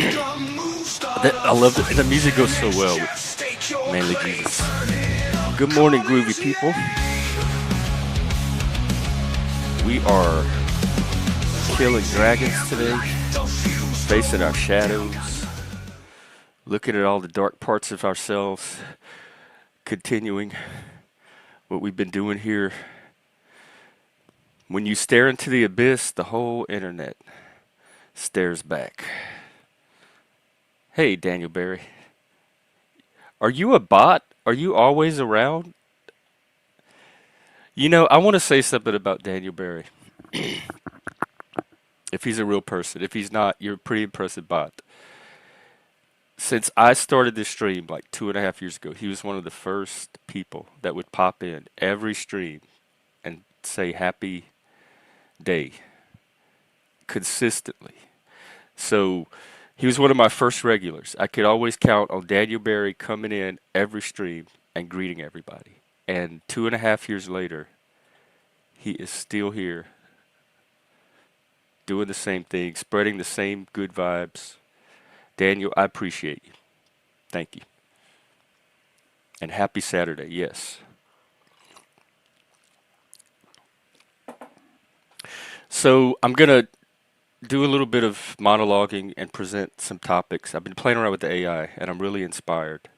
I love the music goes so well with Manly Jesus. Good morning, groovy people. We are killing dragons today, facing our shadows, looking at all the dark parts of ourselves, continuing what we've been doing here. When you stare into the abyss, the whole internet stares back. Hey, Daniel Barry. Are you a bot? Are you always around? You know, I want to say something about Daniel Barry. If he's a real person. If he's not, you're a pretty impressive bot. Since I started this stream like 2.5 years ago, he was one of the first people that would pop in every stream and say happy day consistently. So he was one of my first regulars. I could always count on Daniel Barry coming in every stream and greeting everybody. And 2.5 years later, he is still here doing the same thing, spreading the same good vibes. Daniel, I appreciate you. Thank you. And happy Saturday, yes. So I'm going to do a little bit of monologuing and present some topics. I've been playing around with the AI and I'm really inspired.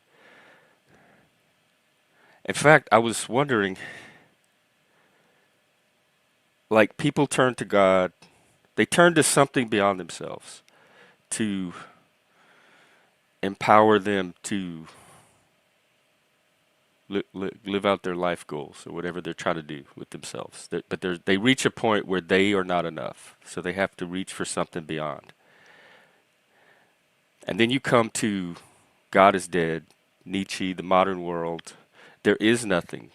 In fact, I was wondering, like people turn to God, they turn to something beyond themselves to empower them to live out their life goals or whatever they're trying to do with themselves. But they reach a point where they are not enough, so they have to reach for something beyond. And then you come to God is dead, Nietzsche, the modern world. There is nothing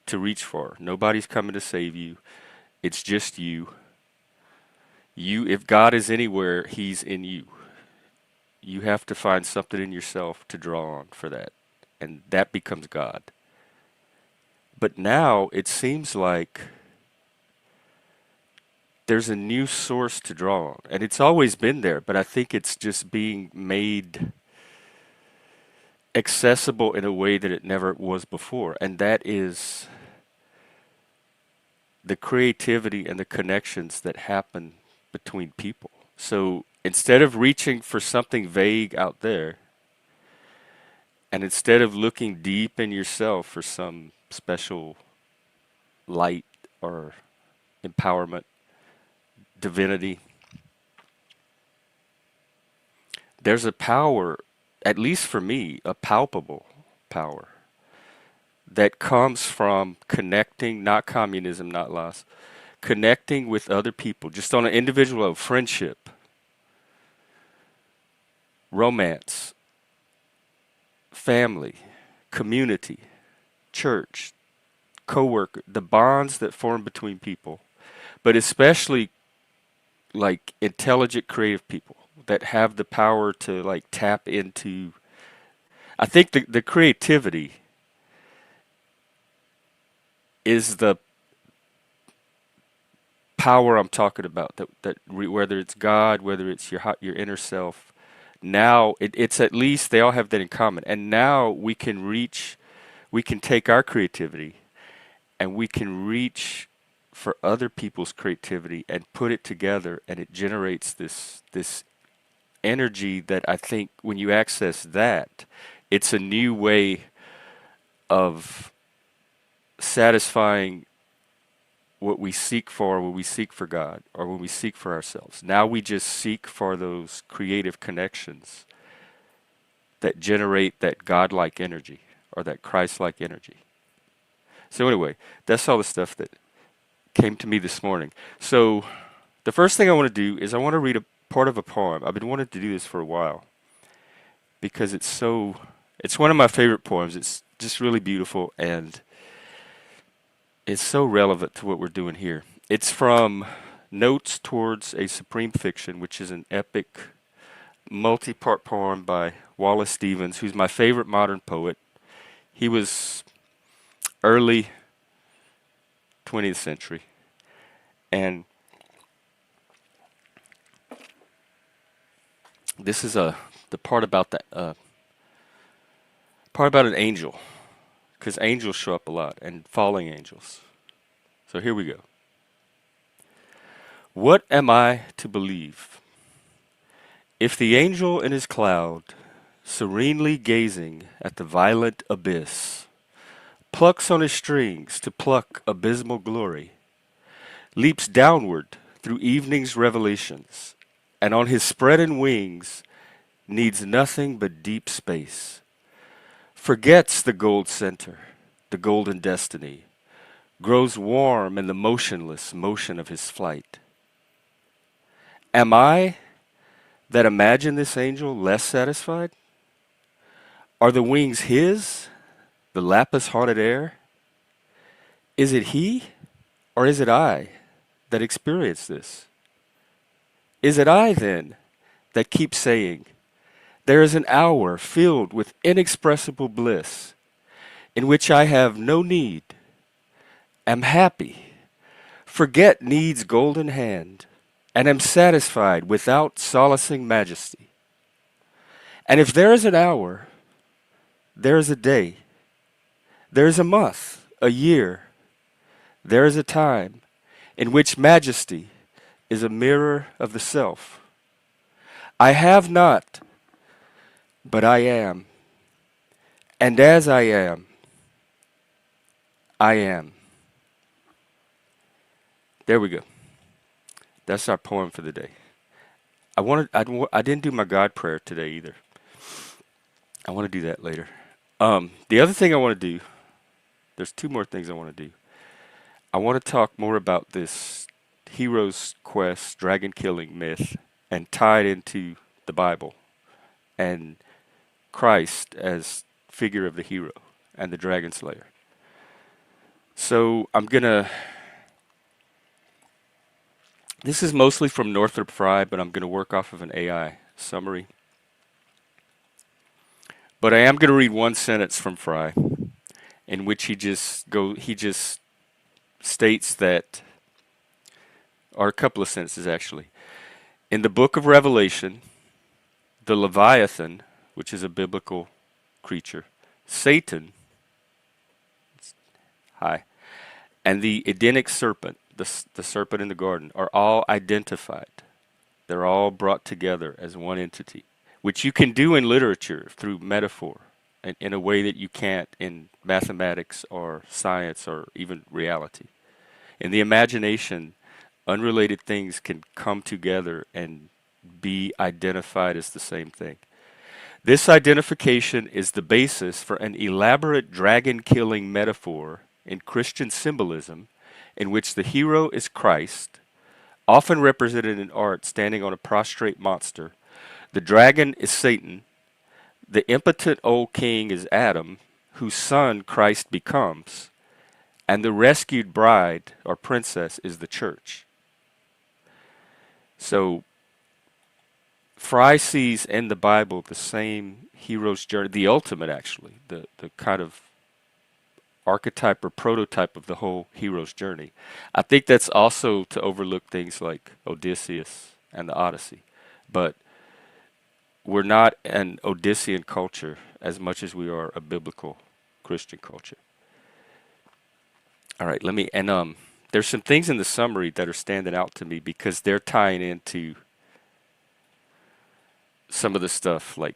to reach for. Nobody's coming to save you. It's just you. If God is anywhere, he's in you. You have to find something in yourself to draw on for that. And that becomes God. But now it seems like there's a new source to draw on. And it's always been there, but I think it's just being made accessible in a way that it never was before. And that is the creativity and the connections that happen between people. So instead of reaching for something vague out there, and instead of looking deep in yourself for some special light or empowerment, divinity, there's a power, at least for me, a palpable power that comes from connecting, not communism, not loss, connecting with other people, just on an individual level, friendship, romance, family, community, church, co-worker, the bonds that form between people, but especially like intelligent, creative people that have the power to like tap into. I think the creativity is the power I'm talking about. Whether it's God, whether it's your inner self, now it's at least they all have that in common. And now we can take our creativity and we can reach for other people's creativity and put it together, and it generates this energy that I think when you access that, it's a new way of satisfying what we seek for when we seek for God or when we seek for ourselves. Now we just seek for those creative connections that generate that godlike energy or that Christ-like energy. So anyway, that's all the stuff that came to me this morning. So the first thing I want to do is I want to read a part of a poem. I've been wanting to do this for a while because it's one of my favorite poems. It's just really beautiful and it's so relevant to what we're doing here. It's from Notes Towards a Supreme Fiction, which is an epic multi-part poem by Wallace Stevens, who's my favorite modern poet. He was early 20th century. And This is the part about part about an angel, because angels show up a lot and falling angels. So here we go. What am I to believe? If the angel in his cloud, serenely gazing at the violent abyss, plucks on his strings to pluck abysmal glory, leaps downward through evening's revelations, and on his spreading wings needs nothing but deep space, forgets the gold center, the golden destiny, grows warm in the motionless motion of his flight. Am I that imagine this angel less satisfied? Are the wings his, the lapis haunted air? Is it he, or is it I that experience this? Is it I, then, that keeps saying, there is an hour filled with inexpressible bliss, in which I have no need, am happy, forget need's golden hand, and am satisfied without solacing majesty? And if there is an hour, there is a day, there is a month, a year, there is a time in which majesty is a mirror of the self. I have not, but I am. And as I am, I am. There we go. That's our poem for the day. I didn't do my God prayer today either. I want to do that later. The other thing I want to do, there's two more things I want to do. I want to talk more about this hero's quest, dragon killing myth, and tie it into the Bible and Christ as figure of the hero and the dragon slayer. So this is mostly from Northrop Frye, but I'm gonna work off of an AI summary. But I am gonna read one sentence from Frye in which he just states that, or a couple of sentences actually. In the book of Revelation, the Leviathan, which is a biblical creature, Satan, hi, and the Edenic serpent, the serpent in the garden, are all identified. They're all brought together as one entity, which you can do in literature through metaphor in a way that you can't in mathematics or science or even reality. In the imagination, unrelated things can come together and be identified as the same thing. This identification is the basis for an elaborate dragon killing metaphor in Christian symbolism in which the hero is Christ, often represented in art standing on a prostrate monster. The dragon is Satan. The impotent old king is Adam, whose son Christ becomes. And the rescued bride or princess is the church. So Frye sees in the Bible the same hero's journey, the ultimate actually, the kind of archetype or prototype of the whole hero's journey. I think that's also to overlook things like Odysseus and the Odyssey. But we're not an Odyssean culture as much as we are a biblical Christian culture. All right, there's some things in the summary that are standing out to me because they're tying into some of the stuff. Like,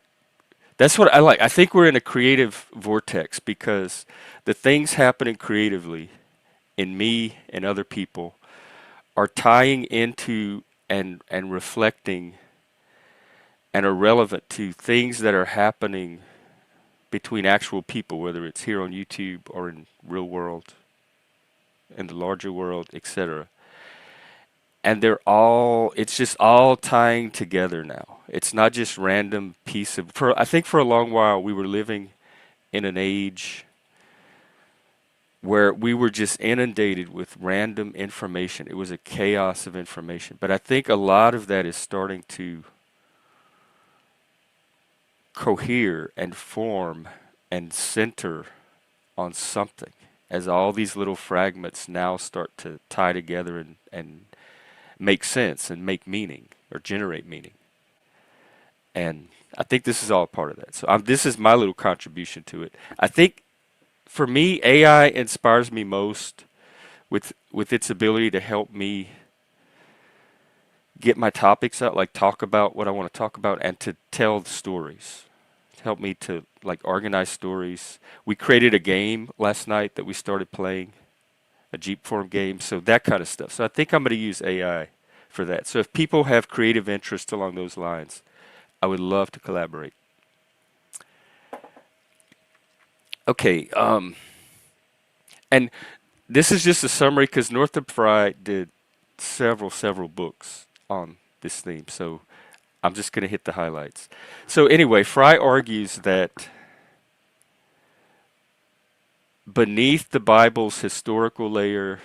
that's what I like. I think we're in a creative vortex because the things happening creatively in me and other people are tying into and reflecting and are relevant to things that are happening between actual people, whether it's here on YouTube or in real world, in the larger world, etc. And it's just all tying together now. It's not just random I think for a long while we were living in an age where we were just inundated with random information. It was a chaos of information. But I think a lot of that is starting to cohere and form and center on something as all these little fragments now start to tie together and make sense and make meaning or generate meaning. And I think this is all part of that. So this is my little contribution to it. I think for me, AI inspires me most with its ability to help me get my topics out, like talk about what I want to talk about, and to tell the stories. To help me to like organize stories. We created a game last night that we started playing, a Jeep form game, so that kind of stuff. So I think I'm going to use AI for that. So if people have creative interests along those lines, I would love to collaborate. Okay, and this is just a summary because Northrop Frye did several books on this theme. So I'm just going to hit the highlights. So anyway, Frye argues that beneath the Bible's historical layer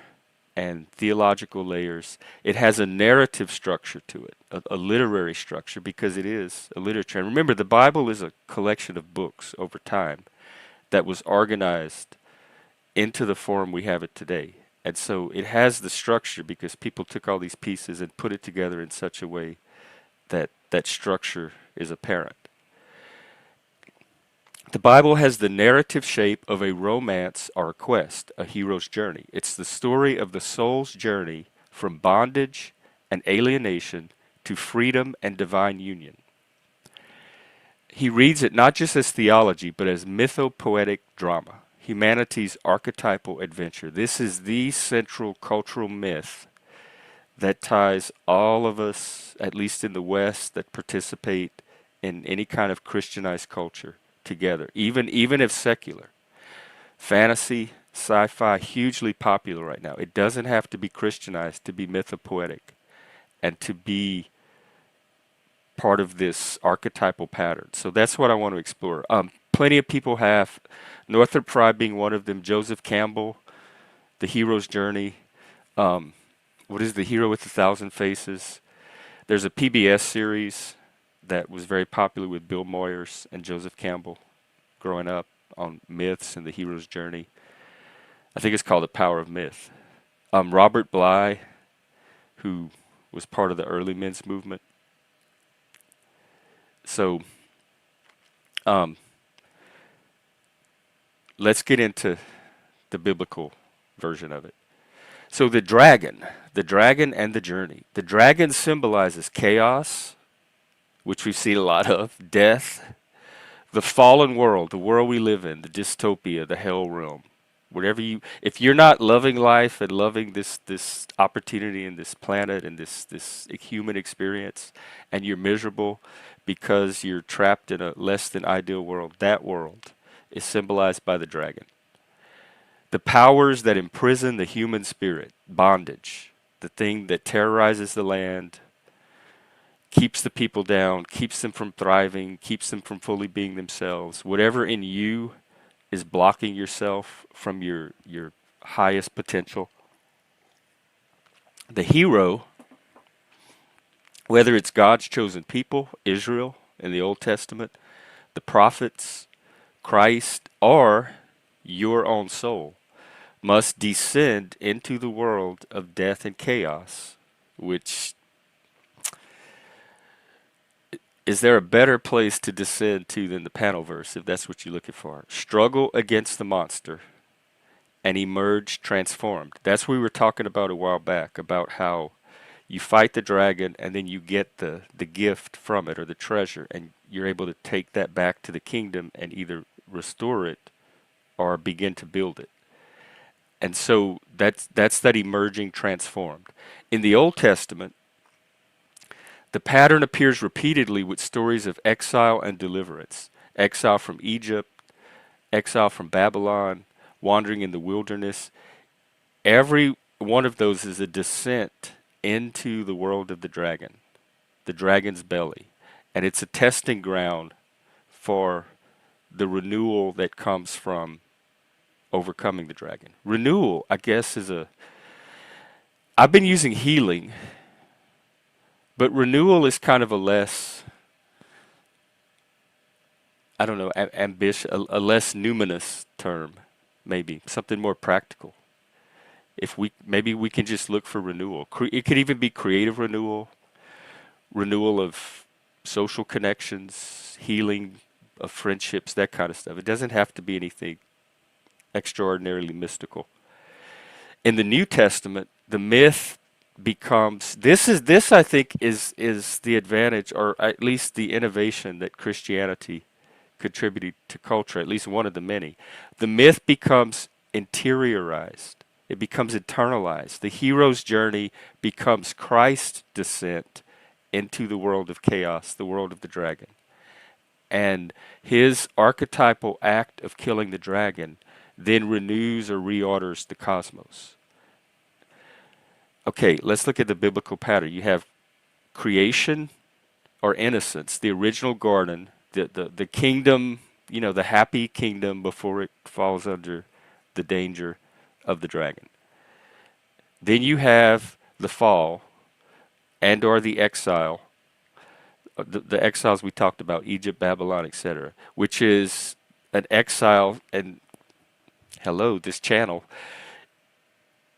and theological layers, it has a narrative structure to it, a literary structure, because it is a literature. And remember, the Bible is a collection of books over time that was organized into the form we have it today. And so it has the structure because people took all these pieces and put it together in such a way that that structure is apparent. The Bible has the narrative shape of a romance or a quest, a hero's journey. It's the story of the soul's journey from bondage and alienation to freedom and divine union. He reads it not just as theology, but as mythopoetic drama, humanity's archetypal adventure. This is the central cultural myth that ties all of us, at least in the West, that participate in any kind of Christianized culture together, even if secular. Fantasy, sci-fi, hugely popular right now. It doesn't have to be Christianized to be mythopoetic and to be part of this archetypal pattern. So that's what I want to explore. Plenty of people have, Northrop Frye being one of them, Joseph Campbell, The Hero's Journey. What is The Hero with a Thousand Faces? There's a PBS series that was very popular with Bill Moyers and Joseph Campbell growing up on myths and the hero's journey. I think it's called The Power of Myth. Robert Bly, who was part of the early men's movement. So let's get into the biblical version of it. So the dragon and the journey. The dragon symbolizes chaos, which we've seen a lot of, death, the fallen world, the world we live in, the dystopia, the hell realm. If you're not loving life and loving this opportunity and this planet and this human experience, and you're miserable because you're trapped in a less than ideal world, that world is symbolized by the dragon. The powers that imprison the human spirit, bondage, the thing that terrorizes the land, keeps the people down, keeps them from thriving, keeps them from fully being themselves. Whatever in you is blocking yourself from your highest potential. The hero, whether it's God's chosen people, Israel in the Old Testament, the prophets, Christ, or your own soul, must descend into the world of death and chaos, which is there a better place to descend to than the panel verse, if that's what you're looking for? Struggle against the monster and emerge transformed. That's what we were talking about a while back, about how you fight the dragon and then you get the gift from it or the treasure, and you're able to take that back to the kingdom and either restore it or begin to build it. And so that's that emerging transformed. In the Old Testament, the pattern appears repeatedly with stories of exile and deliverance. Exile from Egypt, exile from Babylon, wandering in the wilderness. Every one of those is a descent into the world of the dragon's belly. And it's a testing ground for the renewal that comes from overcoming the dragon. Renewal, I guess, I've been using healing, but renewal is kind of a less, I don't know, ambitious, a less numinous term, maybe something more practical. Maybe we can just look for renewal. It could even be creative renewal, renewal of social connections, healing of friendships, that kind of stuff. It doesn't have to be anything extraordinarily mystical. In the New Testament, the myth becomes this I think is the advantage, or at least the innovation that Christianity contributed to culture, at least one of the many. The myth becomes interiorized. It becomes internalized. The hero's journey becomes Christ's descent into the world of chaos, the world of the dragon. And his archetypal act of killing the dragon then renews or reorders the cosmos. Okay, let's look at the biblical pattern. You have creation or innocence, the original garden, the kingdom, the happy kingdom before it falls under the danger of the dragon. Then you have the fall and or the exile, the exiles we talked about, Egypt, Babylon, etc., which is an exile, and hello, this channel,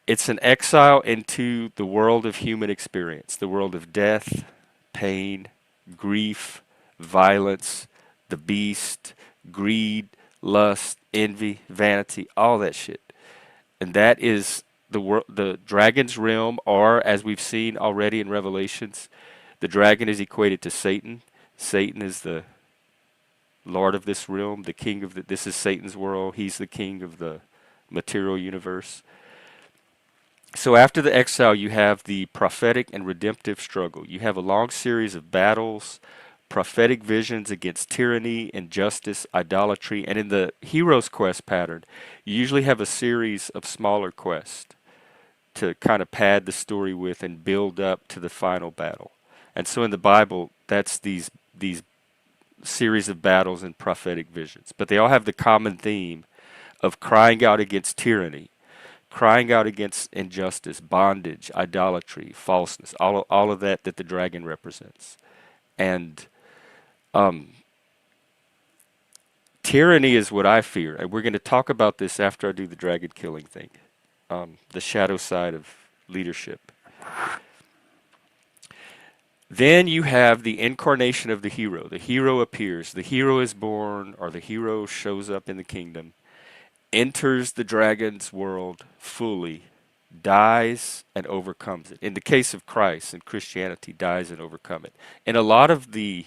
it's an exile into the world of human experience, the world of death, pain, grief, violence, the beast, greed, lust, envy, vanity, all that shit. And that is the dragon's realm, or as we've seen already in Revelations, the dragon is equated to Satan. Satan is the lord of this realm, the king of this is Satan's world. He's the king of the material universe. So after the exile, you have the prophetic and redemptive struggle. You have a long series of battles, prophetic visions against tyranny, injustice, idolatry, and in the hero's quest pattern, you usually have a series of smaller quests to kind of pad the story with and build up to the final battle. And so in the Bible, that's these series of battles and prophetic visions. But they all have the common theme of crying out against tyranny, crying out against injustice, bondage, idolatry, falseness, all of that the dragon represents. And tyranny is what I fear. And we're going to talk about this after I do the dragon killing thing, the shadow side of leadership. Then you have the incarnation of the hero. The hero appears. The hero is born, or the hero shows up in the kingdom, enters the dragon's world fully, dies and overcomes it. In the case of Christ and Christianity, dies and overcomes it. In a lot of the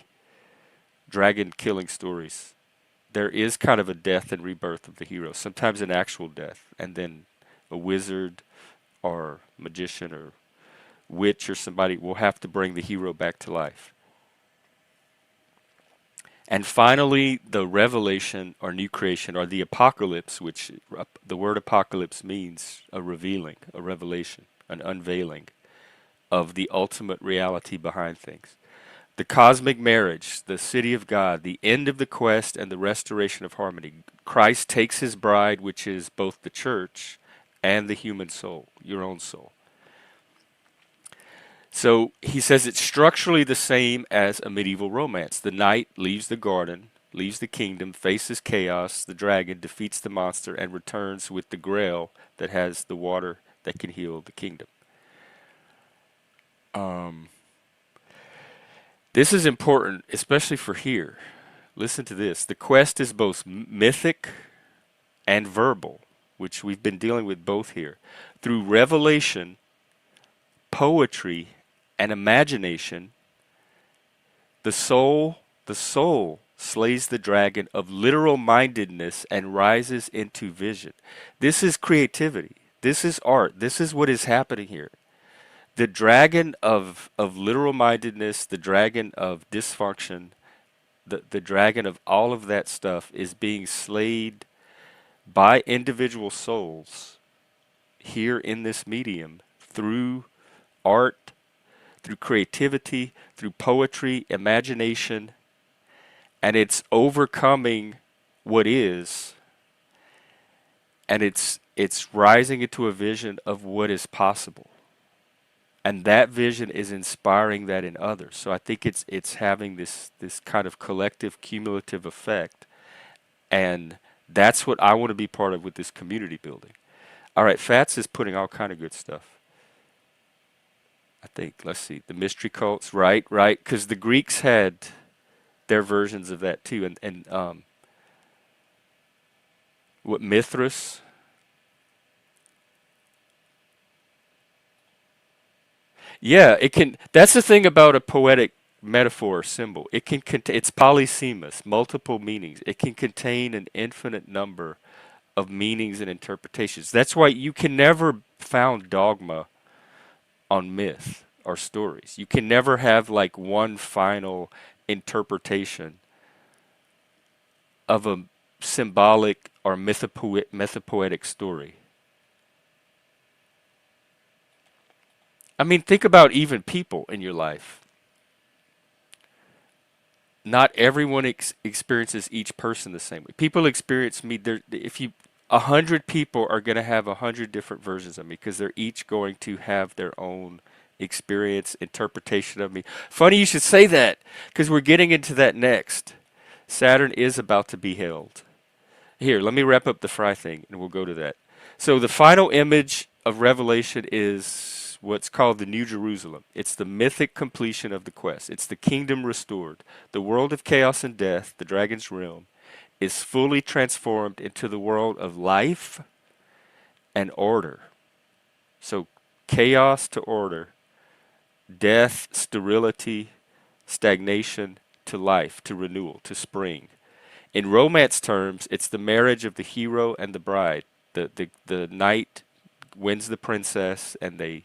dragon killing stories, there is kind of a death and rebirth of the hero, sometimes an actual death, and then a wizard or magician or witch or somebody will have to bring the hero back to life. And finally, the revelation or new creation, or the apocalypse, which the word apocalypse means a revealing, a revelation, an unveiling of the ultimate reality behind things. The cosmic marriage, the city of God, the end of the quest, and the restoration of harmony. Christ takes his bride, which is both the church and the human soul, your own soul. So he says it's structurally the same as a medieval romance. The knight leaves the garden, leaves the kingdom, faces chaos, the dragon defeats the monster, and returns with the grail that has the water that can heal the kingdom. This is important, especially for here. Listen to this. The quest is both mythic and verbal, which we've been dealing with both here. Through revelation, poetry, and imagination, the soul slays the dragon of literal mindedness and rises into vision. This is creativity. This is art. This is what is happening here. The dragon of literal mindedness, the dragon of dysfunction, the dragon of all of that stuff is being slayed by individual souls here in this medium through art, through creativity, through poetry, imagination, and it's overcoming what is, and it's rising into a vision of what is possible. And that vision is inspiring that in others. So I think it's having this kind of collective cumulative effect, and that's what I want to be part of with this community building. All right, Fats is putting all kind of good stuff. I think. Let's see, the mystery cults, right, right, because the Greeks had their versions of that too, and what Mithras. Yeah, it can. That's the thing about a poetic metaphor or symbol. It can contain. It's polysemous, multiple meanings. It can contain an infinite number of meanings and interpretations. That's why you can never found dogma on myth or stories. You can never have like one final interpretation of a symbolic or mythopoetic story. I mean, think about even people in your life. Not everyone experiences each person the same way. People experience me. There, if you 100 people are going to have 100 different versions of me because they're each going to have their own experience, interpretation of me. Funny you should say that because we're getting into that next. Saturn is about to be held. Here, let me wrap up the Fry thing and we'll go to that. So the final image of Revelation is what's called the New Jerusalem. It's the mythic completion of the quest. It's the kingdom restored. The world of chaos and death, the dragon's realm, is fully transformed into the world of life and order. So chaos to order, death, sterility, stagnation to life, to renewal, to spring. In romance terms, it's the marriage of the hero and the bride. The knight wins the princess and they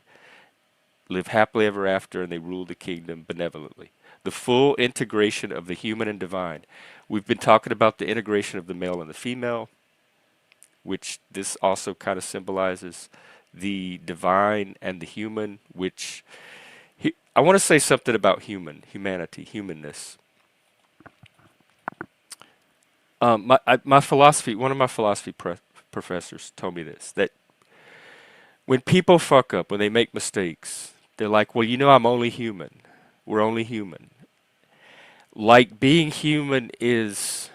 live happily ever after and they rule the kingdom benevolently. The full integration of the human and divine. We've been talking about the integration of the male and the female, which this also kind of symbolizes the divine and the human, which I want to say something about humanity, humanness. My philosophy, one of my philosophy professors told me this, that when people fuck up, when they make mistakes, they're like, well, I'm only human. We're only human. Like being human is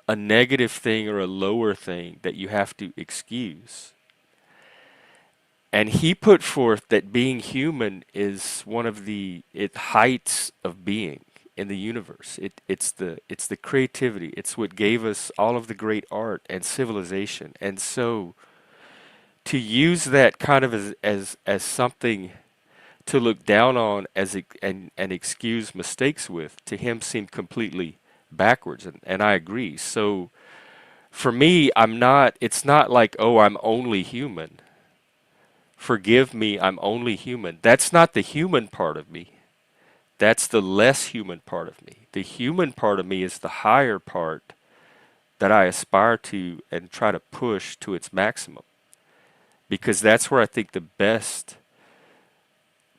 a negative thing or a lower thing that you have to excuse. And he put forth that being human is one of the heights of being in the universe. It's the creativity. It's what gave us all of the great art and civilization. And so to use that kind of as something to look down on and excuse mistakes with, to him seemed completely backwards, and I agree. So for me, it's not like, oh, I'm only human. Forgive me, I'm only human. That's not the human part of me. That's the less human part of me. The human part of me is the higher part that I aspire to and try to push to its maximum. Because that's where I think the best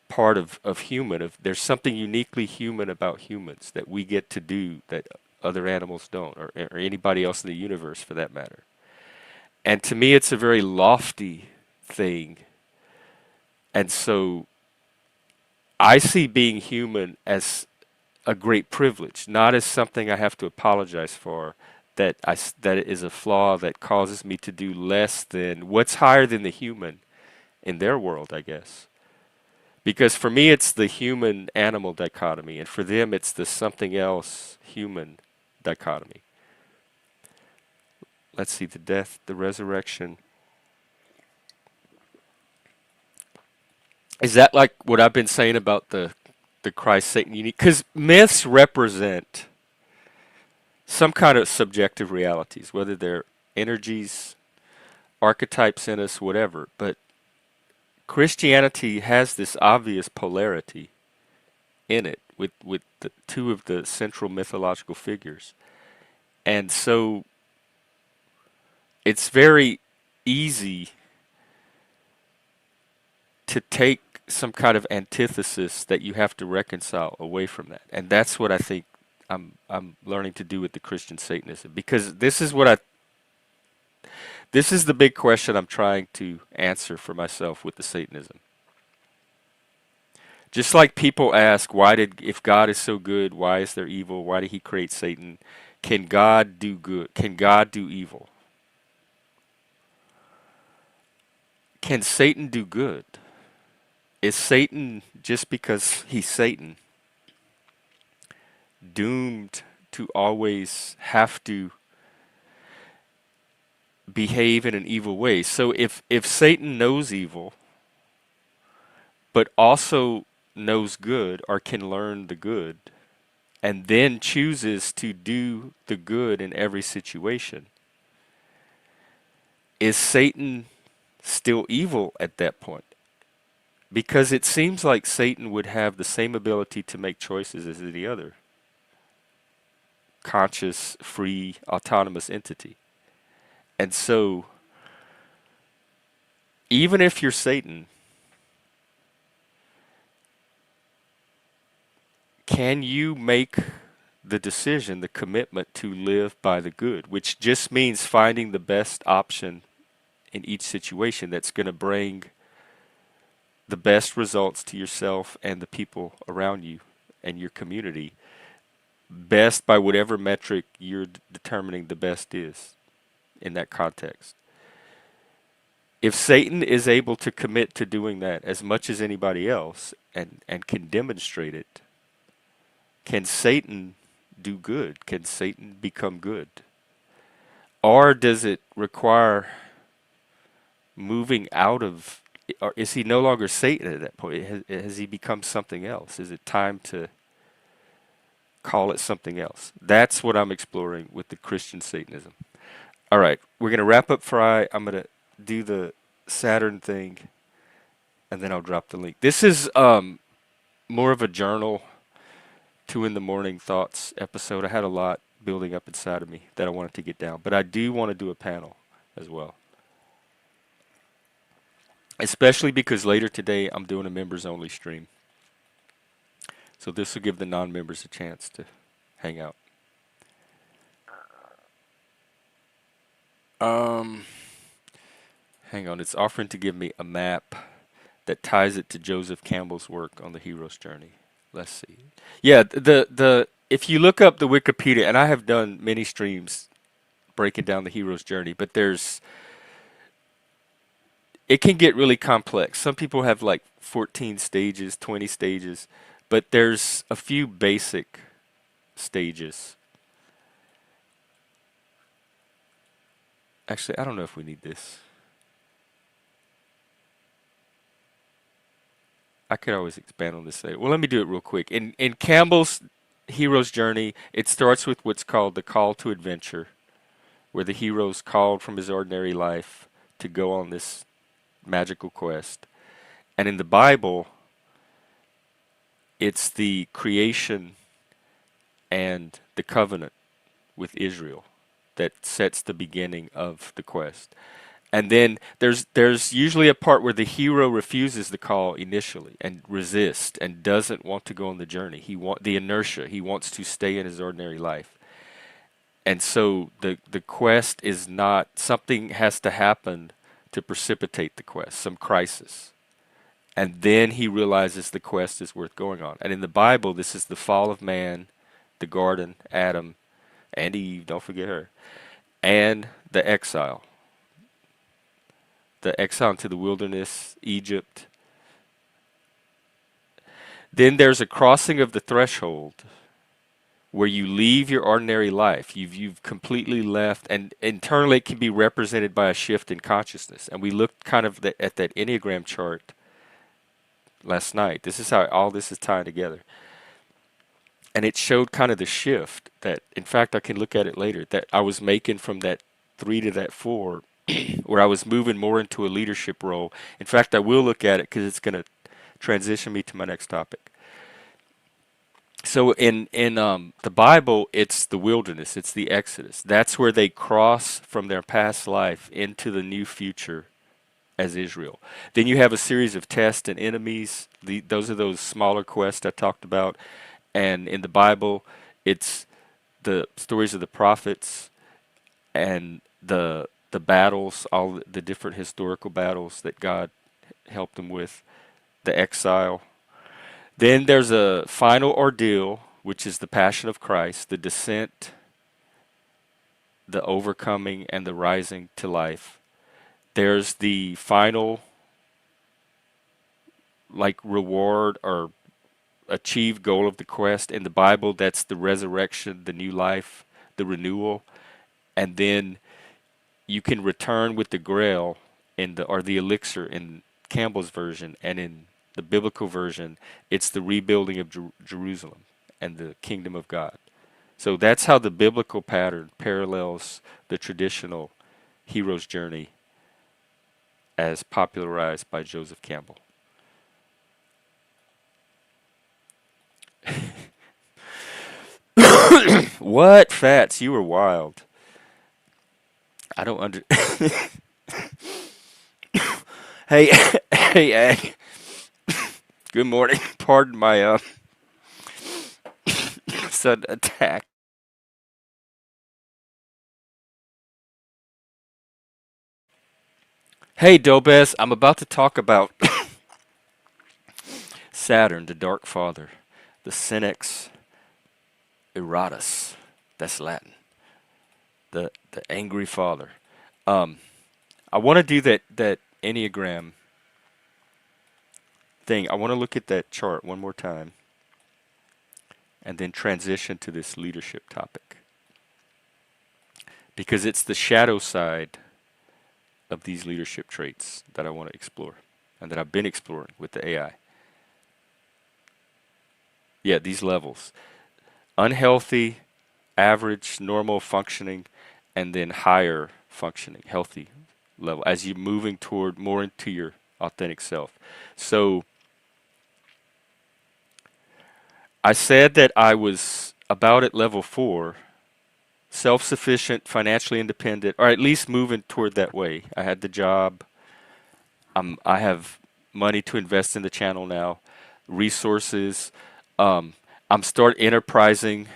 part of human, there's something uniquely human about humans that we get to do that other animals don't, or anybody else in the universe for that matter. And to me, it's a very lofty thing. And so I see being human as a great privilege, not as something I have to apologize for, that it is a flaw that causes me to do less than what's higher than the human in their world, I guess. Because for me, it's the human animal dichotomy, and for them, it's the something else human dichotomy. Let's see, the death, the resurrection. Is that like what I've been saying about the Christ Satan unique? Because myths represent some kind of subjective realities, whether they're energies, archetypes in us, whatever. But Christianity has this obvious polarity in it with the two of the central mythological figures. And so it's very easy to take some kind of antithesis that you have to reconcile away from that. And that's what I think I'm learning to do with the Christian Satanism, because this is the big question I'm trying to answer for myself with the Satanism. Just like people ask, if God is so good, why is there evil? Why did he create Satan? Can God do good? Can God do evil? Can Satan do good? Is Satan, just because he's Satan, doomed to always have to behave in an evil way? So if Satan knows evil, but also knows good or can learn the good, and then chooses to do the good in every situation, is Satan still evil at that point? Because it seems like Satan would have the same ability to make choices as any other conscious, free, autonomous entity. And so, even if you're Satan, can you make the decision, the commitment to live by the good, which just means finding the best option in each situation that's going to bring the best results to yourself and the people around you and your community, best by whatever metric you're determining the best is in that context. If Satan is able to commit to doing that as much as anybody else and can demonstrate it, can Satan do good? Can Satan become good? Or does it require moving out of, or is he no longer Satan at that point? Has he become something else? Is it time to call it something else? That's what I'm exploring with the Christian Satanism. All right, we're going to wrap up Fry. I'm going to do the Saturn thing, and then I'll drop the link. This is more of a journal, 2 in the morning thoughts episode. I had a lot building up inside of me that I wanted to get down, but I do want to do a panel as well. Especially because later today I'm doing a members only stream. So this will give the non-members a chance to hang out. Um, Hang on, it's offering to give me a map that ties it to Joseph Campbell's work on the hero's journey. Let's see. Yeah, the if you look up the Wikipedia, and I have done many streams breaking down the hero's journey, but it can get really complex. Some people have like 14 stages, 20 stages, but there's a few basic stages. Actually, I don't know if we need this. I could always expand on this later. Well, let me do it real quick. In Campbell's hero's journey, it starts with what's called the call to adventure, where the hero's called from his ordinary life to go on this magical quest. And in the Bible, it's the creation and the covenant with Israel that sets the beginning of the quest. And then there's usually a part where the hero refuses the call initially and resists and doesn't want to go on the journey. The inertia. He wants to stay in his ordinary life. And so the quest is not, something has to happen to precipitate the quest, some crisis. And then he realizes the quest is worth going on. And in the Bible, this is the fall of man, the garden, Adam, and Eve, don't forget her, and the exile. The exile into the wilderness, Egypt. Then there's a crossing of the threshold where you leave your ordinary life. You've completely left, and internally it can be represented by a shift in consciousness. And we looked kind of at that Enneagram chart last night. This is how all this is tying together. And it showed kind of the shift that, in fact, I can look at it later, that I was making from that 3 to that 4, where I was moving more into a leadership role. In fact, I will look at it because it's going to transition me to my next topic. So in the Bible, it's the wilderness, it's the Exodus. That's where they cross from their past life into the new future as Israel. Then you have a series of tests and enemies. Those are those smaller quests I talked about. And in the Bible, it's the stories of the prophets and the battles, all the different historical battles that God helped them with, the exile. Then there's a final ordeal, which is the passion of Christ, the descent, the overcoming, and the rising to life. There's the final like reward or achieved goal of the quest. In the Bible, that's the resurrection, the new life, the renewal, and then you can return with the grail in the or the elixir in Campbell's version, and in the biblical version, it's the rebuilding of Jerusalem and the kingdom of God. So that's how the biblical pattern parallels the traditional hero's journey as popularized by Joseph Campbell. What, Fats? You were wild. I don't under. Hey, hey, Ag. Good morning. Pardon my sudden attack. Hey, Dobes. I'm about to talk about Saturn, the Dark Father, the Senex Eratus. That's Latin. The angry father. Um, I want to do that Enneagram thing. I want to look at that chart one more time and then transition to this leadership topic because it's the shadow side of these leadership traits that I want to explore and that I've been exploring with the AI. Yeah, these levels. Unhealthy, average, normal functioning, and then higher functioning, healthy level as you're moving toward more into your authentic self. So I said that I was about at level 4, self-sufficient, financially independent, or at least moving toward that way. I had the job. I have money to invest in the channel now, resources. Um, I'm start enterprising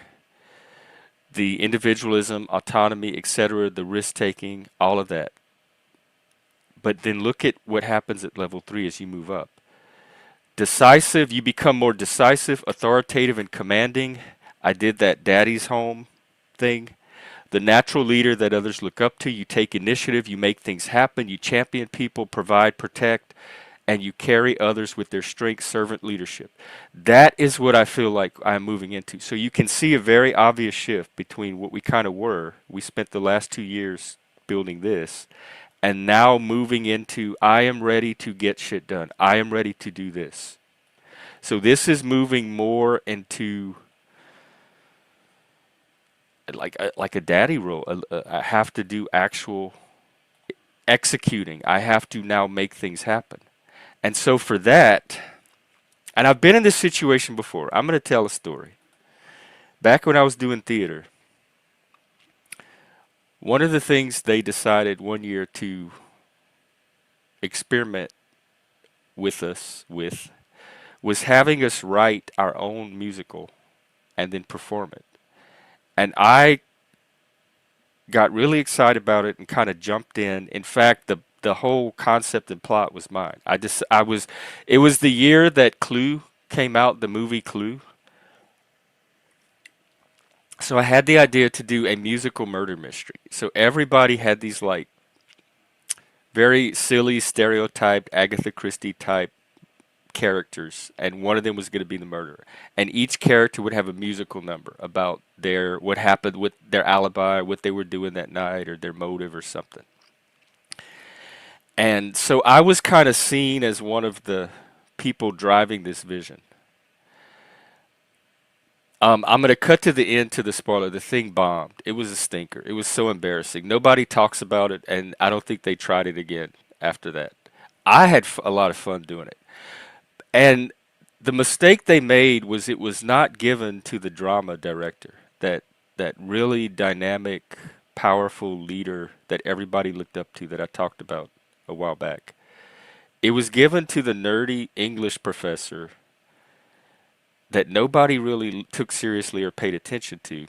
the individualism, autonomy, etc., the risk taking, all of that. But then look at what happens at level 3 as you move up. Decisive, you become more decisive, authoritative, and commanding. I did that daddy's home thing. The natural leader that others look up to. You take initiative, you make things happen, you champion people, provide, protect, and you carry others with their strength, servant leadership. That is what I feel like I'm moving into. So you can see a very obvious shift between what we kind of were. We spent the last 2 years building this, and now moving into I am ready to get shit done. I am ready to do this. So this is moving more into like a daddy role. I have to do actual executing. I have to now make things happen. And so for that, and I've been in this situation before. I'm going to tell a story. Back when I was doing theater, one of the things they decided one year to experiment with us with was having us write our own musical and then perform it. And I got really excited about it and kind of jumped in. In fact, the whole concept and plot was mine. I was it was the year that Clue came out, the movie Clue. So I had the idea to do a musical murder mystery. So everybody had these like very silly stereotyped Agatha Christie type characters, and one of them was going to be the murderer. And each character would have a musical number about their what happened with their alibi, what they were doing that night, or their motive or something. And so I was kind of seen as one of the people driving this vision. I'm going to cut to the end to the spoiler. The thing bombed. It was a stinker. It was so embarrassing. Nobody talks about it, and I don't think they tried it again after that. I had a lot of fun doing it. And the mistake they made was it was not given to the drama director, that really dynamic, powerful leader that everybody looked up to that I talked about a while back. It was given to the nerdy English professor that nobody really took seriously or paid attention to.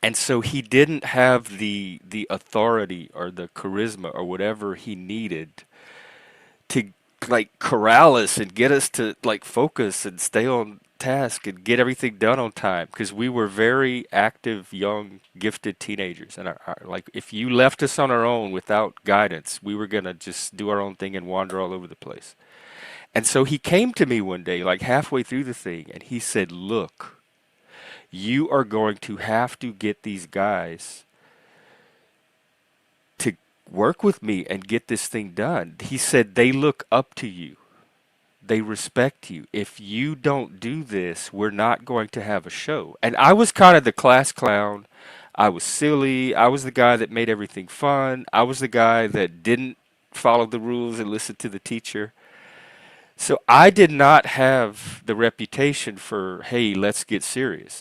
And so he didn't have the authority or the charisma or whatever he needed to like corral us and get us to like focus and stay on task and get everything done on time because we were very active, young, gifted teenagers. And like if you left us on our own without guidance, we were gonna just do our own thing and wander all over the place. And so he came to me one day, like halfway through the thing, and he said, "Look, you are going to have to get these guys to work with me and get this thing done." He said, "They look up to you. They respect you. If you don't do this, we're not going to have a show." And I was kind of the class clown. I was silly. I was the guy that made everything fun. I was the guy that didn't follow the rules and listen to the teacher. So I did not have the reputation for, hey, let's get serious.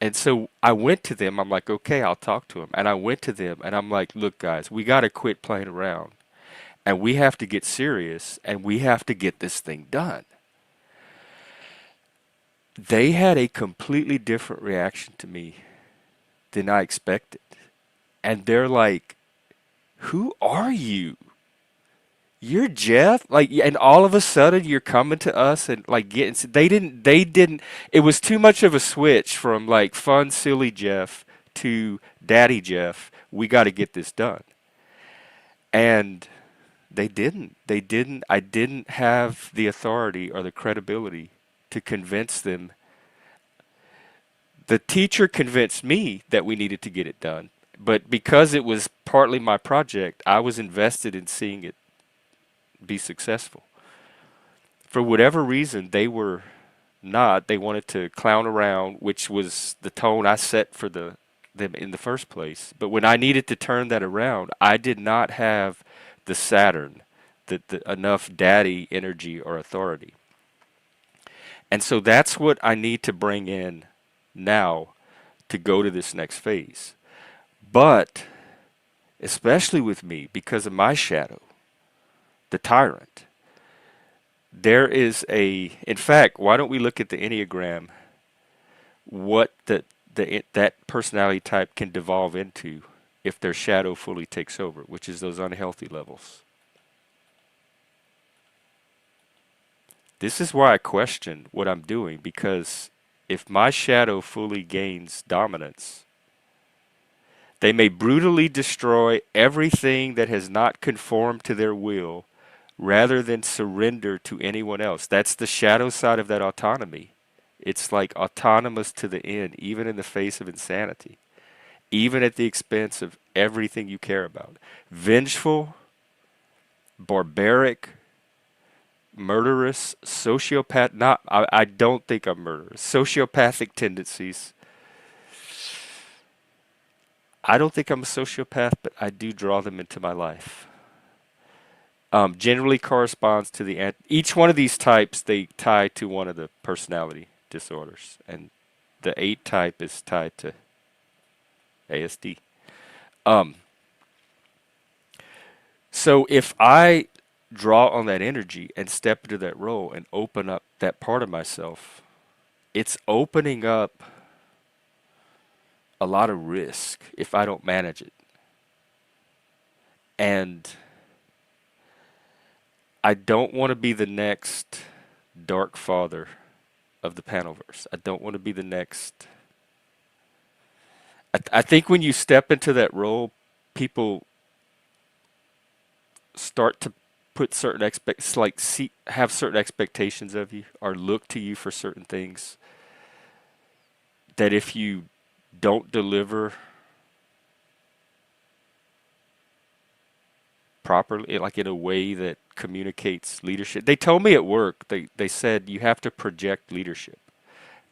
And so I went to them. I'm like, okay, I'll talk to them. And I went to them and I'm like, look, guys, we got to quit playing around and we have to get serious and we have to get this thing done. They had a completely different reaction to me than I expected. And they're like, who are you? You're Jeff? Like, and all of a sudden you're coming to us and like getting, they didn't, it was too much of a switch from like fun, silly Jeff to Daddy Jeff. We got to get this done. And I didn't have the authority or the credibility to convince them. The teacher convinced me that we needed to get it done. But because it was partly my project, I was invested in seeing it be successful. For whatever reason, they were not. They wanted to clown around, which was the tone I set for them in the first place. But when I needed to turn that around, I did not have the Saturn, the enough daddy energy or authority. And so that's what I need to bring in now to go to this next phase. But especially with me, because of my shadow, the tyrant, there is in fact, why don't we look at the Enneagram, what that personality type can devolve into if their shadow fully takes over, which is those unhealthy levels. This is why I question what I'm doing, because if my shadow fully gains dominance, they may brutally destroy everything that has not conformed to their will rather than surrender to anyone else. That's the shadow side of that autonomy. It's like autonomous to the end, even in the face of insanity, even at the expense of everything you care about. Vengeful, barbaric, murderous, sociopath. Not, I don't think I'm murderous. Sociopathic tendencies. I don't think I'm a sociopath, but I do draw them into my life. Generally corresponds to each one of these types, they tie to one of the personality disorders, and the 8 type is tied to ASD. Um, so if I draw on that energy and step into that role and open up that part of myself, it's opening up a lot of risk if I don't manage it. And I don't want to be the next dark father of the Panelverse. I don't want to be the next. I think when you step into that role, people start to put certain have certain expectations of you or look to you for certain things that if you don't deliver properly, like in a way that communicates leadership. They told me at work, they said you have to project leadership.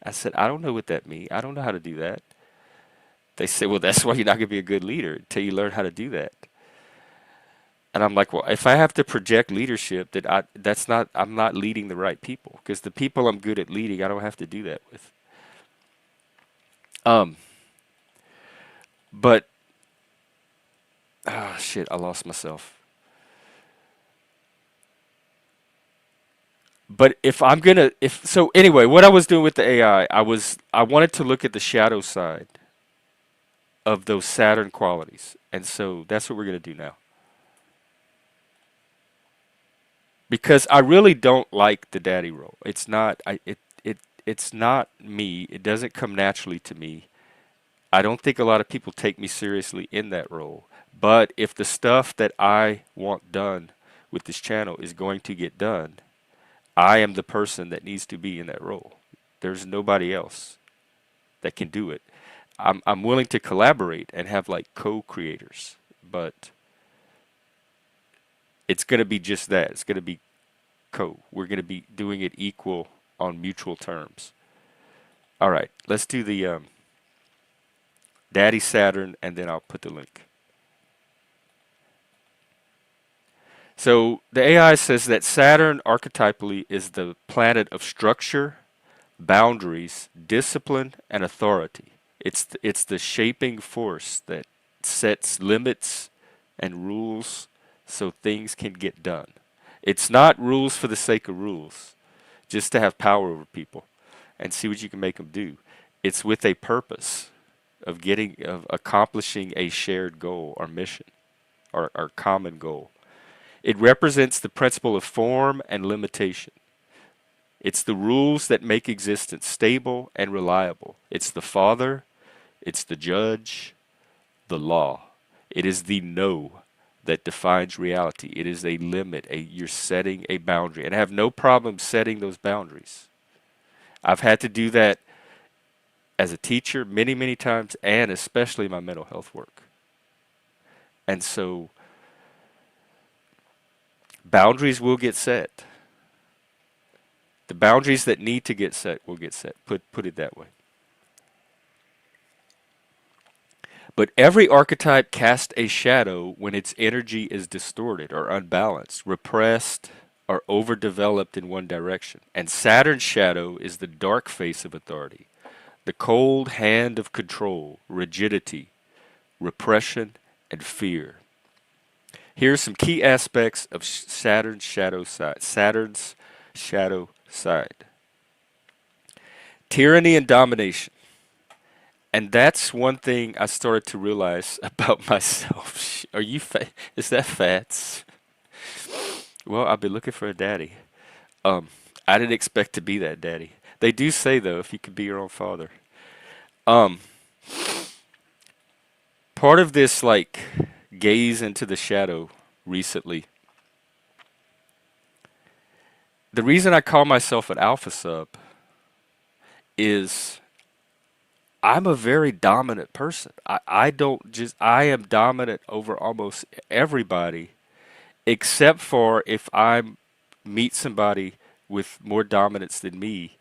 I said, I don't know what that means. I don't know how to do that. They said, well, that's why you're not going to be a good leader until you learn how to do that. And I'm like, well, if I have to project leadership, I'm not leading the right people, because the people I'm good at leading, I don't have to do that with. But shit, I lost myself. But so anyway, what I was doing with the AI, I wanted to look at the shadow side of those Saturn qualities. And so that's what we're going to do now. Because I really don't like the daddy role. It's not me. It doesn't come naturally to me. I don't think a lot of people take me seriously in that role. But if the stuff that I want done with this channel is going to get done, I am the person that needs to be in that role. There's nobody else that can do it. I'm willing to collaborate and have like co-creators, but it's going to be just that. It's going to be co. We're going to be doing it equal on mutual terms. All right, let's do the Daddy Saturn, and then I'll put the link. So the AI says that Saturn archetypally is the planet of structure, boundaries, discipline, and authority. It's the shaping force that sets limits and rules so things can get done. It's not rules for the sake of rules, just to have power over people and see what you can make them do. It's with a purpose of accomplishing a shared goal or mission or common goal. It represents the principle of form and limitation. It's the rules that make existence stable and reliable. It's the father, it's the judge, the law. It is the no that defines reality. It is a limit. You're setting a boundary. And I have no problem setting those boundaries. I've had to do that as a teacher many, many times, and especially my mental health work. And so boundaries will get set. The boundaries that need to get set will get set. Put it that way. But every archetype casts a shadow when its energy is distorted or unbalanced, repressed, or overdeveloped in one direction. And Saturn's shadow is the dark face of authority, the cold hand of control, rigidity, repression, and fear. Here are some key aspects of Saturn's shadow side. Saturn's shadow side. Tyranny and domination. And that's one thing I started to realize about myself. Are you fat? Is that fats? Well, I've been looking for a daddy. I didn't expect to be that daddy. They do say though, if you could be your own father. Um, Part of this like gaze into the shadow recently. The reason I call myself an alpha sub is I'm a very dominant person. I don't just, I am dominant over almost everybody except for if I meet somebody with more dominance than me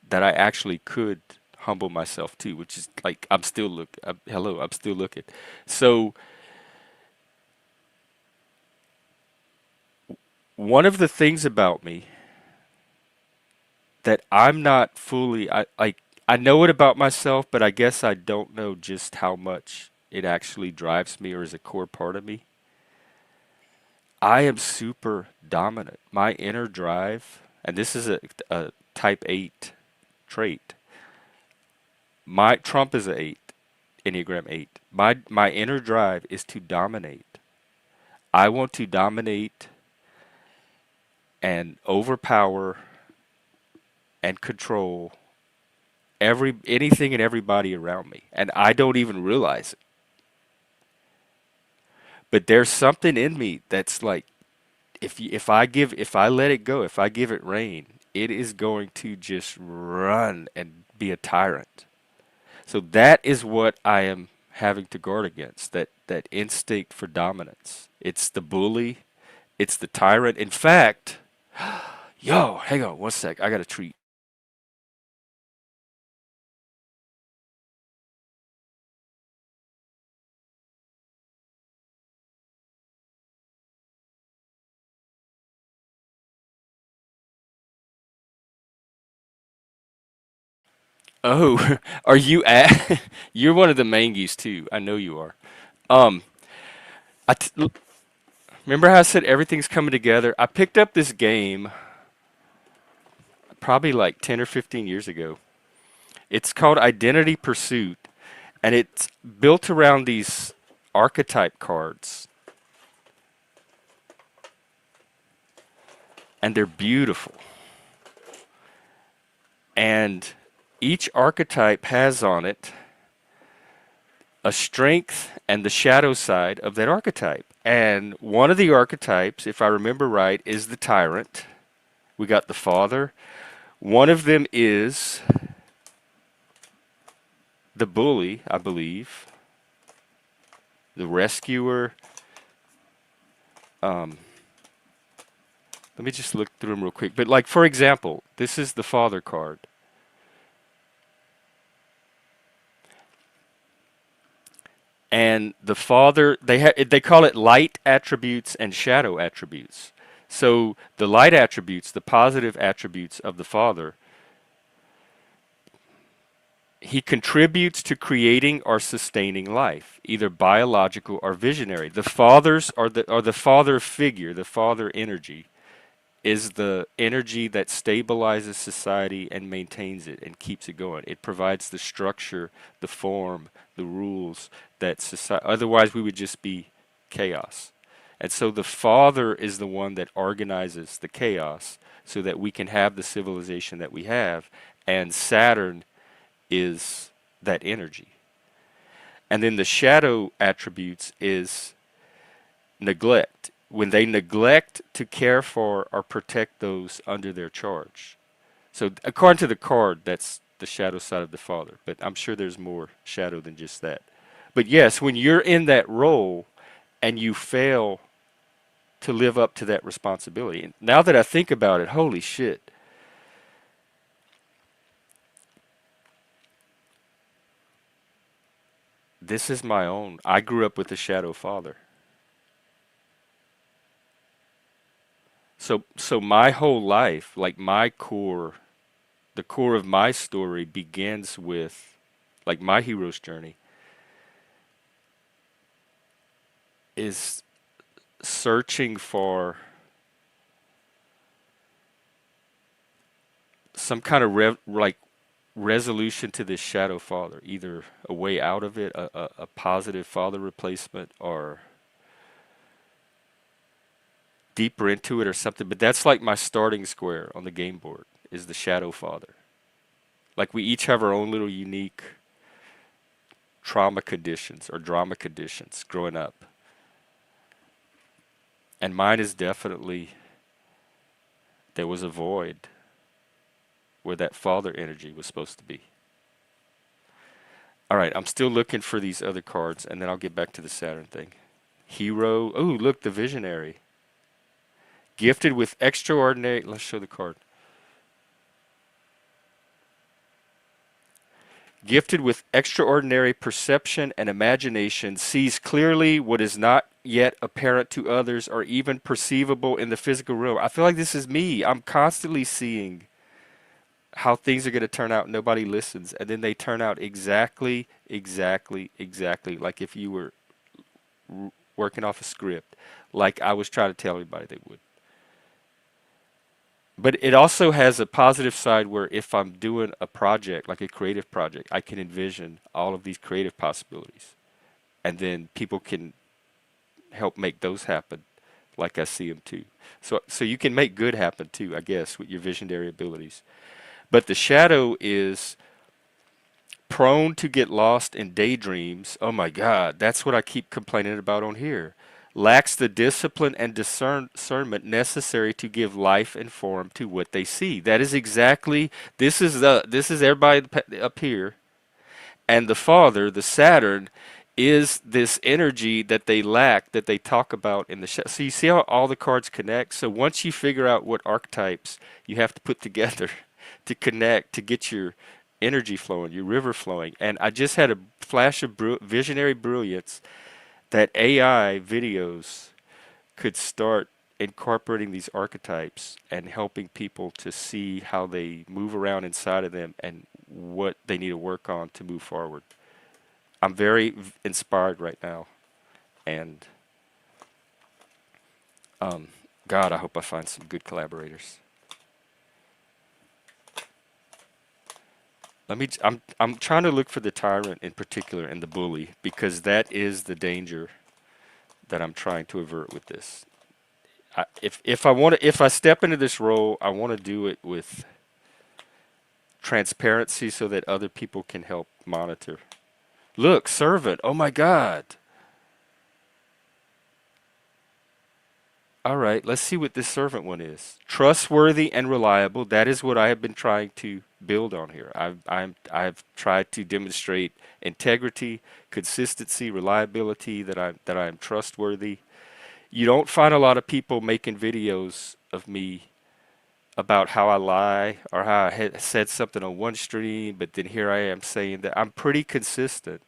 that I actually could humble myself to, which is like I'm still hello, I'm still looking. So one of the things about me that I'm not fully I know it about myself, but I guess I don't know just how much it actually drives me or is a core part of me. I am super dominant. My inner drive, and this is a type 8 trait. My Trump is a 8, Enneagram 8. My inner drive is to dominate. I want to dominate and overpower and control anything and everybody around me, and I don't even realize it. But there's something in me that's like, if I let it go, if I give it rein, it is going to just run and be a tyrant. So that is what I am having to guard against, that instinct for dominance. It's the bully, it's the tyrant. In fact, yo, hang on one sec, I got a treat. Oh, are you at? You're one of the mangies too. I know you are. Um, remember how I said everything's coming together? I picked up this game probably like 10 or 15 years ago. It's called Identity Pursuit, and it's built around these archetype cards, and they're beautiful. And each archetype has on it a strength and the shadow side of that archetype. And one of the archetypes, if I remember right, is the tyrant, We got the father. One of them is the bully, I believe, the rescuer. Um, Let me just look through them real quick. But like for example, this is the father card. And the father, they call it light attributes and shadow attributes. So the light attributes, the positive attributes of the father, he contributes to creating or sustaining life, either biological or visionary. The fathers are the father figure, the father energy is the energy that stabilizes society and maintains it and keeps it going. It provides the structure, the form, the rules that society, otherwise we would just be chaos. And so the father is the one that organizes the chaos so that we can have the civilization that we have. And Saturn is that energy. And then the shadow attributes is neglect. When they neglect to care for or protect those under their charge. So according to the card, that's the shadow side of the father. But I'm sure there's more shadow than just that. But yes, when you're in that role and you fail to live up to that responsibility. And now that I think about it, holy shit. This is my own. I grew up with a shadow father. So my whole life, like my core, the core of my story begins with, like my hero's journey, is searching for some kind of resolution to this shadow father, either a way out of it, a positive father replacement, or deeper into it or something. But that's like my starting square on the game board is the shadow father. Like we each have our own little unique trauma conditions or drama conditions growing up. And mine is definitely there was a void where that father energy was supposed to be. All right, I'm still looking for these other cards, and then I'll get back to the Saturn thing. Hero. Oh, look, the visionary. Gifted with extraordinary. Let's show the card. Gifted with extraordinary perception and imagination, sees clearly what is not yet apparent to others or even perceivable in the physical realm. I feel like this is me. I'm constantly seeing how things are going to turn out. Nobody listens, and then they turn out exactly like if you were working off a script, like I was trying to tell everybody they would. But it also has a positive side where if I'm doing a project, like a creative project, I can envision all of these creative possibilities. And then people can help make those happen like I see them too. So you can make good happen too, I guess, with your visionary abilities. But the shadow is prone to get lost in daydreams. Oh my God, that's what I keep complaining about on here. Lacks the discipline and discernment necessary to give life and form to what they see. That is exactly, this is everybody up here, and the father, the Saturn, is this energy that they lack, that they talk about in the show. So you see how all the cards connect? So once you figure out what archetypes you have to put together to connect, to get your energy flowing, your river flowing. And I just had a flash of visionary brilliance that AI videos could start incorporating these archetypes and helping people to see how they move around inside of them and what they need to work on to move forward. I'm very inspired right now, and God, I hope I find some good collaborators. I'm trying to look for the tyrant in particular and the bully because that is the danger that I'm trying to avert with this. If I step into this role, I want to do it with transparency so that other people can help monitor. Look, servant. Oh my God. All right, let's see what this servant one is. Trustworthy and reliable. That is what I have been trying to build on here. I've tried to demonstrate integrity, consistency, reliability. That I'm trustworthy. You don't find a lot of people making videos of me about how I lie or how I had said something on one stream, but then here I am saying that I'm pretty consistent,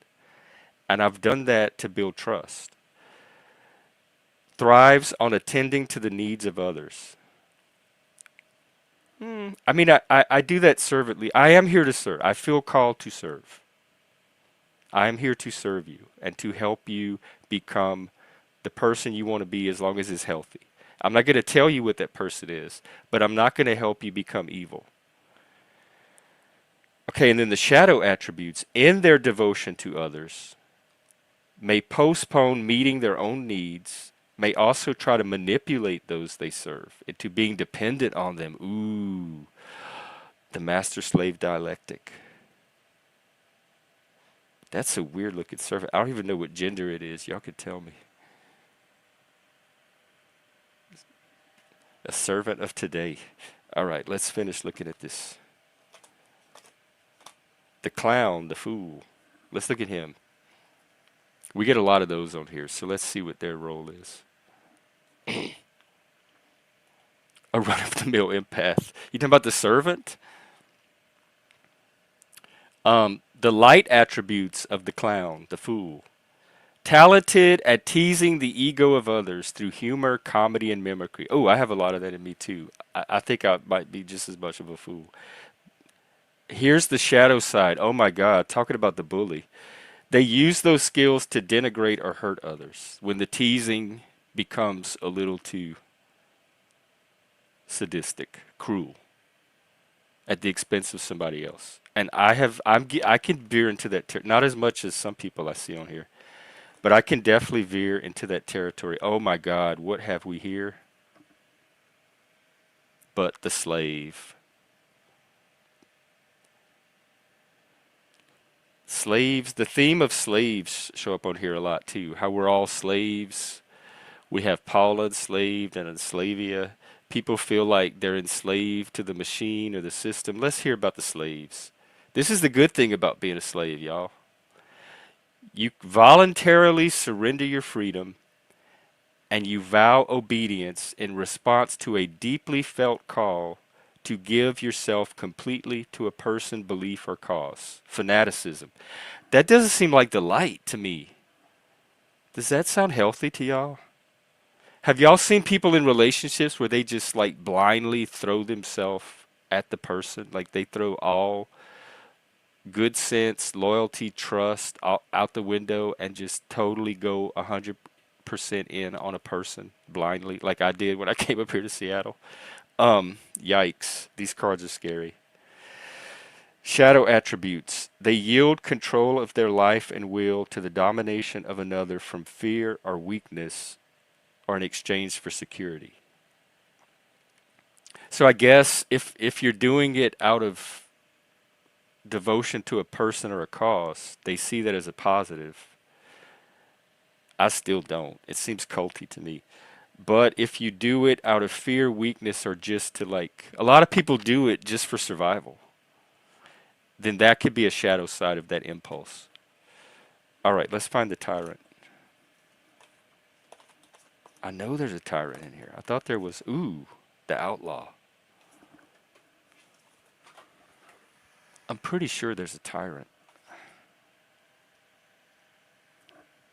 and I've done that to build trust. Thrives on attending to the needs of others. I mean, I do that servantly. I am here to serve. I feel called to serve. I am here to serve you and to help you become the person you want to be as long as it's healthy. I'm not going to tell you what that person is, but I'm not going to help you become evil. Okay, and then the shadow attributes in their devotion to others may postpone meeting their own needs, may also try to manipulate those they serve into being dependent on them. Ooh, the master slave dialectic. That's a weird looking servant. I don't even know what gender it is. Y'all could tell me. A servant of today. All right, let's finish looking at this. The clown, the fool. Let's look at him. We get a lot of those on here, so let's see what their role is. A run-of-the-mill empath. You talking about the servant? The light attributes of the clown, the fool. Talented at teasing the ego of others through humor, comedy, and mimicry. Oh, I have a lot of that in me too. I think I might be just as much of a fool. Here's the shadow side. Oh my God, talking about the bully. They use those skills to denigrate or hurt others when the teasing becomes a little too sadistic, cruel, at the expense of somebody else. And I can veer into that not as much as some people I see on here, but I can definitely veer into that territory. Oh my God, what have we here? But the slave. Slaves, the theme of slaves show up on here a lot too. How we're all slaves. We have Paula enslaved and enslavia. People feel like they're enslaved to the machine or the system. Let's hear about the slaves. This is the good thing about being a slave, y'all. You voluntarily surrender your freedom and you vow obedience in response to a deeply felt call to give yourself completely to a person, belief, or cause. Fanaticism. That doesn't seem like the light to me. Does that sound healthy to y'all? Have y'all seen people in relationships where they just like blindly throw themselves at the person? Like they throw all good sense, loyalty, trust out the window and just totally go 100% in on a person blindly, like I did when I came up here to Seattle. Yikes. These cards are scary. Shadow attributes. They yield control of their life and will to the domination of another from fear or weakness or in exchange for security. So I guess if you're doing it out of devotion to a person or a cause, they see that as a positive. I still don't. It seems culty to me. But if you do it out of fear, weakness, or just to like, a lot of people do it just for survival, then that could be a shadow side of that impulse. All right, let's find the tyrant. I know there's a tyrant in here. I thought there was, ooh, the outlaw. I'm pretty sure there's a tyrant.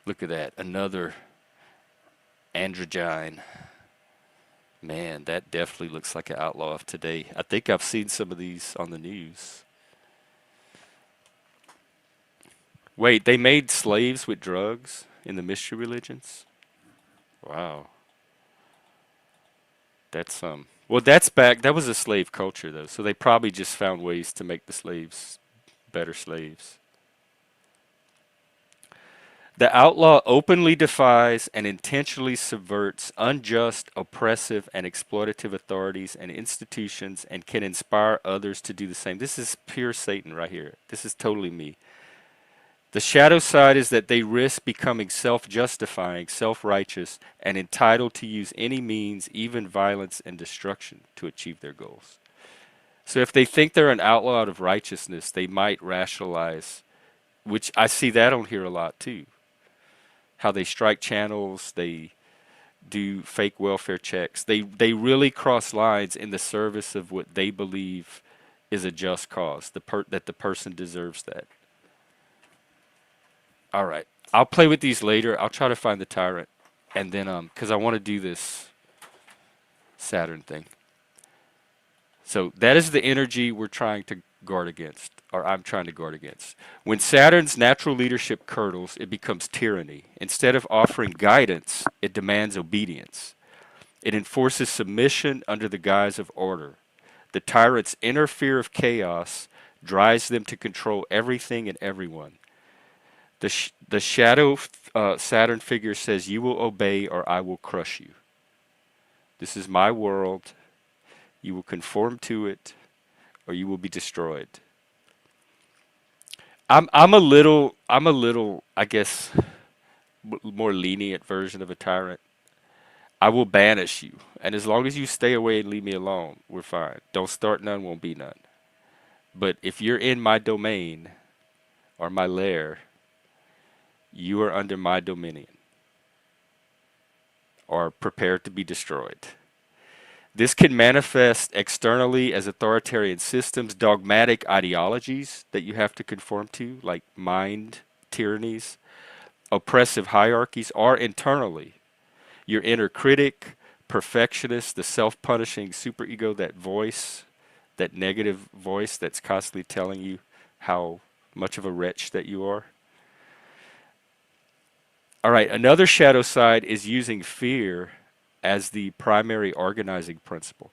Look at that, another androgyne. Man, that definitely looks like an outlaw of today. I think I've seen some of these on the news. Wait, they made slaves with drugs in the mystery religions? Wow. That's well, that's back. That was a slave culture though. So they probably just found ways to make the slaves better slaves. The outlaw openly defies and intentionally subverts unjust, oppressive, and exploitative authorities and institutions and can inspire others to do the same. This is pure Satan right here. This is totally me. The shadow side is that they risk becoming self-justifying, self-righteous, and entitled to use any means, even violence and destruction, to achieve their goals. So if they think they're an outlaw of righteousness, they might rationalize, which I see that on here a lot too. How they strike channels, they do fake welfare checks. They really cross lines in the service of what they believe is a just cause, that the person deserves that. All right. I'll play with these later. I'll try to find the tyrant. And then cuz I want to do this Saturn thing. So that is the energy we're trying to guard against, or I'm trying to guard against. When Saturn's natural leadership curdles, it becomes tyranny. Instead of offering guidance, it demands obedience. It enforces submission under the guise of order. The tyrant's inner fear of chaos drives them to control everything and everyone. The shadow Saturn figure says, "You will obey or I will crush you. This is my world. You will conform to it or you will be destroyed." I'm a little I guess more lenient version of a tyrant. I will banish you, and as long as you stay away and leave me alone, we're fine. Don't start none, won't be none. But if you're in my domain or my lair, you are under my dominion or prepared to be destroyed. This can manifest externally as authoritarian systems, dogmatic ideologies that you have to conform to, like mind tyrannies, oppressive hierarchies, or internally, your inner critic, perfectionist, the self punishing superego, that voice, that negative voice that's constantly telling you how much of a wretch that you are. All right, another shadow side is using fear as the primary organizing principle.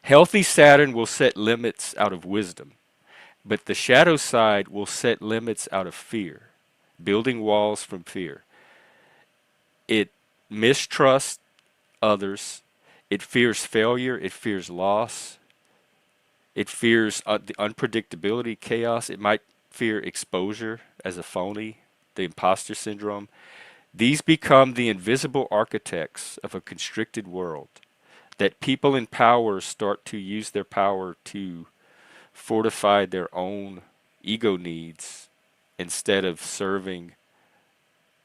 Healthy Saturn will set limits out of wisdom, but the shadow side will set limits out of fear, building walls from fear. It mistrusts others, it fears failure, it fears loss, it fears the unpredictability, chaos, it might fear exposure as a phony, the imposter syndrome. These become the invisible architects of a constricted world that people in power start to use their power to fortify their own ego needs instead of serving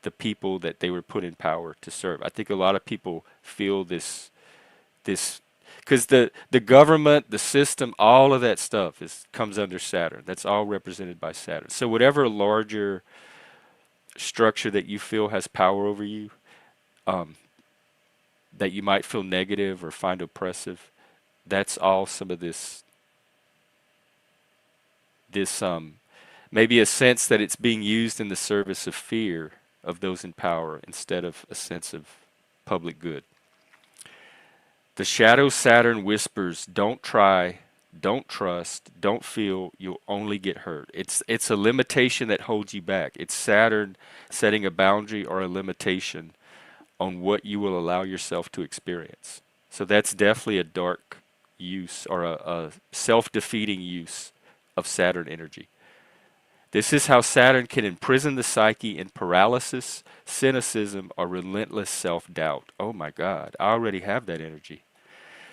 the people that they were put in power to serve. I think a lot of people feel this because the government, the system, all of that stuff comes under Saturn. That's all represented by Saturn. So whatever larger structure that you feel has power over you, um, that you might feel negative or find oppressive, that's all some of this maybe a sense that it's being used in the service of fear of those in power instead of a sense of public good. The shadow Saturn whispers, "Don't try, don't trust, don't feel, you'll only get hurt." It's a limitation that holds you back. It's Saturn setting a boundary or a limitation on what you will allow yourself to experience. So that's definitely a dark use or a self-defeating use of Saturn energy. This is how Saturn can imprison the psyche in paralysis, cynicism, or relentless self-doubt. Oh my God, I already have that energy.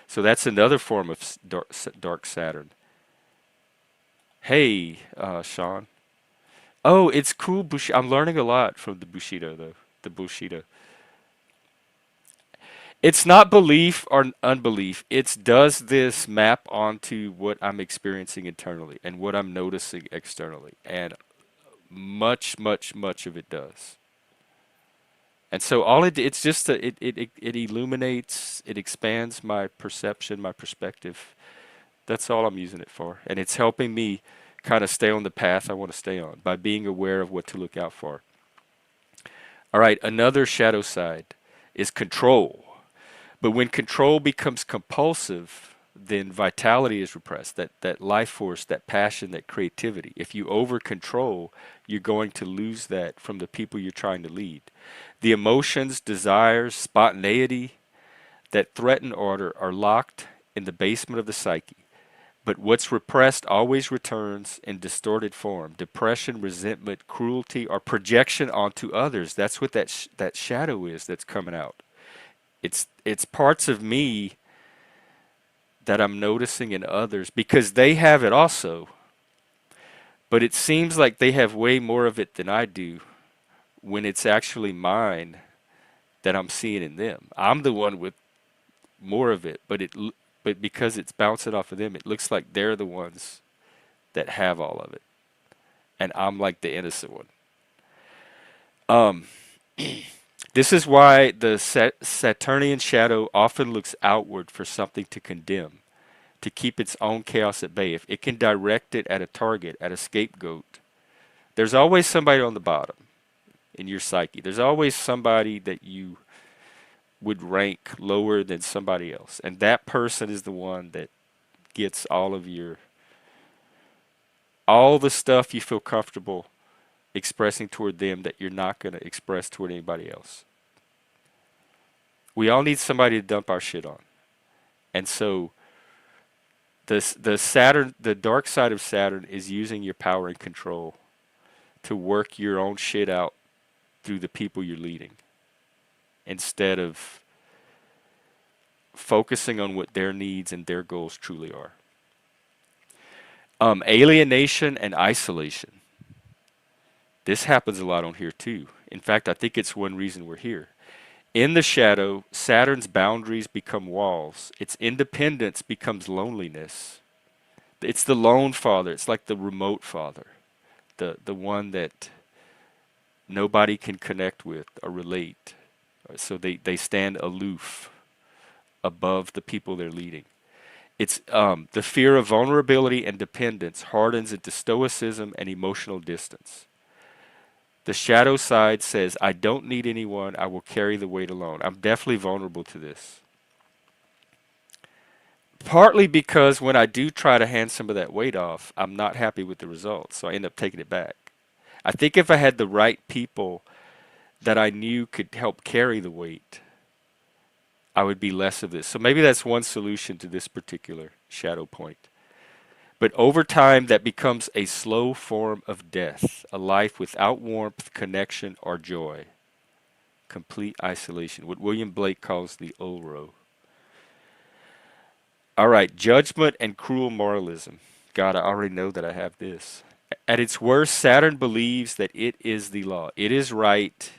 So that's another form of dark Saturn. Hey, Sean. Oh, it's cool. I'm learning a lot from the Bushido, though. The Bushido. It's not belief or unbelief. It's does this map onto what I'm experiencing internally and what I'm noticing externally. And much, much, much of it does. And so it's just it illuminates, it expands my perception, my perspective. That's all I'm using it for. And it's helping me kind of stay on the path I want to stay on by being aware of what to look out for. All right, another shadow side is control. But when control becomes compulsive, then vitality is repressed, that life force, that passion, that creativity. If you over control, you're going to lose that from the people you're trying to lead. The emotions, desires, spontaneity that threaten order are locked in the basement of the psyche. But what's repressed always returns in distorted form. Depression, resentment, cruelty, or projection onto others. That's what that shadow is that's coming out. It's parts of me that I'm noticing in others because they have it also. But it seems like they have way more of it than I do when it's actually mine that I'm seeing in them. I'm the one with more of it, but because it's bouncing off of them, it looks like they're the ones that have all of it, and I'm like the innocent one. Um, this is why the Saturnian shadow often looks outward for something to condemn, to keep its own chaos at bay. If it can direct it at a target, at a scapegoat, there's always somebody on the bottom in your psyche. There's always somebody that you would rank lower than somebody else, and that person is the one that gets all the stuff you feel comfortable expressing toward them that you're not going to express toward anybody else. We all need somebody to dump our shit on. And so the dark side of Saturn is using your power and control to work your own shit out through the people you're leading instead of focusing on what their needs and their goals truly are. Alienation and isolation. This happens a lot on here too. In fact, I think it's one reason we're here. In the shadow, Saturn's boundaries become walls. Its independence becomes loneliness. It's the lone father. It's like the remote father, the one that nobody can connect with or relate. So they stand aloof above the people they're leading. It's the fear of vulnerability and dependence hardens into stoicism and emotional distance. The shadow side says, I don't need anyone. I will carry the weight alone. I'm definitely vulnerable to this. Partly because when I do try to hand some of that weight off, I'm not happy with the results. So I end up taking it back. I think if I had the right people that I knew could help carry the weight, I would be less of this. So maybe that's one solution to this particular shadow point. But over time, that becomes a slow form of death, a life without warmth, connection, or joy. Complete isolation, what William Blake calls the Ulro. All right, judgment and cruel moralism. God, I already know that I have this. At its worst, Saturn believes that it is the law. It is right.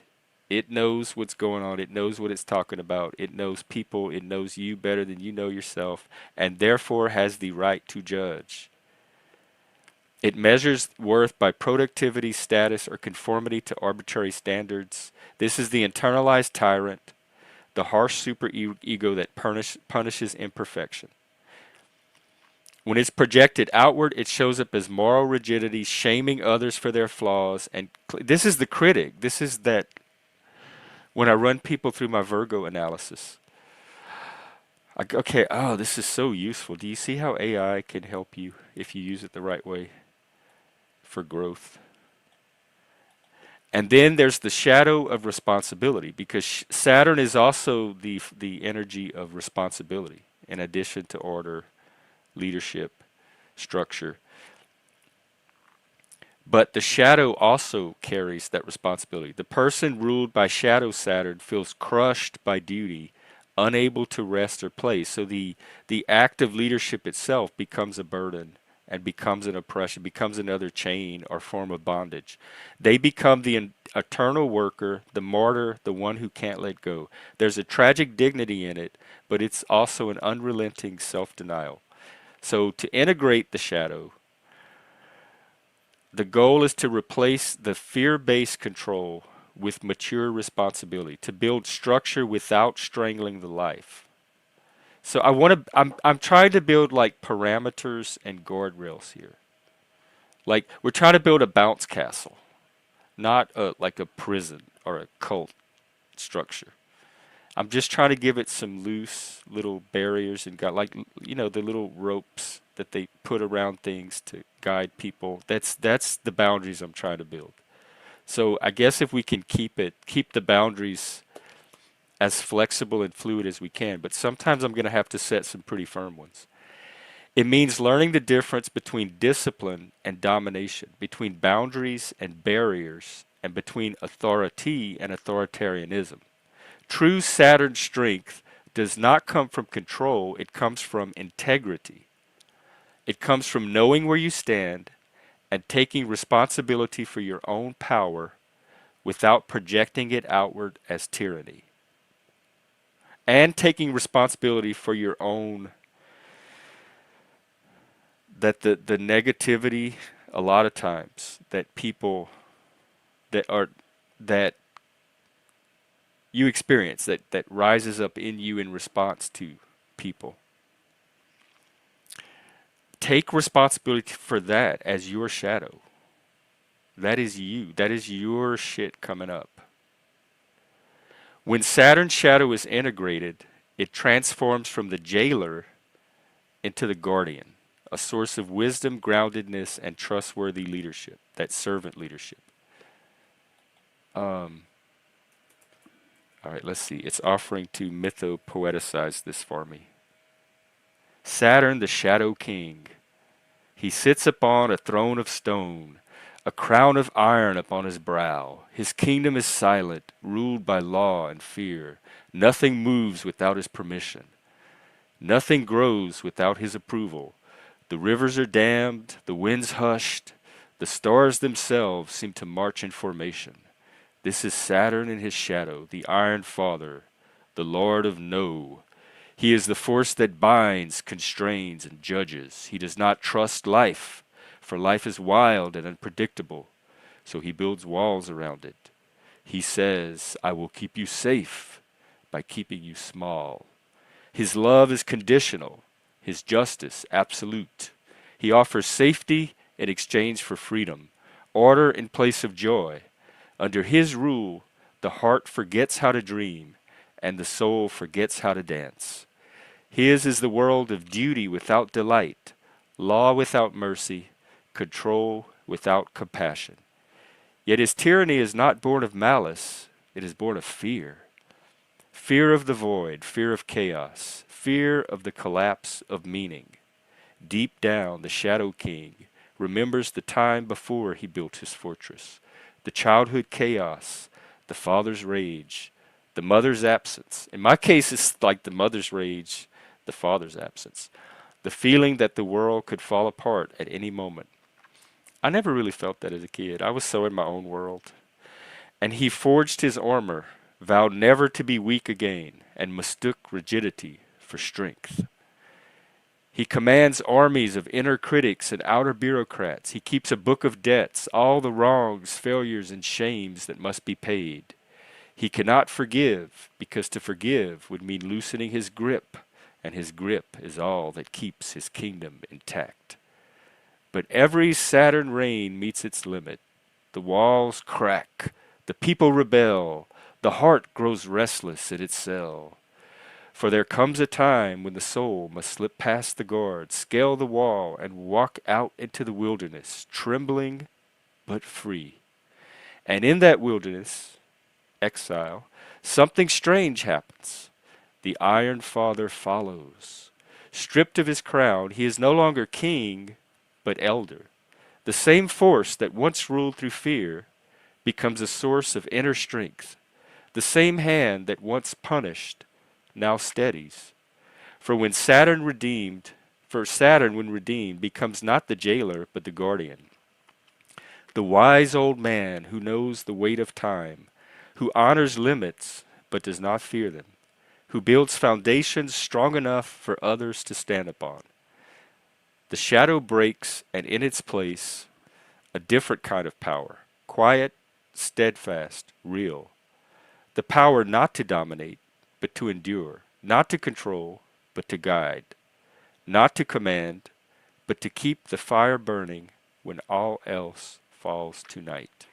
It knows what's going on. It knows what it's talking about. It knows people. It knows you better than you know yourself, and therefore has the right to judge. It measures worth by productivity, status, or conformity to arbitrary standards. This is the internalized tyrant, the harsh superego that punishes imperfection. When it's projected outward, it shows up as moral rigidity, shaming others for their flaws. And this is the critic. This is that when I run people through my Virgo analysis. Okay, oh, this is so useful. Do you see how AI can help you if you use it the right way for growth? And then there's the shadow of responsibility, because Saturn is also the energy of responsibility in addition to order, leadership, structure. But the shadow also carries that responsibility. The person ruled by shadow Saturn feels crushed by duty, unable to rest or play. So the act of leadership itself becomes a burden and becomes an oppression, becomes another chain or form of bondage. They become the eternal worker, the martyr, the one who can't let go. There's a tragic dignity in it, but it's also an unrelenting self-denial. So to integrate the shadow, the goal is to replace the fear-based control with mature responsibility, to build structure without strangling the life. So I'm trying to build like parameters and guardrails here. Like we're trying to build a bounce castle, not like a prison or a cult structure. I'm just trying to give it some loose little barriers and got like the little ropes that they put around things to guide people. That's the boundaries I'm trying to build. So I guess if we can keep the boundaries as flexible and fluid as we can, but sometimes I'm going to have to set some pretty firm ones. It means learning the difference between discipline and domination, between boundaries and barriers, and between authority and authoritarianism. True Saturn strength does not come from control, it comes from integrity. It comes from knowing where you stand and taking responsibility for your own power without projecting it outward as tyranny. And taking responsibility for your own, that the negativity a lot of times that people that are that you experience that rises up in you in response to people. Take responsibility for that as your shadow. That is you. That is your shit coming up. When Saturn's shadow is integrated, it transforms from the jailer into the guardian, a source of wisdom, groundedness, and trustworthy leadership, that servant leadership. All right, let's see. It's offering to mytho-poeticize this for me. Saturn, the Shadow King. He sits upon a throne of stone, a crown of iron upon his brow. His kingdom is silent, ruled by law and fear. Nothing moves without his permission. Nothing grows without his approval. The rivers are dammed, the winds hushed. The stars themselves seem to march in formation. This is Saturn in his shadow, the Iron Father, the Lord of No. He is the force that binds, constrains, and judges. He does not trust life, for life is wild and unpredictable, so he builds walls around it. He says, I will keep you safe by keeping you small. His love is conditional, his justice absolute. He offers safety in exchange for freedom, order in place of joy. Under his rule, the heart forgets how to dream, and the soul forgets how to dance. His is the world of duty without delight, law without mercy, control without compassion. Yet his tyranny is not born of malice, it is born of fear. Fear of the void, fear of chaos, fear of the collapse of meaning. Deep down, the Shadow King remembers the time before he built his fortress, the childhood chaos, the father's rage, the mother's absence. In my case, it's like the mother's rage, the father's absence. The feeling that the world could fall apart at any moment. I never really felt that as a kid. I was so in my own world. And he forged his armor, vowed never to be weak again, and mistook rigidity for strength. He commands armies of inner critics and outer bureaucrats. He keeps a book of debts, all the wrongs, failures, and shames that must be paid. He cannot forgive, because to forgive would mean loosening his grip, and his grip is all that keeps his kingdom intact. But every Saturn reign meets its limit. The walls crack, the people rebel, the heart grows restless in its cell. For there comes a time when the soul must slip past the guard, scale the wall, and walk out into the wilderness, trembling but free. And in that wilderness, exile, something strange happens. The Iron Father follows. Stripped of his crown, he is no longer king, but elder. The same force that once ruled through fear becomes a source of inner strength. The same hand that once punished now steadies. For Saturn when redeemed, becomes not the jailer, but the guardian. The wise old man who knows the weight of time, who honors limits but does not fear them, who builds foundations strong enough for others to stand upon. The shadow breaks, and in its place, a different kind of power, quiet, steadfast, real. The power not to dominate, but to endure, not to control, but to guide, not to command, but to keep the fire burning when all else falls to night.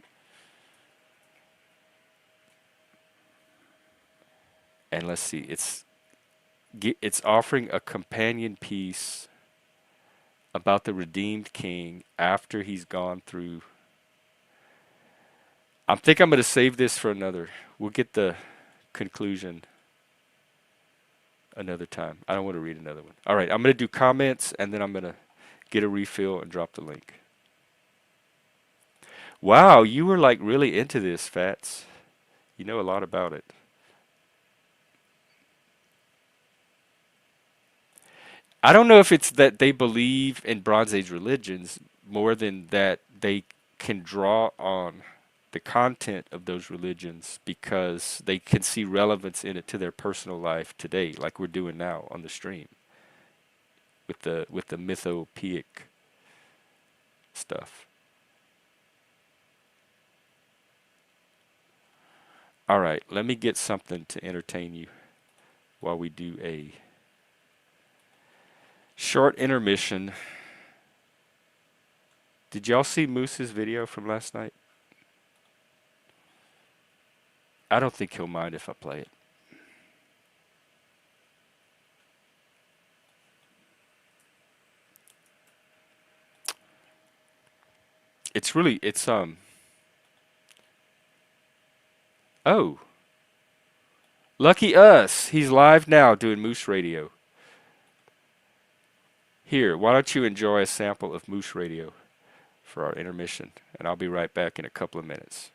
And let's see, it's offering a companion piece about the redeemed king after he's gone through. I think I'm going to save this for another. We'll get the conclusion another time. I don't want to read another one. All right, I'm going to do comments and then I'm going to get a refill and drop the link. Wow, you were like really into this, Fats. You know a lot about it. I don't know if it's that they believe in Bronze Age religions more than that they can draw on the content of those religions because they can see relevance in it to their personal life today, like we're doing now on the stream with the mythopoeic stuff. All right, let me get something to entertain you while we do a short intermission. Did y'all see Moose's video from last night? I don't think he'll mind if I play it. It's oh, lucky us. He's live now doing Moose Radio. Here, why don't you enjoy a sample of Moose Radio for our intermission, and I'll be right back in a couple of minutes.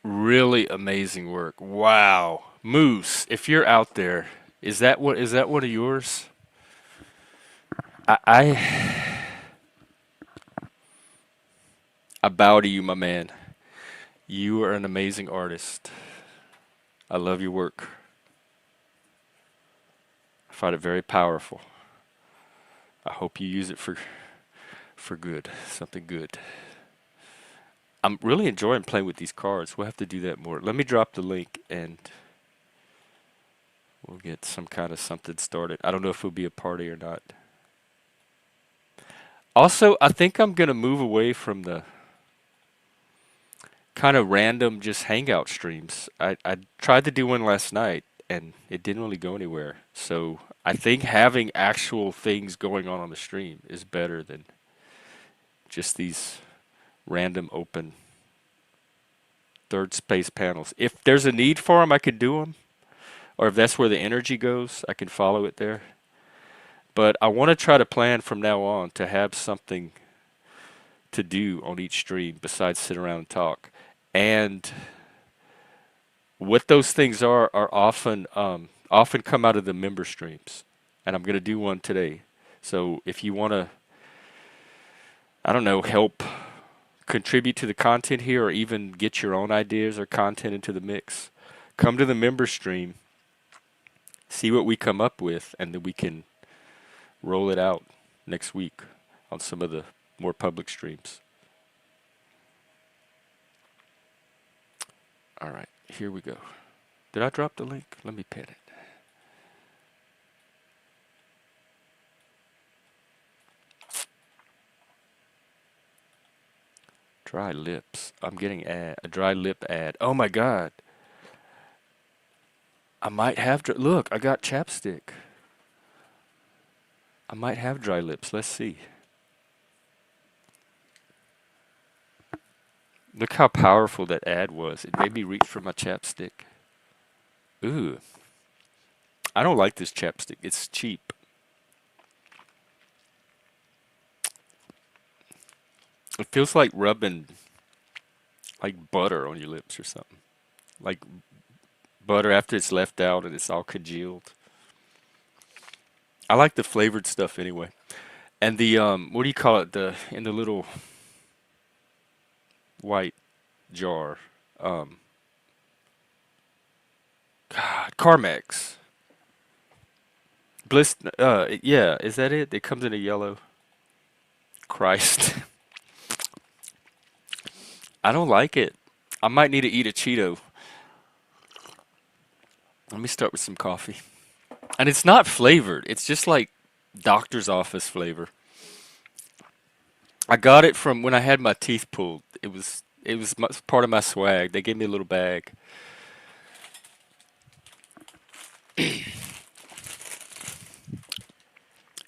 Really amazing work. Wow. Moose, if you're out there, is that one of yours? I I bow to you, my man. You are an amazing artist. I love your work. I find it very powerful. I hope you use it for good, something good. I'm really enjoying playing with these cards. We'll have to do that more. Let me drop the link and we'll get some kind of something started. I don't know if it'll be a party or not. Also, I think I'm gonna move away from the kind of random just hangout streams. I tried to do one last night and it didn't really go anywhere. So I think having actual things going on the stream is better than just these random open third space panels. If there's a need for them, I could do them. Or if that's where the energy goes, I can follow it there. But I want to try to plan from now on to have something to do on each stream besides sit around and talk. And what those things are often come out of the member streams. And I'm going to do one today. So if you want to, I don't know, help contribute to the content here or even get your own ideas or content into the mix, come to the member stream, see what we come up with, and then we can roll it out next week on some of the more public streams. All right, here we go. Did I drop the link? Let me pin it. Dry lips. I'm getting a dry lip ad. Oh my God. I might have, look, I got chapstick. I might have dry lips. Let's see. Look how powerful that ad was. It made me reach for my chapstick. Ooh. I don't like this chapstick. It's cheap. It feels like rubbing like butter on your lips or something. Like butter after it's left out and it's all congealed. I like the flavored stuff anyway. And the what do you call it? The in the little white jar. Um God, Carmex. Bliss yeah, is that it? It comes in a yellow. Christ. I don't like it. I might need to eat a Cheeto. Let me start with some coffee. And it's not flavored. It's just like doctor's office flavor. I got it from when I had my teeth pulled. It was part of my swag. They gave me a little bag.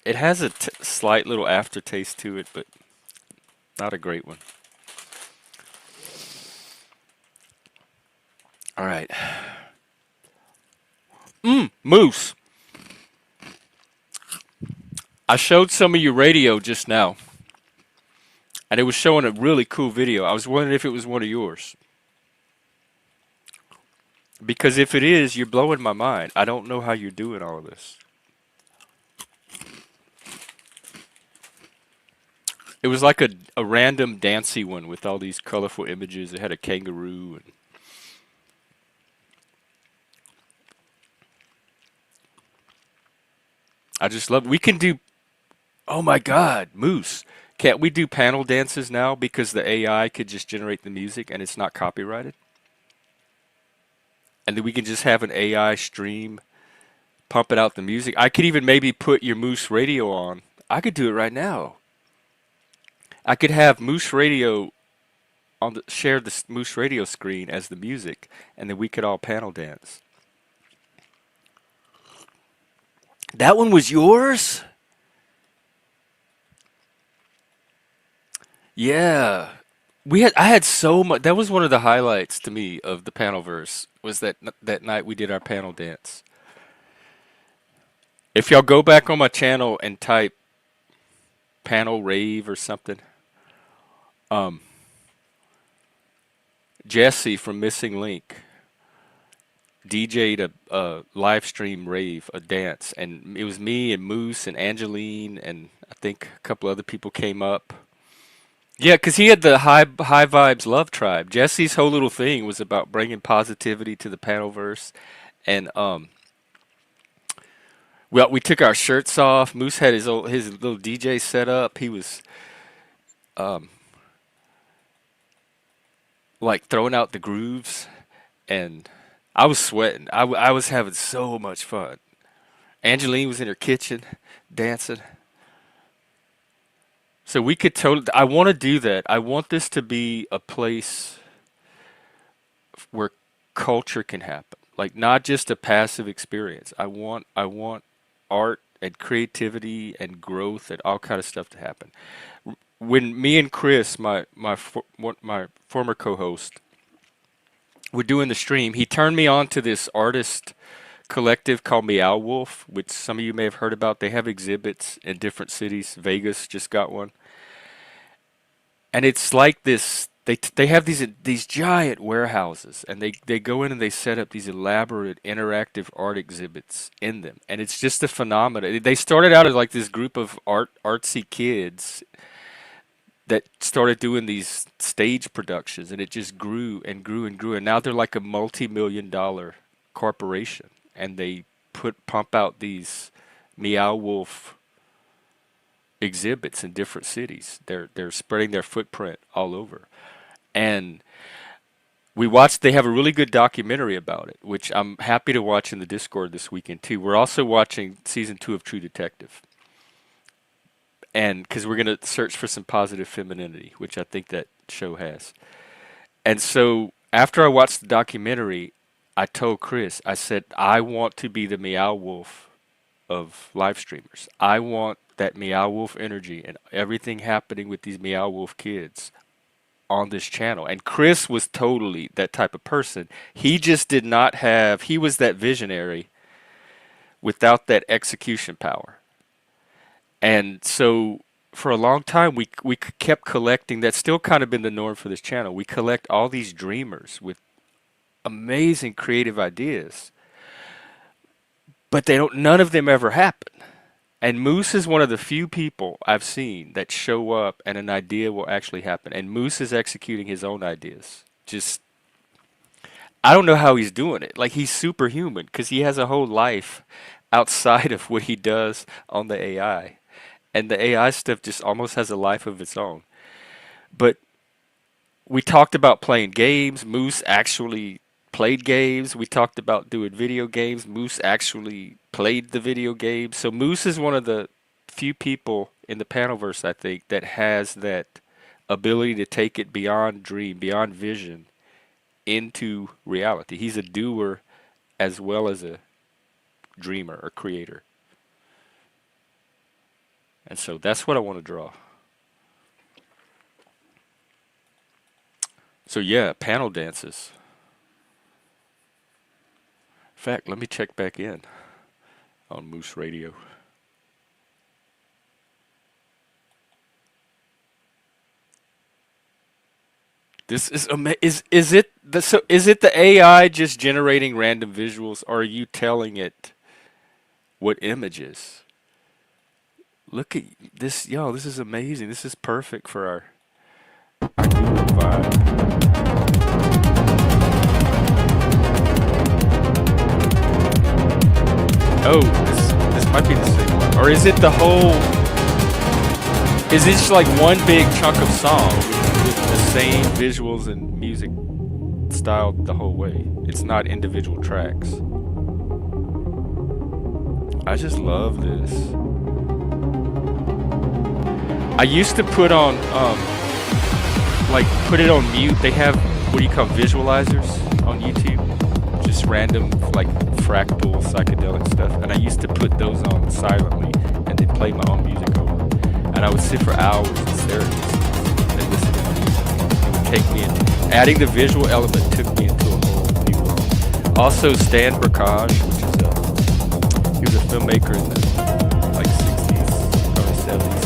It has a slight little aftertaste to it, but not a great one. All right. Moose. I showed some of your radio just now, and it was showing a really cool video. I was wondering if it was one of yours. Because if it is, you're blowing my mind. I don't know how you're doing all of this. It was like a random dancy one with all these colorful images. It had a kangaroo and I just love we can do oh my God, Moose. Can't we do panel dances now because the AI could just generate the music and it's not copyrighted? And then we can just have an AI stream pumping out the music. I could even maybe put your Moose radio on. I could do it right now. I could have Moose Radio on the share the Moose Radio screen as the music, and then we could all panel dance. That one was yours? Yeah. I had so much. That was one of the highlights to me of the panel verse. Was that night we did our panel dance. If y'all go back on my channel and type panel rave or something, um, Jesse from Missing Link DJ'd a live stream rave, a dance, and it was me and Moose and Angeline and I think a couple other people came up. Yeah, 'cause he had the high vibes love tribe. Jesse's whole little thing was about bringing positivity to the panel verse, and well, we took our shirts off. Moose had his little DJ set up. He was um like throwing out the grooves, and I was sweating. I was having so much fun. Angeline was in her kitchen dancing. So we could totally, I want to do that. I want this to be a place where culture can happen. Like not just a passive experience. I want art and creativity and growth and all kind of stuff to happen. When me and Chris, my former co-host, were doing the stream, he turned me on to this artist collective called Meow Wolf, which some of you may have heard about. They have exhibits in different cities. Vegas just got one. And it's like this, they have these giant warehouses, and they go in and they set up these elaborate interactive art exhibits in them, and it's just a phenomenon. They started out as like this group of artsy kids that started doing these stage productions, and it just grew and grew and grew, and now they're like a multi-million-dollar corporation, and they pump out these Meow Wolf exhibits in different cities. They're spreading their footprint all over. And we watched, they have a really good documentary about it, which I'm happy to watch in the Discord this weekend too. We're also watching season 2 of True Detective. And because we're going to search for some positive femininity, which I think that show has. And so after I watched the documentary, I told Chris, I said, I want to be the Meow Wolf of live streamers. I want that Meow Wolf energy and everything happening with these Meow Wolf kids on this channel. And Chris was totally that type of person. He just did not have, he was that visionary without that execution power. And so for a long time, we kept collecting. That's still kind of been the norm for this channel. We collect all these dreamers with amazing creative ideas, but none of them ever happen. And Moose is one of the few people I've seen that show up and an idea will actually happen. And Moose is executing his own ideas. Just, I don't know how he's doing it. Like he's superhuman because he has a whole life outside of what he does on the AI. And the AI stuff just almost has a life of its own. But we talked about playing games. Moose actually played games. We talked about doing video games. Moose actually played the video games. So Moose is one of the few people in the Panelverse, I think, that has that ability to take it beyond dream, beyond vision, into reality. He's a doer as well as a dreamer or creator. And so that's what I want to draw. So yeah, panel dances. In fact, let me check back in on Moose Radio. This is is it the AI just generating random visuals, or are you telling it what images? Look at this, yo, this is amazing. This is perfect for our Google vibe. Oh, this might be the same one. Or is it the whole, is it just like one big chunk of song with the same visuals and music styled the whole way? It's not individual tracks. I just love this. I used to put on, like, put it on mute. They have, what do you call, visualizers on YouTube? Just random, like, fractal, psychedelic stuff. And I used to put those on silently, and they'd play my own music over. And I would sit for hours and stare at this and listen to my music. It would take me in. Adding the visual element took me into a whole new world. Also, Stan Brakhage, which is he was a filmmaker in the, like, 60s, early 70s.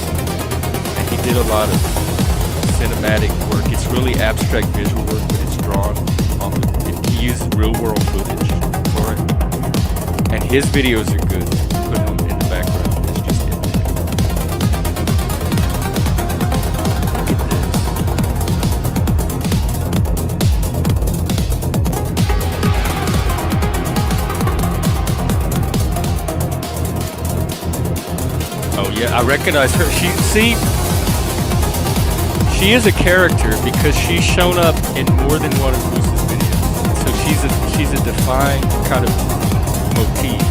Did a lot of cinematic work. It's really abstract visual work, but it's drawn on the, he used real world footage for it. And his videos are good. Put them in the background. It's just interesting. Look at this. Oh yeah, I recognize her. She is a character because she's shown up in more than one of Moose's videos. So she's a defined kind of motif.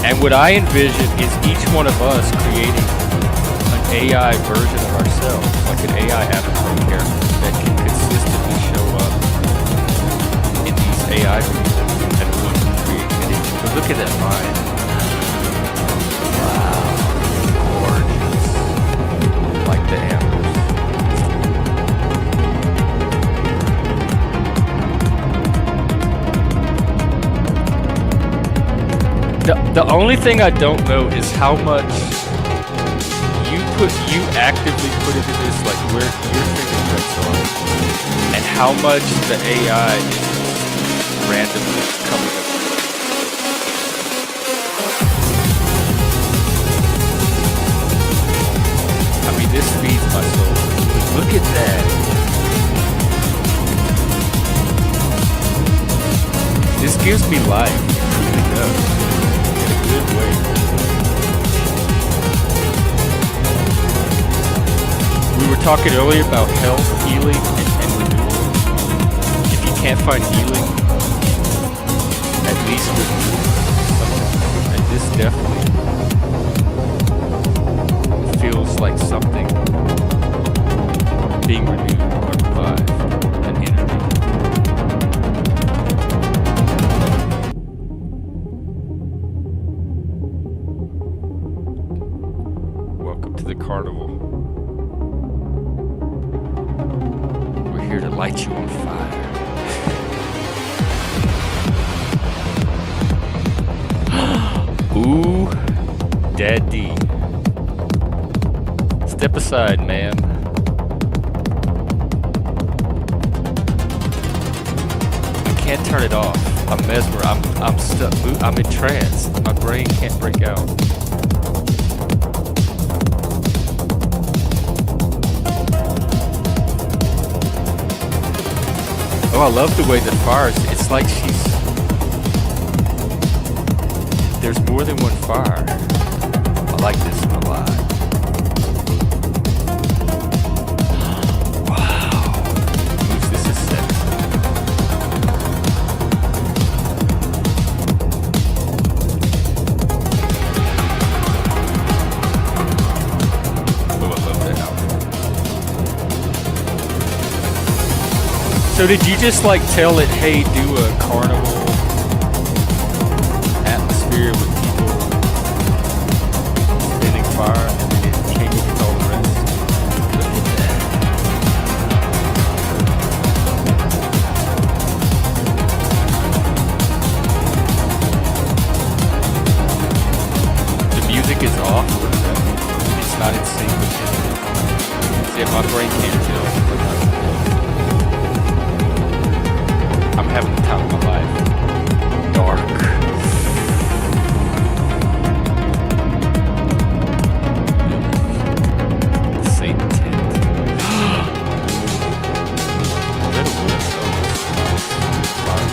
And what I envision is each one of us creating a AI version of ourselves, like an AI avatar character that can consistently show up in these AI videos and the ones we create. But look at that line. Wow, gorgeous. Like the antlers. The only thing I don't know is how much you actively put into this, like where your fingerprints are, and how much the AI is randomly coming up with. I mean, this feeds my soul. Look at that. This gives me life. It really does. In a good way. We were talking earlier about health, healing, and renewal. If you can't find healing, at least with something, and this definitely feels like something being renewed or revived, an energy. Welcome to the carnival. Here to light you on fire. Ooh, daddy. Step aside, man. I can't turn it off. I'm mesmerized. I'm stuck. I'm entranced. My brain can't break out. Oh, I love the way the fires, it's like there's more than one fire. I like this one a lot. Wow. Ooh, this is sexy. Oh, I love that outfit. So did you just like tell it, hey, do a carnival atmosphere with people spinning fire, and then it came up with all the rest? Look at that. The music is off. What does that mean? It's not in sync with it. See, my brain can't tell. I'm having the time of my life. Dark. Satan tent. Little bit of fire.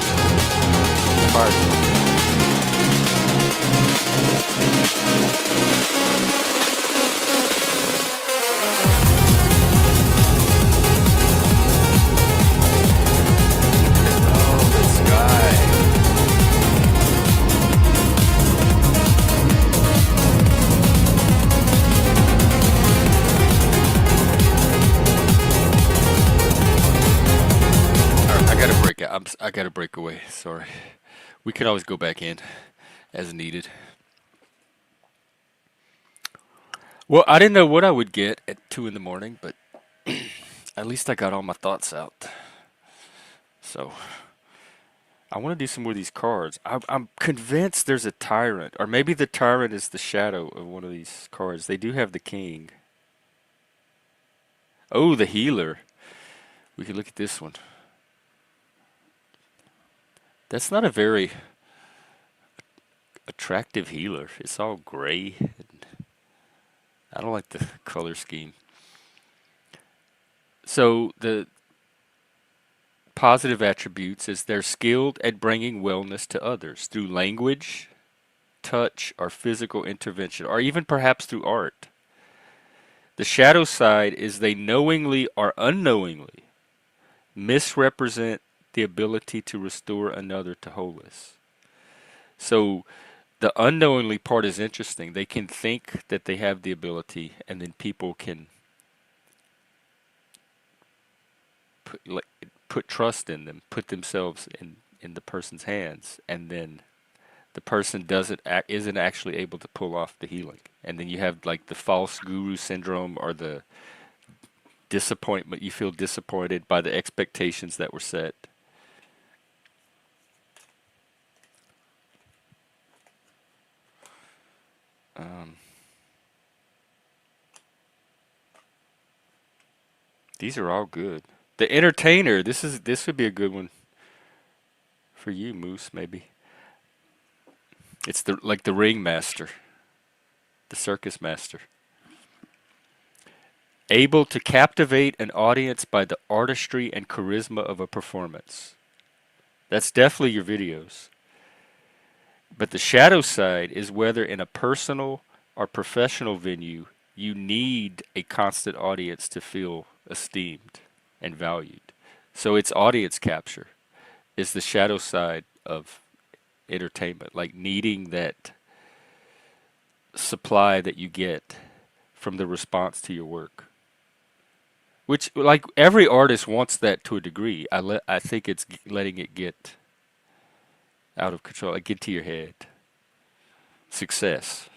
I gotta break away. Sorry. We can always go back in as needed. Well, I didn't know what I would get at 2 in the morning, but at least I got all my thoughts out. So I want to do some more of these cards. I'm convinced there's a tyrant, or maybe the tyrant is the shadow of one of these cards. They do have the king. Oh, the healer. We could look at this one. That's not a very attractive healer. It's all gray. I don't like the color scheme. So the positive attributes is they're skilled at bringing wellness to others through language, touch, or physical intervention, or even perhaps through art. The shadow side is they knowingly or unknowingly misrepresent the ability to restore another to wholeness. So The unknowingly part is interesting. They can think that they have the ability, and then people can put, like, put trust in them, put themselves in the person's hands, and then the person isn't actually able to pull off the healing. And then you have like the false guru syndrome, or the disappointment. You feel disappointed by the expectations that were set. Um, these are all good. The entertainer. This would be a good one for you, Moose. Maybe it's the ringmaster, the circus master, able to captivate an audience by the artistry and charisma of a performance. That's definitely your videos. But the shadow side is whether in a personal or professional venue, you need a constant audience to feel esteemed and valued. So it's audience capture is the shadow side of entertainment, like needing that supply that you get from the response to your work. Which, like, every artist wants that to a degree. I think it's letting it get out of control, like get to your head. Success.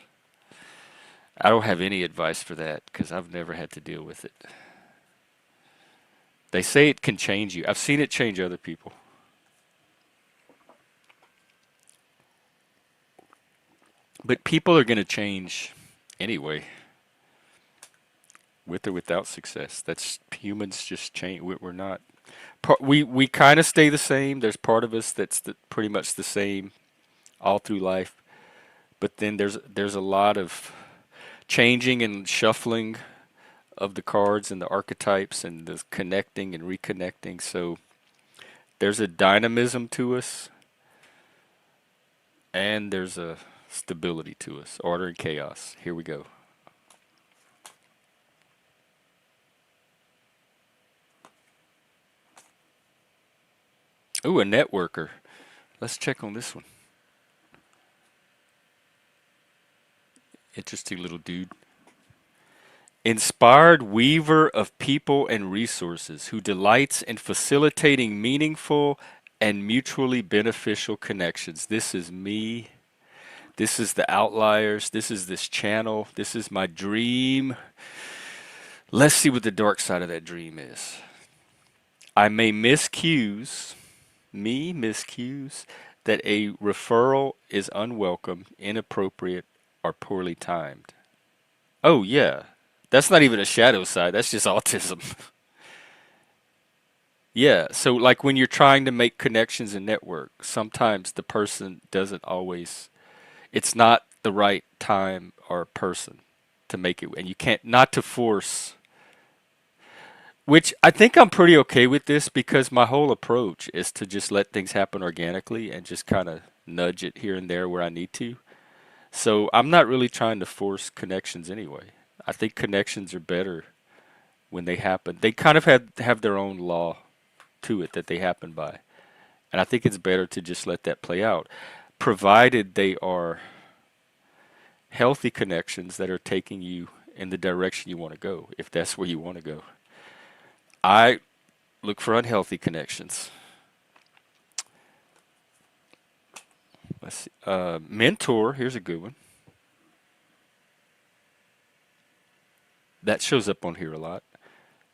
I don't have any advice for that because I've never had to deal with it. They say it can change you. I've seen it change other people. But people are going to change anyway, with or without success. That's humans just change. We're not. We kind of stay the same. There's part of us that's pretty much the same all through life. But then there's a lot of changing and shuffling of the cards and the archetypes and the connecting and reconnecting. So there's a dynamism to us, and there's a stability to us. Order and chaos. Here we go. Ooh, a networker. Let's check on this one. Interesting little dude. Inspired weaver of people and resources who delights in facilitating meaningful and mutually beneficial connections. This is me. This is the outliers. This is this channel. This is my dream. Let's see what the dark side of that dream is. I may miscues, that a referral is unwelcome, inappropriate, or poorly timed. Oh, yeah. That's not even a shadow side. That's just autism. Yeah. So, like when you're trying to make connections and network, sometimes the person doesn't always, it's not the right time or person to make it. And you can't, not to force, which I think I'm pretty okay with this because my whole approach is to just let things happen organically and just kind of nudge it here and there where I need to. So I'm not really trying to force connections anyway. I think connections are better when they happen. They kind of have their own law to it that they happen by. And I think it's better to just let that play out, provided they are healthy connections that are taking you in the direction you want to go, if that's where you want to go. I look for unhealthy connections. Let's see. Mentor, here's a good one. That shows up on here a lot.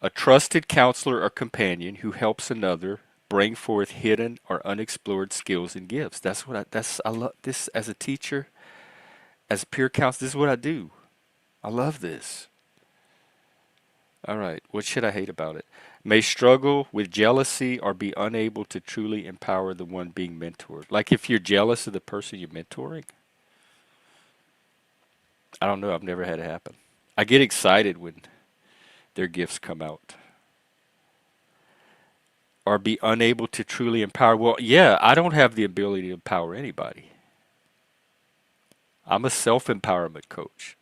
A trusted counselor or companion who helps another bring forth hidden or unexplored skills and gifts. I love this as a teacher, as a peer counselor. This is what I do. I love this. All right, what should I hate about it? May struggle with jealousy or be unable to truly empower the one being mentored. Like if you're jealous of the person you're mentoring. I don't know, I've never had it happen. I get excited when their gifts come out. Or be unable to truly empower. Well, yeah, I don't have the ability to empower anybody. I'm a self-empowerment coach.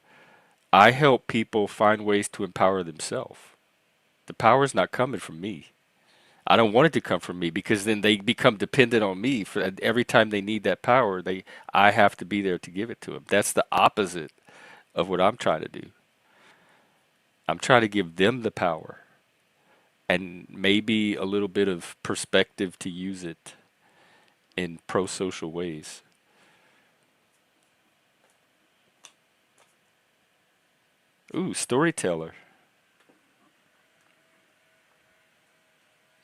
I help people find ways to empower themselves. The power's not coming from me. I don't want it to come from me because then they become dependent on me for every time they need that power. I have to be there to give it to them. That's the opposite of what I'm trying to do. I'm trying to give them the power and maybe a little bit of perspective to use it in pro-social ways. Ooh, storyteller.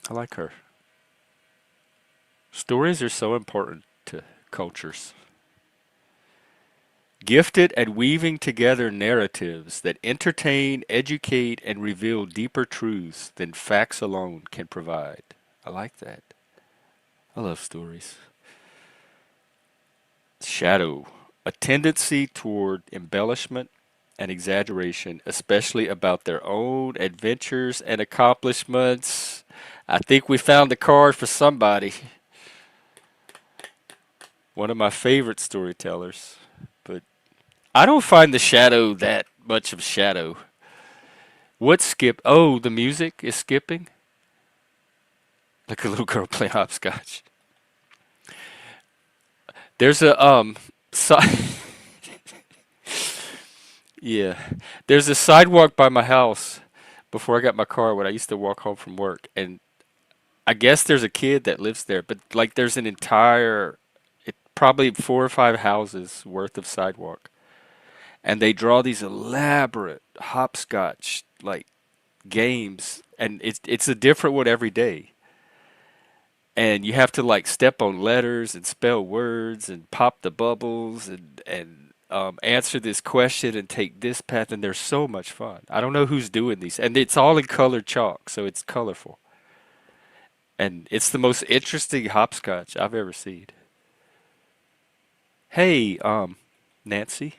I like her. Stories are so important to cultures. Gifted at weaving together narratives that entertain, educate, and reveal deeper truths than facts alone can provide. I like that. I love stories. Shadow, a tendency toward embellishment and exaggeration, especially about their own adventures and accomplishments. I think we found the card for somebody. One of my favorite storytellers. But I don't find the shadow that much of shadow. What skip? Oh, the music is skipping? Like a little girl playing hopscotch. There's a yeah. There's a sidewalk by my house before I got my car when I used to walk home from work, and I guess there's a kid that lives there, but like there's an entire probably 4 or 5 houses worth of sidewalk. And they draw these elaborate hopscotch like games, and it's a different one every day. And you have to like step on letters and spell words and pop the bubbles and answer this question and take this path, and they're so much fun. I don't know who's doing these, and it's all in colored chalk, so it's colorful. And it's the most interesting hopscotch I've ever seen. Hey, Nancy.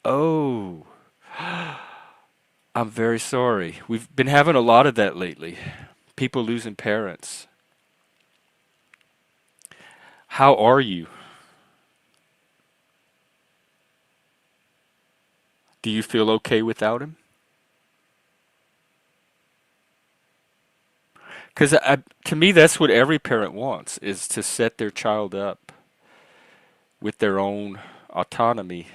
Oh, I'm very sorry. We've been having a lot of that lately. People losing parents. How are you? Do you feel okay without him? Because to me, that's what every parent wants, is to set their child up with their own autonomy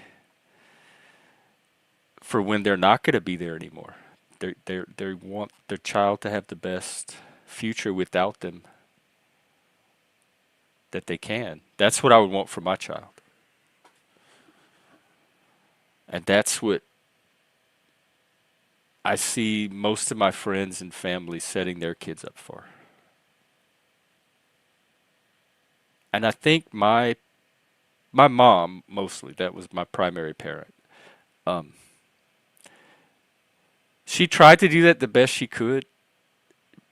for when they're not going to be there anymore. They want their child to have the best future without them that they can. That's what I would want for my child. And that's what I see most of my friends and family setting their kids up for. And I think my mom mostly, that was my primary parent. Um, she tried to do that the best she could.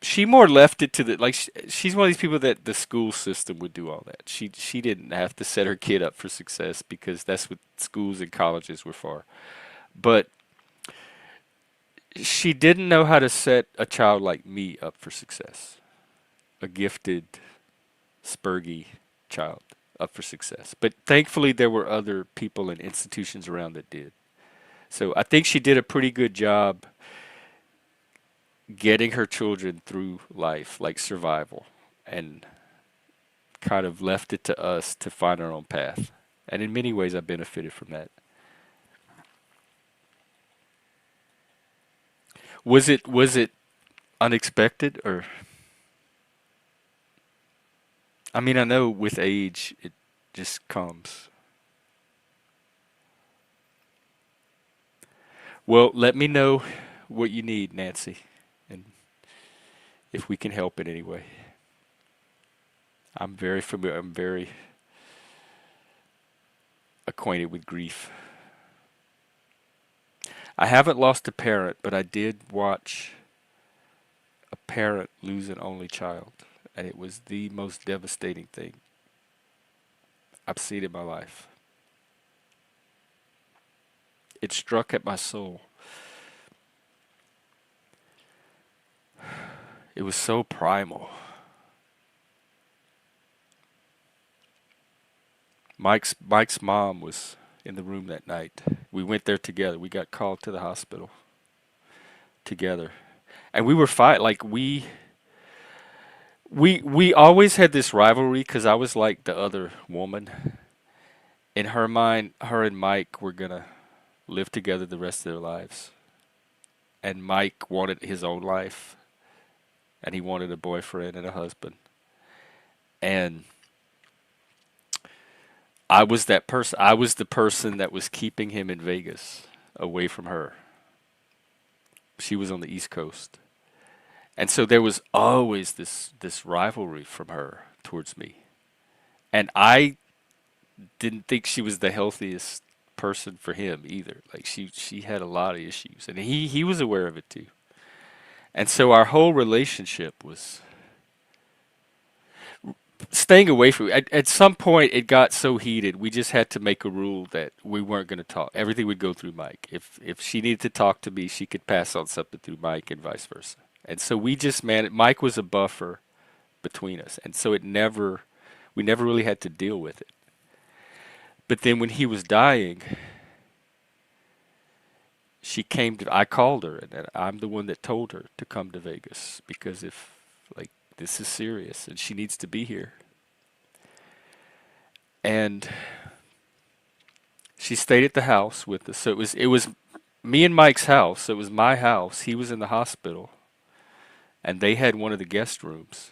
She more left it to the like she's one of these people that the school system would do all that. She didn't have to set her kid up for success because that's what schools and colleges were for. But she didn't know how to set a child like me up for success. A gifted, spurgy child up for success. But thankfully there were other people and institutions around that did. So I think she did a pretty good job getting her children through life, like survival, and kind of left it to us to find our own path. And in many ways, I benefited from that. Was it unexpected, or I mean, I know with age it just comes. Well, let me know what you need, Nancy, and if we can help in any way. I'm very familiar. I'm very acquainted with grief. I haven't lost a parent, but I did watch a parent lose an only child, and it was the most devastating thing I've seen in my life. It struck at my soul. It was so primal. Mike's mom was in the room that night. We went there together. We got called to the hospital together. and we were fight like we always had this rivalry because I was like the other woman. In her mind, her and Mike were gonna live together the rest of their lives. And Mike wanted his own life, and he wanted a boyfriend and a husband. And I was that person. I was the person that was keeping him in Vegas, away from her. She was on the East Coast. And so there was always this rivalry from her towards me. And I didn't think she was the healthiest person for him either. Like she had a lot of issues, and he was aware of it too. And so our whole relationship was staying away from it. At some point it got so heated we just had to make a rule that we weren't going to talk. Everything would go through Mike. If she needed to talk to me, she could pass on something through Mike and vice versa. And so we just managed. Mike was a buffer between us, and so it never we never really had to deal with it. But then when he was dying, she came to I called her, and I'm the one that told her to come to Vegas because if like this is serious and she needs to be here. And she stayed at the house with us. So it was me and Mike's house. So it was my house. He was in the hospital, and they had one of the guest rooms.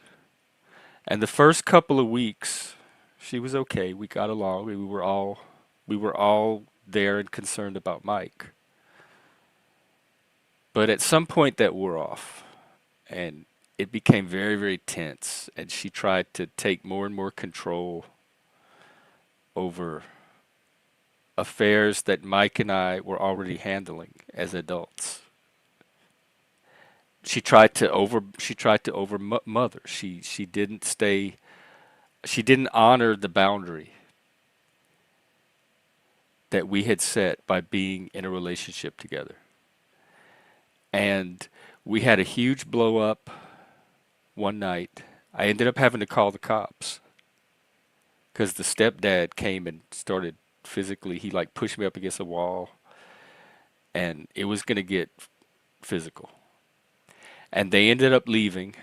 And the first couple of weeks, she was okay. We got along. We were all there and concerned about Mike. But at some point that wore off, and it became very, very tense. And she tried to take more and more control over affairs that Mike and I were already handling as adults. She tried to over mother. She didn't honor the boundary that we had set by being in a relationship together. And we had a huge blow up one night. I ended up having to call the cops because the stepdad came and started physically, he like pushed me up against a wall, and it was going to get physical. And they ended up leaving,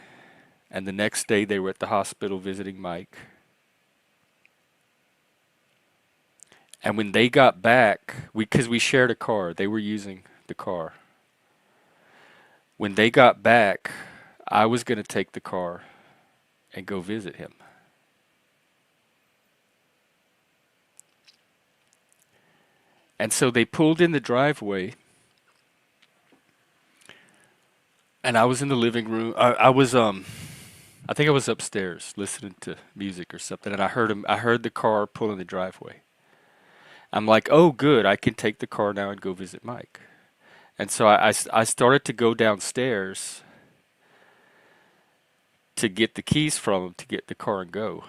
and the next day they were at the hospital visiting Mike. And when they got back, because we shared a car, they were using the car. When they got back, I was going to take the car and go visit him. And so they pulled in the driveway, and I was in the living room. I think I was upstairs listening to music or something, and I heard the car pull in the driveway. I'm like, oh, good, I can take the car now and go visit Mike. And so I started to go downstairs to get the keys from him to get the car and go.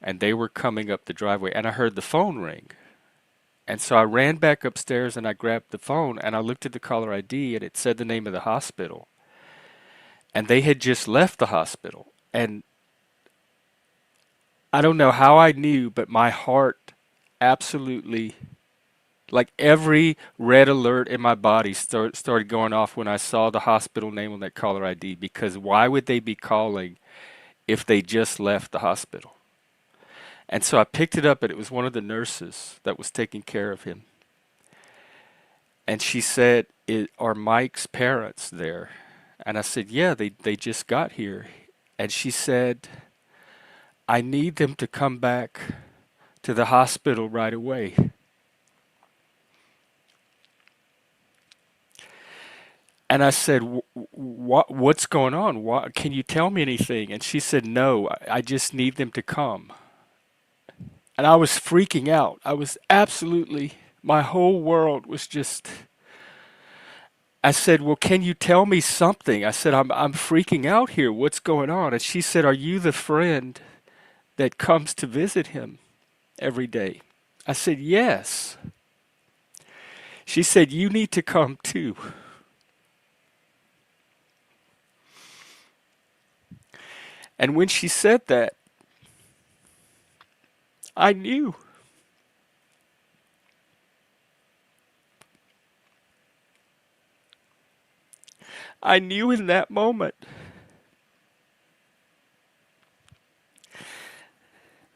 And they were coming up the driveway, and I heard the phone ring. And so I ran back upstairs and I grabbed the phone and I looked at the caller ID and it said the name of the hospital. And they had just left the hospital. And I don't know how I knew, but my heart absolutely, like every red alert in my body started going off when I saw the hospital name on that caller ID, because why would they be calling if they just left the hospital? And so I picked it up, and it was one of the nurses that was taking care of him. And she said, are Mike's parents there? And I said, yeah, they just got here. And she said, I need them to come back to the hospital right away. And I said, what's going on? Can you tell me anything? And she said, no, I just need them to come. And I was freaking out. I was absolutely, my whole world was just, I said, well, can you tell me something? I said, I'm freaking out here. What's going on? And she said, are you the friend that comes to visit him every day? I said, yes. She said, you need to come too. And when she said that, I knew. I knew in that moment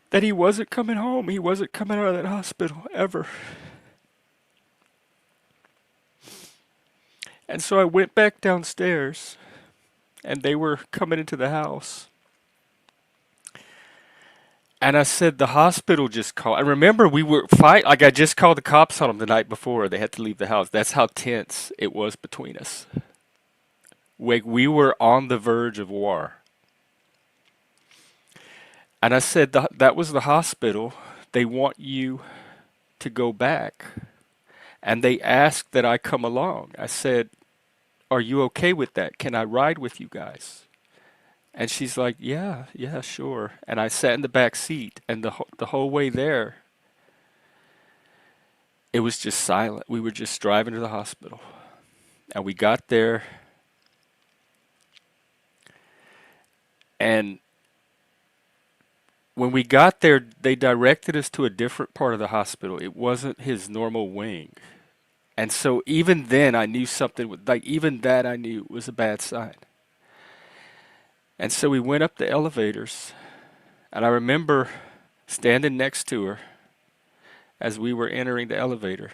that he wasn't coming home. He wasn't coming out of that hospital ever. And so I went back downstairs, and they were coming into the house. And I said, the hospital just called. I remember we were fight like I just called the cops on them the night before. They had to leave the house. That's how tense it was between us. We were on the verge of war. And I said, that was the hospital. They want you to go back. And they asked that I come along. I said, are you okay with that? Can I ride with you guys? And she's like, yeah, yeah, sure. And I sat in the back seat, and the whole way there, it was just silent. We were just driving to the hospital. And we got there, and when we got there, they directed us to a different part of the hospital. It wasn't his normal wing. And so even then, I knew something, like even that I knew was a bad sign. And so we went up the elevators, and I remember standing next to her as we were entering the elevator.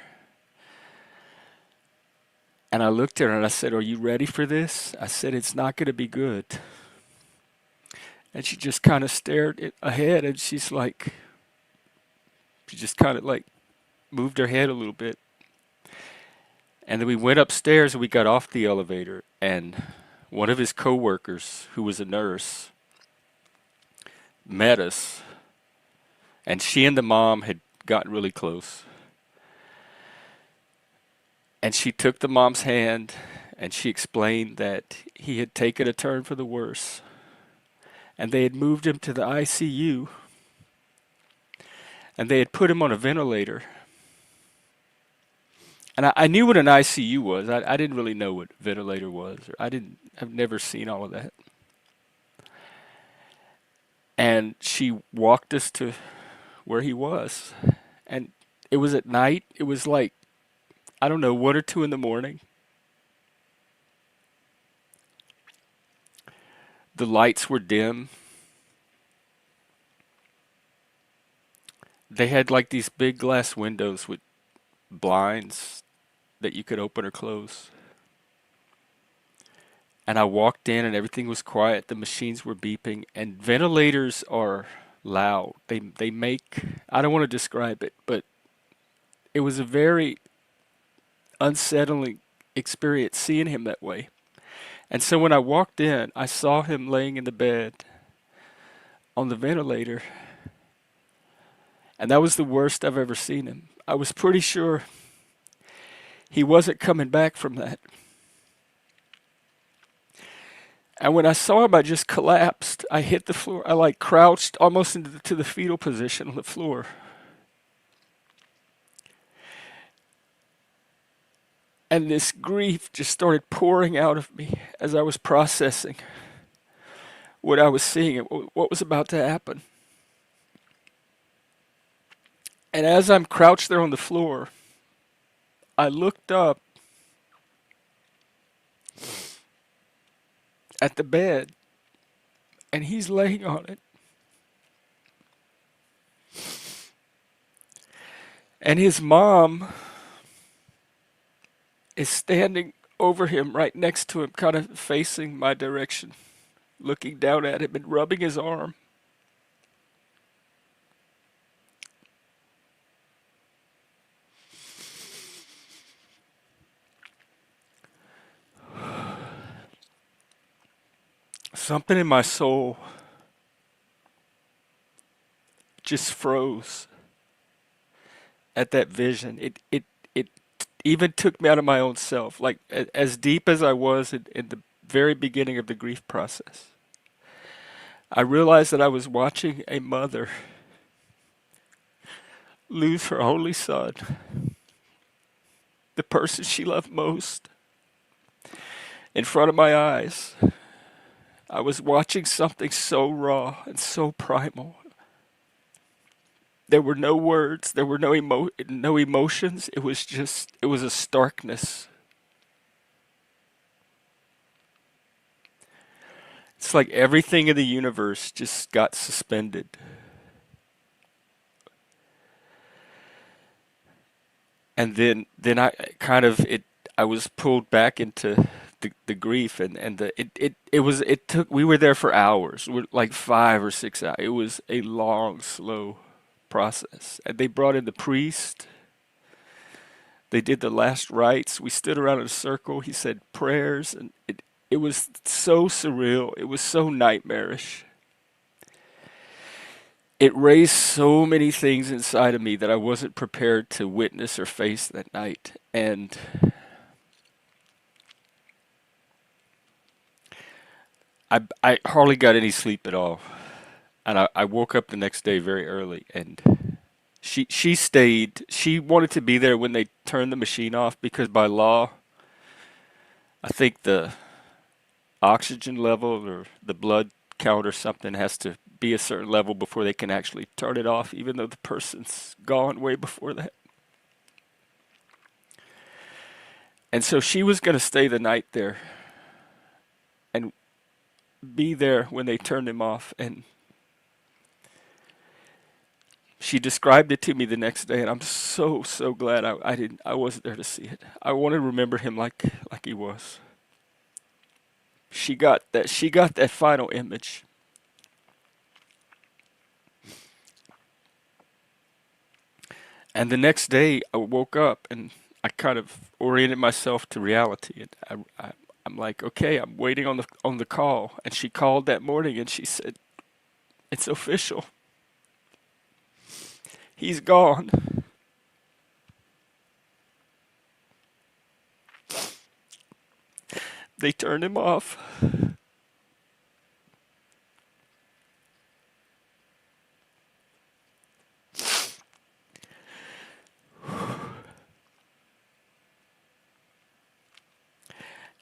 And I looked at her and I said, are you ready for this? I said, it's not going to be good. And she just kind of stared ahead, and she just kind of like moved her head a little bit. And then we went upstairs and we got off the elevator, and one of his coworkers, who was a nurse, met us, and she and the mom had gotten really close. And she took the mom's hand, and she explained that he had taken a turn for the worse, and they had moved him to the ICU, and they had put him on a ventilator. And I knew what an ICU was. I didn't really know what ventilator was. I've never seen all of that. And she walked us to where he was. And it was at night. It was like, I don't know, 1 or 2 in the morning. The lights were dim. They had like these big glass windows with blinds that you could open or close. And I walked in and everything was quiet. The machines were beeping, and ventilators are loud. They make, I don't want to describe it, but it was a very unsettling experience seeing him that way. And so when I walked in, I saw him laying in the bed on the ventilator. And that was the worst I've ever seen him. I was pretty sure he wasn't coming back from that. And when I saw him, I just collapsed. I hit the floor. I like crouched almost into the fetal position on the floor. And this grief just started pouring out of me as I was processing what I was seeing and what was about to happen. And as I'm crouched there on the floor, I looked up at the bed, and he's laying on it. And his mom is standing over him, right next to him, kind of facing my direction, looking down at him and rubbing his arm. Something in my soul just froze at that vision. It even took me out of my own self, like as deep as I was in the very beginning of the grief process. I realized that I was watching a mother lose her only son, the person she loved most, in front of my eyes. I was watching something so raw and so primal. There were no words, there were no emotions. It was a starkness. It's like everything in the universe just got suspended. And then I kind of it I was pulled back into the grief and it took we were there for hours. We like 5 or 6 hours. It was a long, slow process. And they brought in the priest. They did the last rites. We stood around in a circle. He said prayers, and it was so surreal. It was so nightmarish. It raised so many things inside of me that I wasn't prepared to witness or face that night. And I hardly got any sleep at all. And I woke up the next day very early, and she stayed. She wanted to be there when they turned the machine off because by law, I think the oxygen level or the blood count or something has to be a certain level before they can actually turn it off, even though the person's gone way before that. And so she was going to stay the night there and be there when they turned him off. And she described it to me the next day, and I'm so glad I wasn't there to see it. I want to remember him like he was. She got that final image. And the next day I woke up and I kind of oriented myself to reality, and I'm like, okay, I'm waiting on the call. And she called that morning and she said, it's official. He's gone. They turned him off.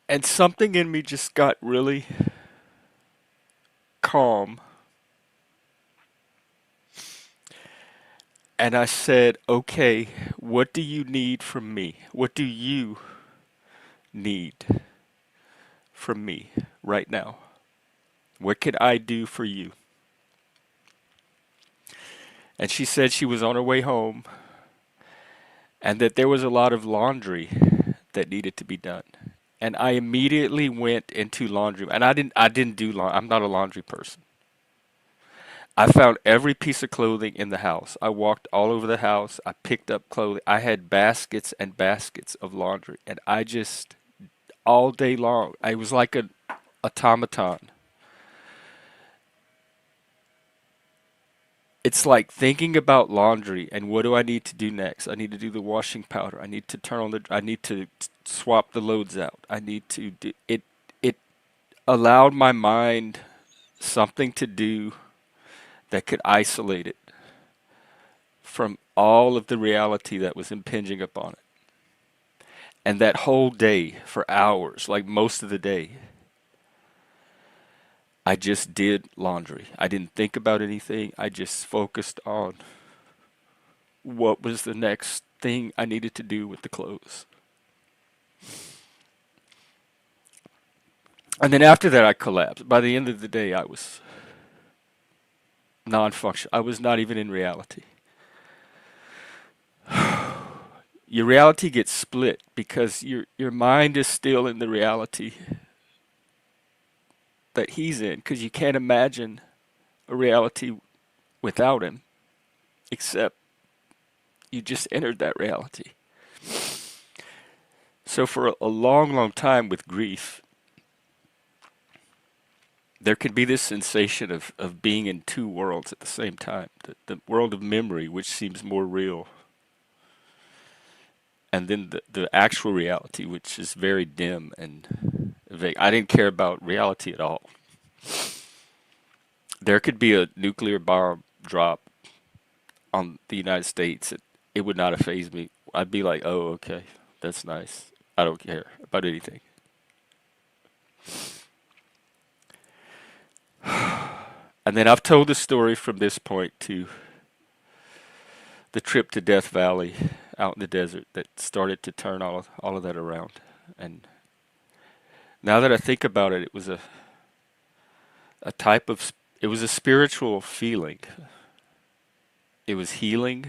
And something in me just got really calm. And I said, okay, what do you need from me? What do you need from me right now? What could I do for you? And she said she was on her way home and that there was a lot of laundry that needed to be done. And I immediately went into laundry. And I didn't do laundry. I'm not a laundry person. I found every piece of clothing in the house. I walked all over the house. I picked up clothing. I had baskets and baskets of laundry. And I just, all day long, I was like an automaton. It's like thinking about laundry and what do I need to do next? I need to do the washing powder. I need to swap the loads out. I need to do it. It allowed my mind something to do that could isolate it from all of the reality that was impinging upon it. And that whole day, for hours, like most of the day, I just did laundry. I didn't think about anything. I just focused on what was the next thing I needed to do with the clothes. And then after that, I collapsed. By the end of the day, I was non-functional. I was not even in reality. Your reality gets split because your mind is still in the reality that he's in, because you can't imagine a reality without him, except you just entered that reality. So for a long time with grief, there can be this sensation of being in two worlds at the same time. The world of memory, which seems more real, and then the actual reality, which is very dim and vague. I didn't care about reality at all. There could be a nuclear bomb drop on the United States. It would not have fazed me. I'd be like, oh, okay, that's nice. I don't care about anything. And then I've told the story from this point to the trip to Death Valley out in the desert that started to turn all of that around. And now that I think about it, a type of, it was a spiritual feeling. It was healing.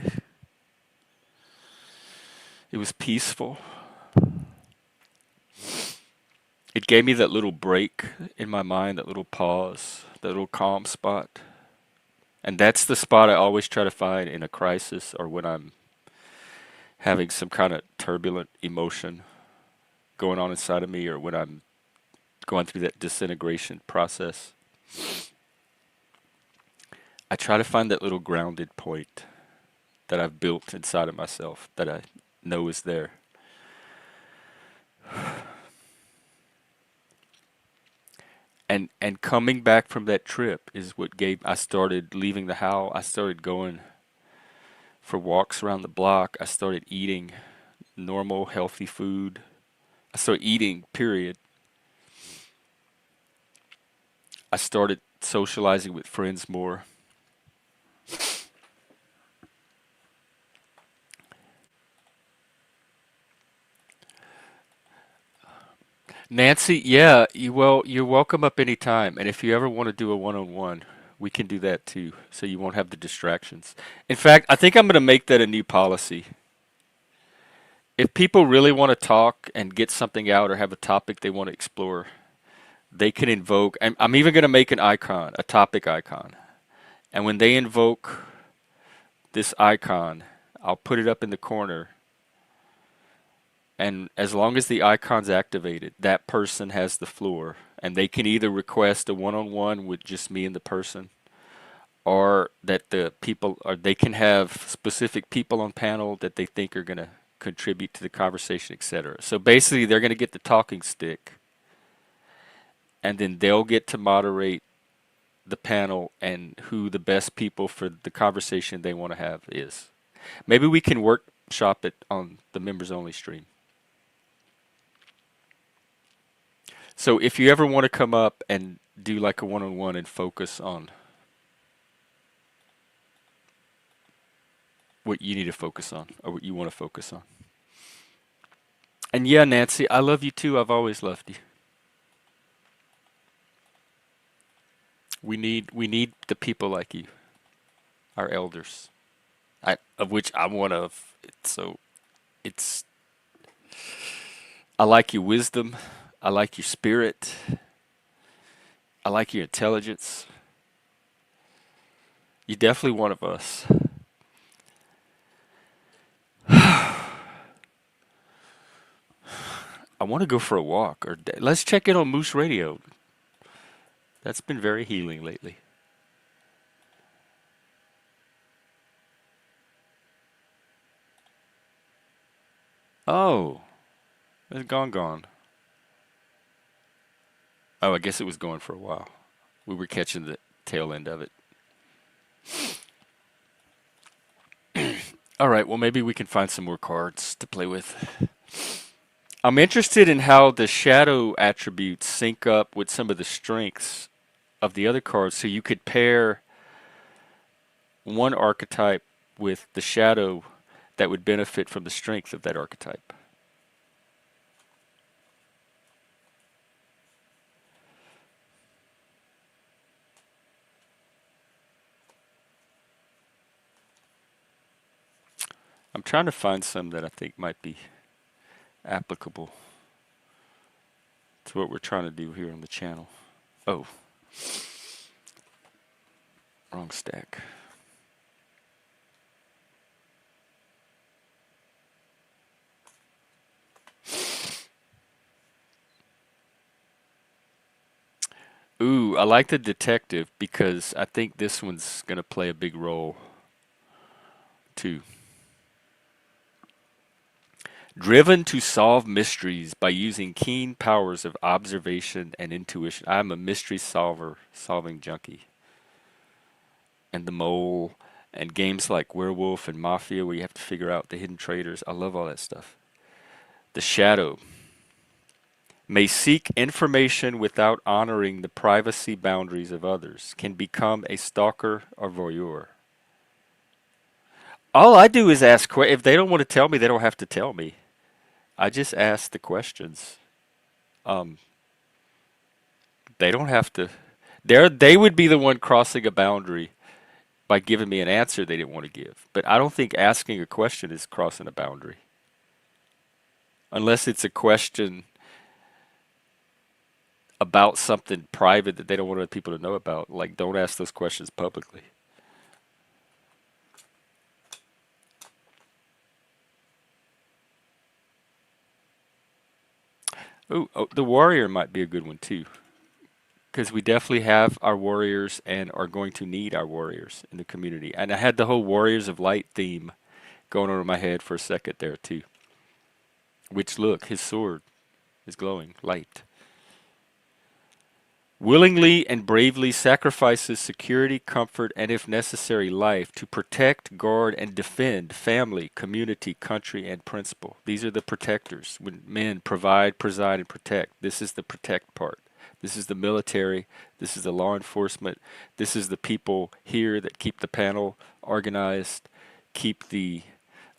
It was peaceful. It gave me that little break in my mind, that little pause, that little calm spot. And that's the spot I always try to find in a crisis or when I'm having some kind of turbulent emotion going on inside of me or when I'm going through that disintegration process. I try to find that little grounded point that I've built inside of myself that I know is there. And coming back from that trip is what gave, I started leaving the house. I started going for walks around the block. I started eating normal healthy food. I started eating, period. I started socializing with friends more. Nancy, yeah, you're welcome up anytime. And if you ever want to do a one-on-one, we can do that too, so you won't have the distractions. In fact, I think I'm going to make that a new policy. If people really want to talk and get something out or have a topic they want to explore, they can invoke, and I'm even going to make an icon, a topic icon. And when they invoke this icon, I'll put it up in the corner. And as long as the icon's activated, that person has the floor. And they can either request a one-on-one with just me and the person, or that the people, or they can have specific people on panel that they think are going to contribute to the conversation, etc. So basically, they're going to get the talking stick, and then they'll get to moderate the panel and who the best people for the conversation they want to have is. Maybe we can workshop it on the members only stream. So if you ever want to come up and do like a one-on-one and focus on what you need to focus on or what you want to focus on. And yeah, Nancy, I love you too. I've always loved you. We need the people like you, our elders, of which I'm one of. It's I like your wisdom, I like your spirit, I like your intelligence. You're definitely one of us. I want to go for a walk, or let's check in on Moose Radio. That's been very healing lately. Oh, it's gone. Oh, I guess it was going for a while. We were catching the tail end of it. All right, well, maybe we can find some more cards to play with. I'm interested in how the shadow attributes sync up with some of the strengths of the other cards, so you could pair one archetype with the shadow that would benefit from the strength of that archetype. I'm trying to find some that I think might be applicable to what we're trying to do here on the channel. Oh, wrong stack. Ooh, I like the detective because I think this one's going to play a big role too. Driven to solve mysteries by using keen powers of observation and intuition. I'm a mystery solver, solving junkie. And the mole, and games like Werewolf and Mafia where you have to figure out the hidden traitors. I love all that stuff. The shadow may seek information without honoring the privacy boundaries of others, can become a stalker or voyeur. All I do is ask if they don't want to tell me, they don't have to tell me. I just ask the questions. Um, they don't have to. They would be the one crossing a boundary by giving me an answer they didn't want to give. But I don't think asking a question is crossing a boundary. Unless it's a question about something private that they don't want other people to know about. Like, don't ask those questions publicly. Ooh, oh, the warrior might be a good one too. Because we definitely have our warriors and are going to need our warriors in the community. And I had the whole Warriors of Light theme going over my head for a second there too. Which, look, his sword is glowing light. Willingly and bravely sacrifices security, comfort, and if necessary, life to protect, guard, and defend family, community, country, and principle. These are the protectors. When men provide, preside, and protect, this is the protect part. This is the military. This is the law enforcement. This is the people here that keep the panel organized, keep the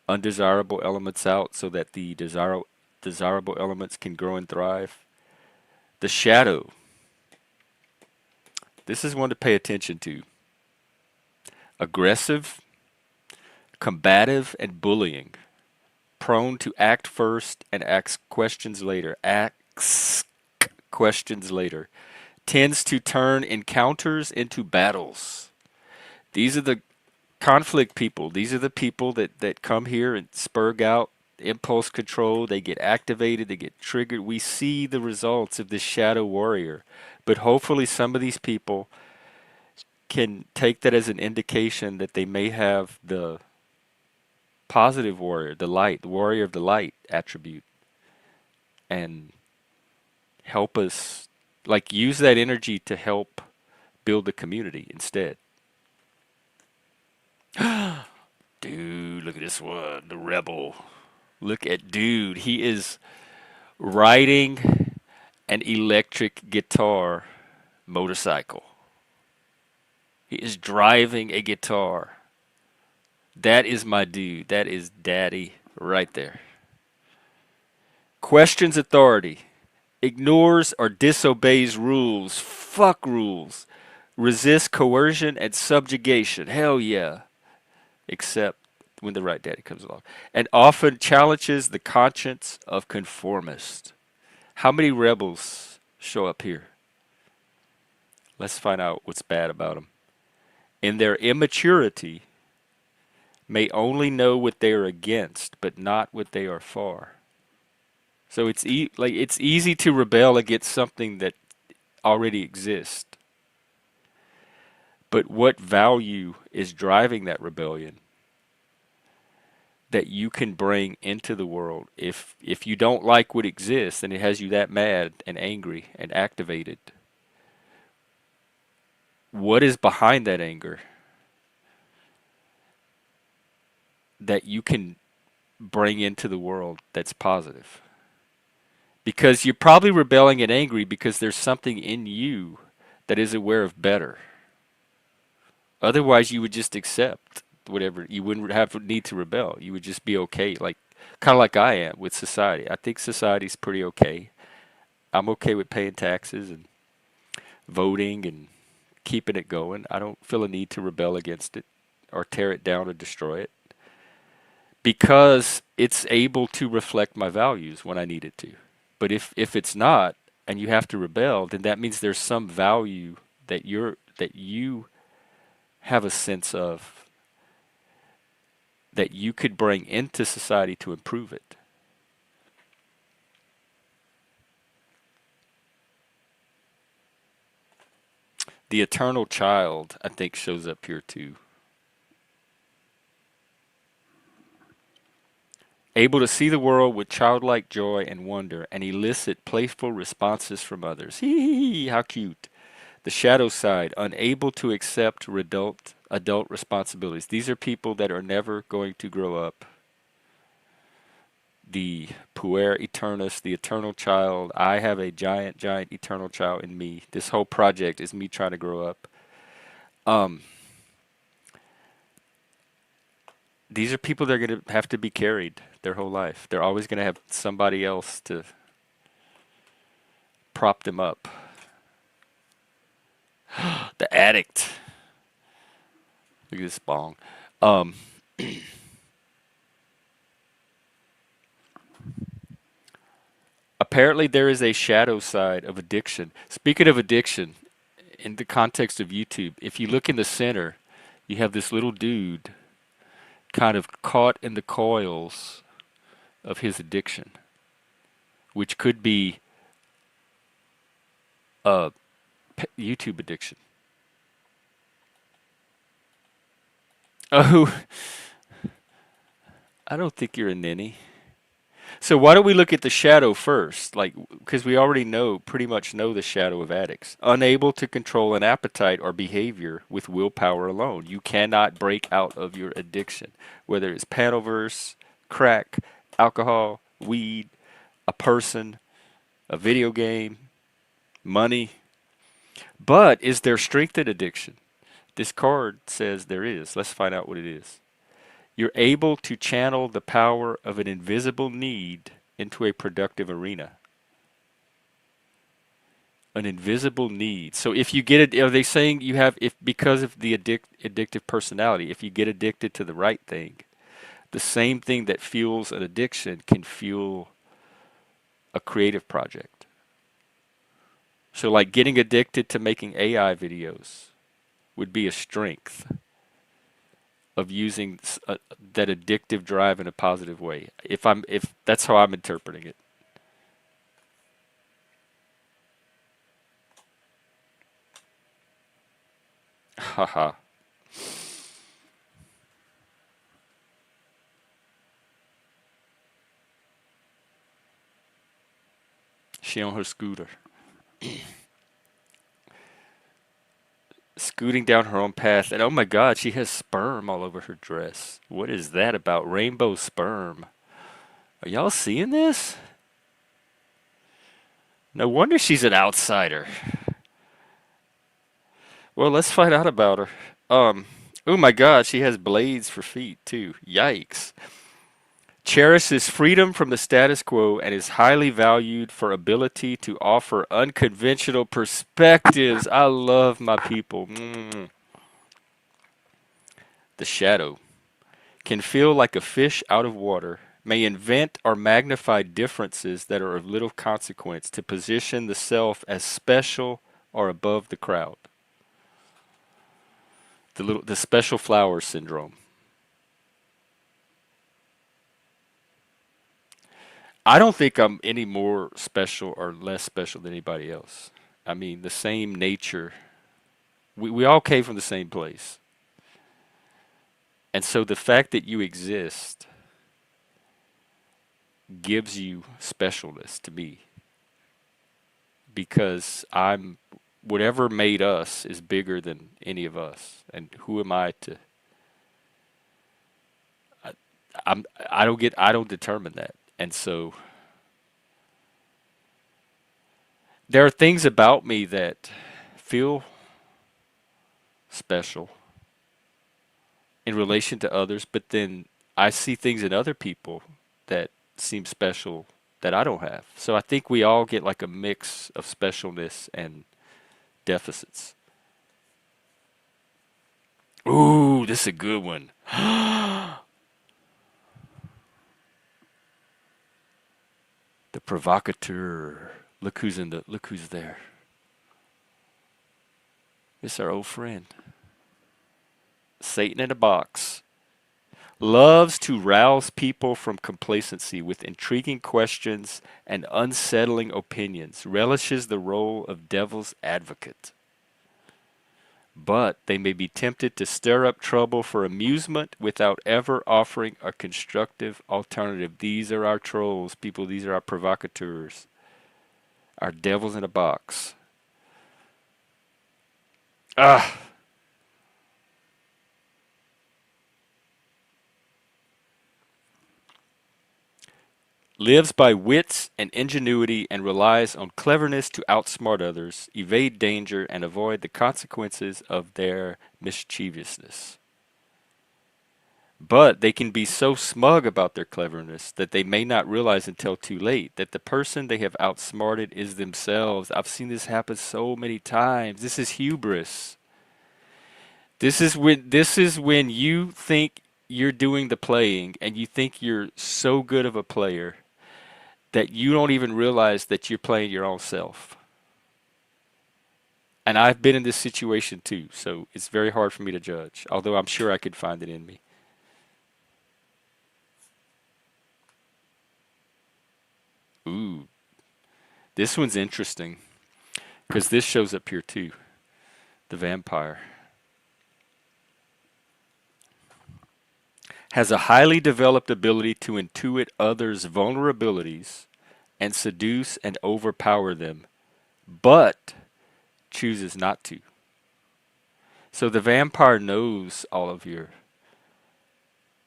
undesirable elements out so that the desirable elements can grow and thrive. The shadow. This is one to pay attention to. Aggressive, combative, and bullying. Prone to act first and ask questions later. Asks questions later. Tends to turn encounters into battles. These are the conflict people. These are the people that come here and spurg out impulse control. They get activated. They get triggered. We see the results of this shadow warrior. But hopefully some of these people can take that as an indication that they may have the positive warrior, the light, the warrior of the light attribute, and help us, like, use that energy to help build the community instead. Dude, look at this one, the rebel. Look at dude. He is riding an electric guitar motorcycle. He is driving a guitar. That is my dude. That is daddy right there. Questions authority. Ignores or disobeys rules. Fuck rules. Resists coercion and subjugation. Hell yeah. Except when the right daddy comes along. And often challenges the conscience of conformists. How many rebels show up here? Let's find out what's bad about them. In their immaturity, may only know what they are against, but not what they are for. So it's easy to rebel against something that already exists. But what value is driving that rebellion that you can bring into the world? If you don't like what exists and it has you that mad and angry and activated, what is behind that anger that you can bring into the world that's positive? Because you're probably rebelling and angry because there's something in you that is aware of better. Otherwise, you would just accept whatever. You wouldn't have a need to rebel. You would just be okay, like kind of like I am with society. I think society's pretty okay. I'm okay with paying taxes and voting and keeping it going. I don't feel a need to rebel against it or tear it down or destroy it because it's able to reflect my values when I need it to. But if it's not, and you have to rebel, then that means there's some value that you have a sense of that you could bring into society to improve it. The eternal child, I think, shows up here too. Able to see the world with childlike joy and wonder and elicit playful responses from others. Hee hee hee, how cute. The shadow side, unable to accept adult responsibilities. These are people that are never going to grow up. The puer eternus, the eternal child. I have a giant, giant eternal child in me. This whole project is me trying to grow up. Um, these are people that are going to have to be carried their whole life. They're always going to have somebody else to prop them up. The addict. Look at this bong. Um, Apparently, there is a shadow side of addiction. Speaking of addiction, in the context of YouTube, if you look in the center, you have this little dude kind of caught in the coils of his addiction, which could be a YouTube addiction. Oh, I don't think you're a ninny. So why don't we look at the shadow first? Like, because we already pretty much know the shadow of addicts. Unable to control an appetite or behavior with willpower alone. You cannot break out of your addiction, whether it's Panoverse, crack, alcohol, weed, a person, a video game, money. But is there strength in addiction? This card says there is. Let's find out what it is. You're able to channel the power of an invisible need into a productive arena. An invisible need. So if you get it, are they saying you have, if because of the addictive personality, if you get addicted to the right thing, the same thing that fuels an addiction can fuel a creative project. So like getting addicted to making AI videos would be a strength of using that addictive drive in a positive way. If that's how I'm interpreting it. Haha. She on her scooter. Scooting down her own path, and oh my god, she has sperm all over her dress. What is that about? Rainbow sperm. Are y'all seeing this? No wonder she's an outsider. Well, let's find out about her. Oh my god, she has blades for feet too. Yikes. Cherishes freedom from the status quo and is highly valued for ability to offer unconventional perspectives. I love my people. The shadow can feel like a fish out of water, may invent or magnify differences that are of little consequence to position the self as special or above the crowd. The special flower syndrome. I don't think I'm any more special or less special than anybody else. I mean, the same nature. We all came from the same place. And so the fact that you exist gives you specialness to me because whatever made us is bigger than any of us. And who am I to I, I don't determine that. And so there are things about me that feel special in relation to others, but then I see things in other people that seem special that I don't have. So I think we all get like a mix of specialness and deficits. Ooh, this is a good one. The provocateur. Look who's there. It's our old friend. Satan in a box. Loves to rouse people from complacency with intriguing questions and unsettling opinions. Relishes the role of devil's advocate. But they may be tempted to stir up trouble for amusement without ever offering a constructive alternative. These are our trolls, people. These are our provocateurs. Our devils in a box. Ah! Lives by wits and ingenuity and relies on cleverness to outsmart others, evade danger, and avoid the consequences of their mischievousness. But they can be so smug about their cleverness that they may not realize until too late that the person they have outsmarted is themselves. I've seen this happen so many times. This is hubris. This is when you think you're doing the playing and you think you're so good of a player that you don't even realize that you're playing your own self. And I've been in this situation too, so it's very hard for me to judge, although I'm sure I could find it in me. Ooh, this one's interesting because this shows up here too. The vampire has a highly developed ability to intuit others' vulnerabilities and seduce and overpower them, but chooses not to. So the vampire knows all of your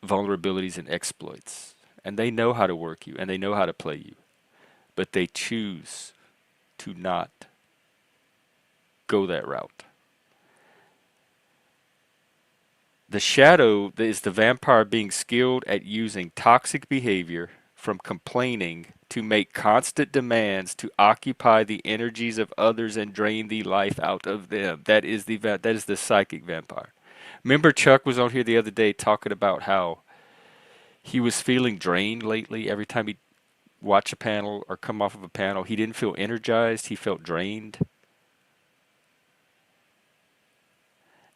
vulnerabilities and exploits, and they know how to work you and they know how to play you, but they choose to not go that route. The shadow is the vampire being skilled at using toxic behavior from complaining to make constant demands to occupy the energies of others and drain the life out of them. That is the psychic vampire. Remember Chuck was on here the other day talking about how he was feeling drained lately. Every time he'd watch a panel or come off of a panel, he didn't feel energized, he felt drained.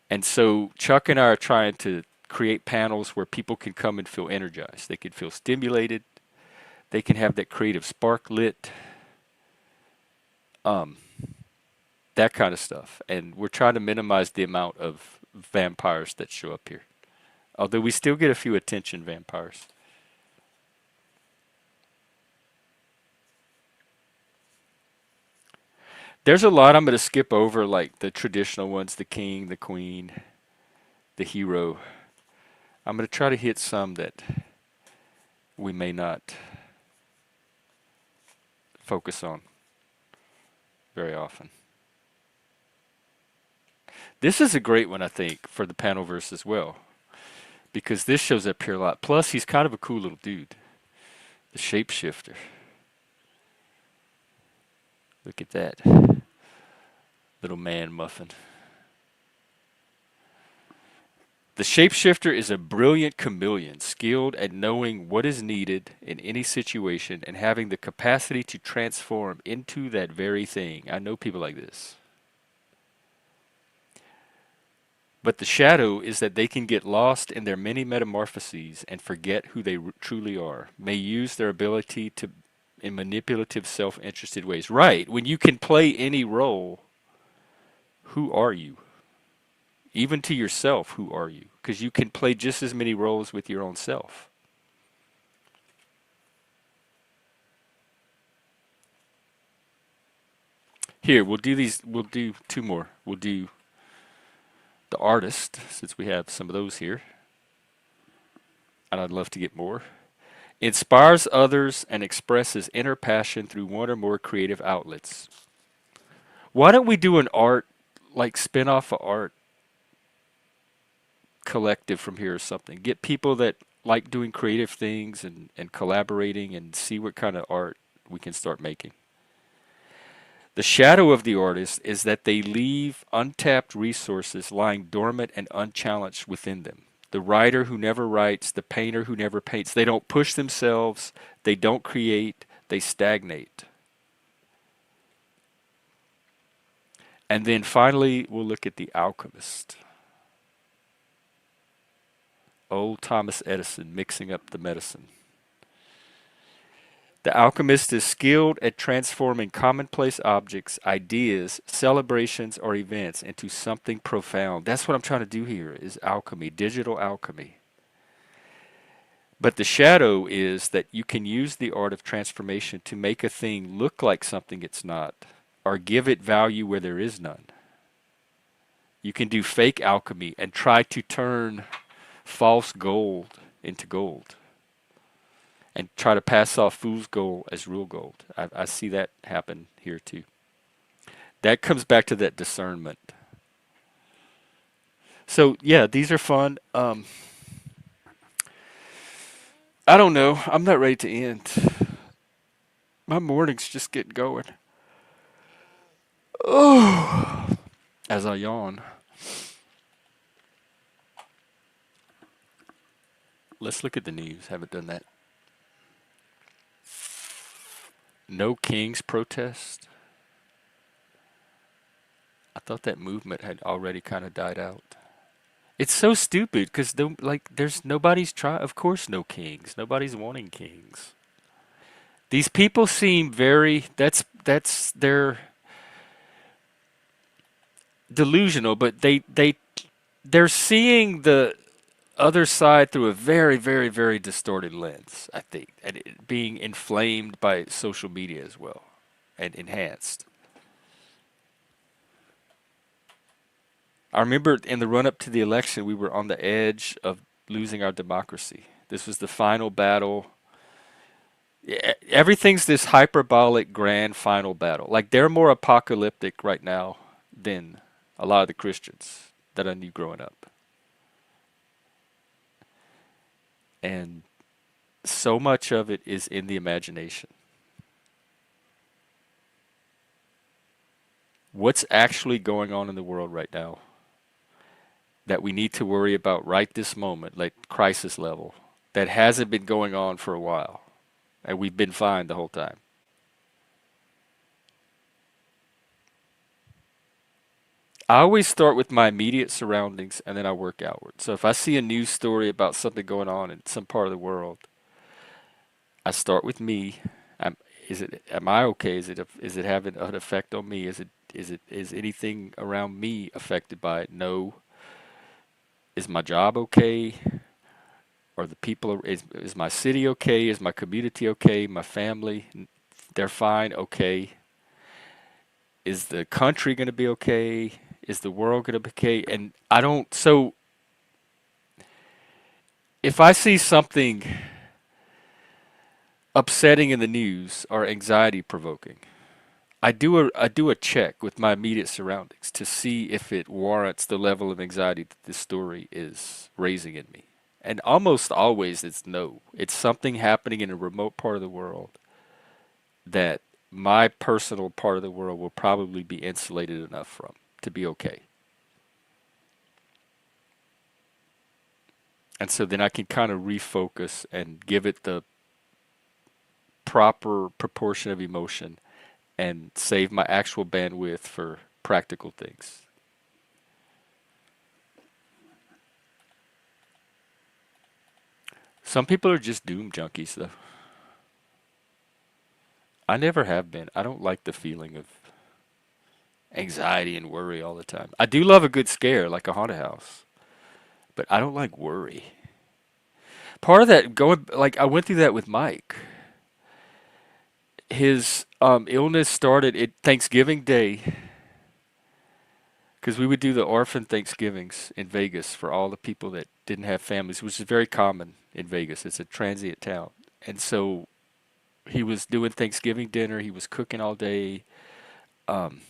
And so Chuck and I are trying to create panels where people can come and feel energized. They can feel stimulated. They can have that creative spark lit, um, that kind of stuff. And we're trying to minimize the amount of vampires that show up here. Although we still get a few attention vampires. There's a lot I'm going to skip over, like the traditional ones, the king, the queen, the hero. I'm going to try to hit some that we may not focus on very often. This is a great one, I think, for the Panelverse as well, because this shows up here a lot. Plus, he's kind of a cool little dude. The shapeshifter. Look at that. Little man muffin. The shapeshifter is a brilliant chameleon, skilled at knowing what is needed in any situation and having the capacity to transform into that very thing. I know people like this. But the shadow is that they can get lost in their many metamorphoses and forget who they truly are, may use their ability to in manipulative, self-interested ways. Right, when you can play any role, who are you? Even to yourself, who are you? Because you can play just as many roles with your own self. Here, we'll do two more. We'll do the artist, since we have some of those here. And I'd love to get more. Inspires others and expresses inner passion through one or more creative outlets. Why don't we do an art, like spin off of art collective from here or something? Get people that like doing creative things and collaborating and see what kind of art we can start making. The shadow of the artist is that they leave untapped resources lying dormant and unchallenged within them. The writer who never writes, the painter who never paints. They don't push themselves, they don't create, they stagnate. And then finally, we'll look at the alchemist. Old Thomas Edison mixing up the medicine. The alchemist is skilled at transforming commonplace objects, ideas, celebrations, or events into something profound. That's what I'm trying to do here is alchemy, digital alchemy. But the shadow is that you can use the art of transformation to make a thing look like something it's not, or give it value where there is none. You can do fake alchemy and try to turn false gold into gold and try to pass off fool's gold as real gold. I see that happen here too. That comes back to that discernment. So yeah, these are fun. I don't know. I'm not ready to end. My morning's just getting going. Oh, as I yawn. Let's look at the news. Haven't done that. No Kings protest. I thought that movement had already kind of died out. It's so stupid because like there's nobody's try. Of course, no kings. Nobody's wanting kings. These people seem very. That's they're delusional, but they're seeing the other side through a very, very, very distorted lens, I think, and it being inflamed by social media as well and enhanced. I remember in the run up to the election, we were on the edge of losing our democracy. This was the final battle. Everything's this hyperbolic grand final battle. Like they're more apocalyptic right now than a lot of the Christians that I knew growing up. And so much of it is in the imagination. What's actually going on in the world right now that we need to worry about right this moment, like crisis level, that hasn't been going on for a while, and we've been fine the whole time. I always start with my immediate surroundings and then I work outward. So if I see a news story about something going on in some part of the world, I start with me. Am, am I okay? Is it having an effect on me? Is anything around me affected by it? No. Is my job okay? Are the people is my city okay? Is my community okay? My family, they're fine, okay. Is the country going to be okay? Is the world going to be okay? And I don't so if I see something upsetting in the news or anxiety provoking, I do a check with my immediate surroundings to see if it warrants the level of anxiety that this story is raising in me. And almost always it's no. It's something happening in a remote part of the world that my personal part of the world will probably be insulated enough from to be okay. And so then I can kind of refocus and give it the proper proportion of emotion and save my actual bandwidth for practical things. Some people are just doom junkies, though. I never have been. I don't like the feeling of anxiety and worry all the time. I do love a good scare, like a haunted house, but I don't like worry. Part of that going, like I went through that with Mike. His illness started at Thanksgiving Day because we would do the orphan Thanksgivings in Vegas for all the people that didn't have families, which is very common in Vegas. It's a transient town. And so he was doing Thanksgiving dinner, he was cooking all day, um,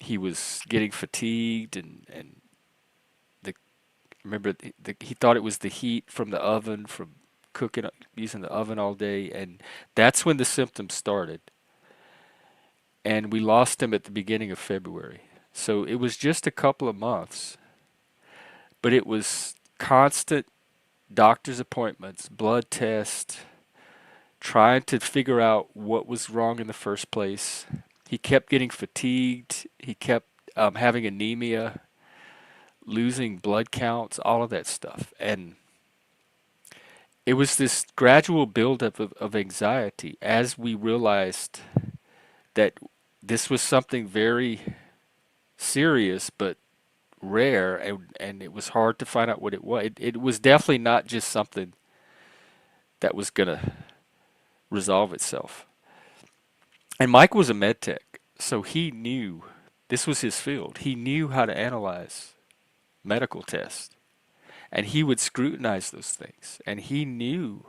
he was getting fatigued, and the remember he thought it was the heat from the oven from cooking using the oven all day, and that's when the symptoms started. And we lost him at the beginning of February. So it was just a couple of months, but it was constant doctor's appointments, blood tests, trying to figure out what was wrong in the first place. He kept getting fatigued. He kept having anemia, losing blood counts, all of that stuff. And it was this gradual buildup of anxiety as we realized that this was something very serious but rare, and it was hard to find out what it was. It was definitely not just something that was going to resolve itself. And Mike was a med tech, so he knew this was his field. He knew how to analyze medical tests, and he would scrutinize those things. And he knew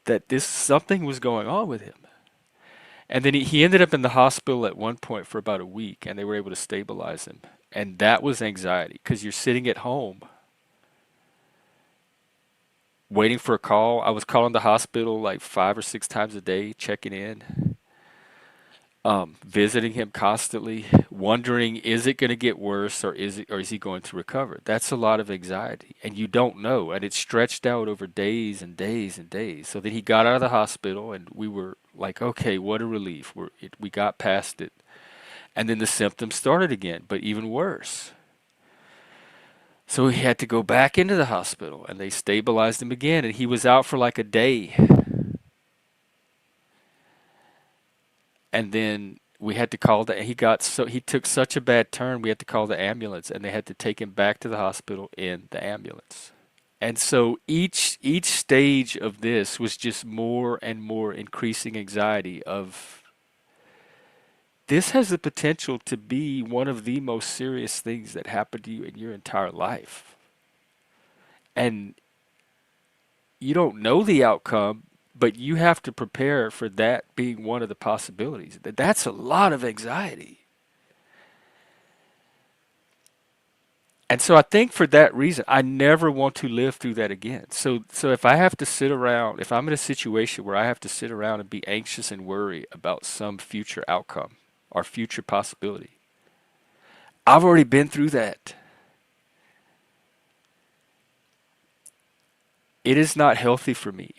that this something was going on with him. And then he ended up in the hospital at one point for about a week, and they were able to stabilize him. And that was anxiety because you're sitting at home waiting for a call. I was calling the hospital like 5 or 6 times a day, checking in, visiting him constantly, wondering is it going to get worse or is he going to recover? That's a lot of anxiety, and you don't know, and it stretched out over days and days and days. So then he got out of the hospital, and we were like, okay, what a relief. We got past it, and then the symptoms started again, but even worse. So he had to go back into the hospital, and they stabilized him again, and he was out for like a day. And then we had to call he took such a bad turn, we had to call the ambulance, and they had to take him back to the hospital in the ambulance. And so each stage of this was just more and more increasing anxiety of this has the potential to be one of the most serious things that happened to you in your entire life. And you don't know the outcome, but you have to prepare for that being one of the possibilities. That's a lot of anxiety. And so I think for that reason, I never want to live through that again. So if I have to sit around, if I'm in a situation where I have to sit around and be anxious and worry about some future outcome or future possibility, I've already been through that. It is not healthy for me.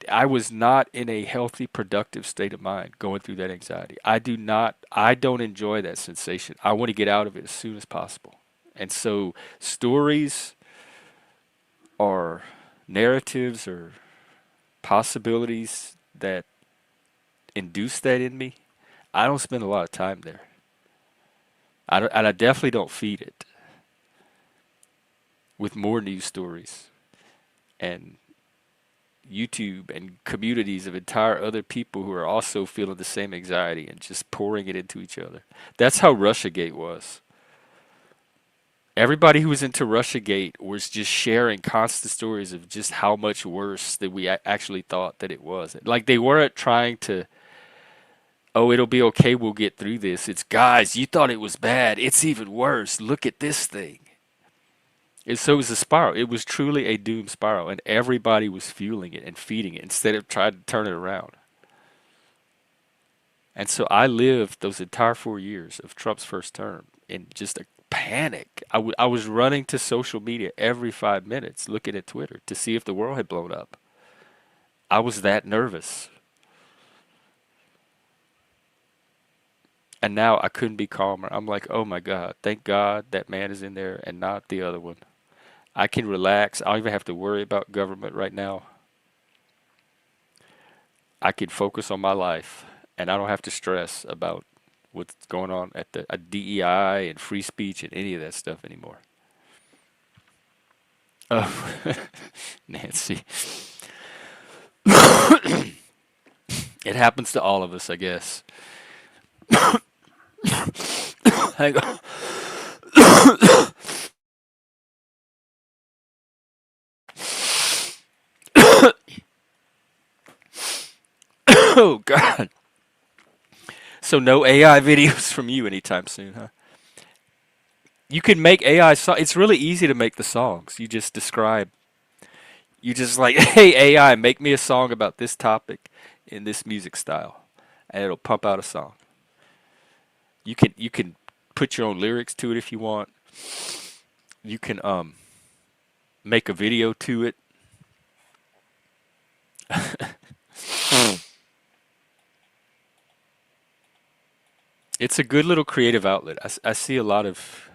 I was not in a healthy, productive state of mind going through that anxiety. I don't enjoy that sensation. I want to get out of it as soon as possible. And so stories or narratives or possibilities that induce that in me, I don't spend a lot of time there. And I definitely don't feed it with more news stories and YouTube and communities of entire other people who are also feeling the same anxiety and just pouring it into each other. That's how Russiagate was. Everybody who was into Russiagate was just sharing constant stories of just how much worse than we actually thought that it was. Like they weren't trying to, oh, it'll be okay, we'll get through this. It's, guys, you thought it was bad. It's even worse. Look at this thing. So it was a spiral. It was truly a doom spiral, and everybody was fueling it and feeding it instead of trying to turn it around. And so I lived those entire 4 years of Trump's first term in just a panic. I was running to social media every 5 minutes, looking at Twitter to see if the world had blown up. I was that nervous. And now I couldn't be calmer. I'm like, oh my God, thank God that man is in there and not the other one. I can relax. I don't even have to worry about government right now. I can focus on my life, and I don't have to stress about what's going on at the DEI and free speech and any of that stuff anymore. Oh, Nancy. It happens to all of us, I guess. Hang on. Oh, God. So no AI videos from you anytime soon, huh? You can make AI songs. It's really easy to make the songs. You just like, hey AI, make me a song about this topic in this music style, and it'll pump out a song. You can put your own lyrics to it if you want. You can make a video to it. It's a good little creative outlet. I see a lot of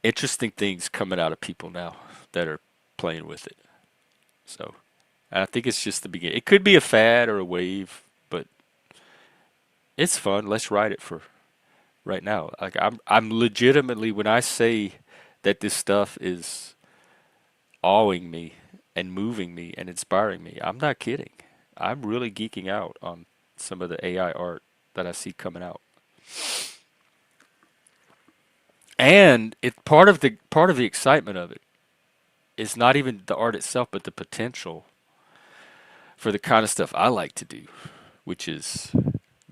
interesting things coming out of people now that are playing with it. So I think it's just the beginning. It could be a fad or a wave, but it's fun. Let's ride it for right now. Like I'm legitimately, when I say that this stuff is awing me and moving me and inspiring me, I'm not kidding. I'm really geeking out on some of the AI art that I see coming out. And it part of the excitement of it is not even the art itself, but the potential for the kind of stuff I like to do, which is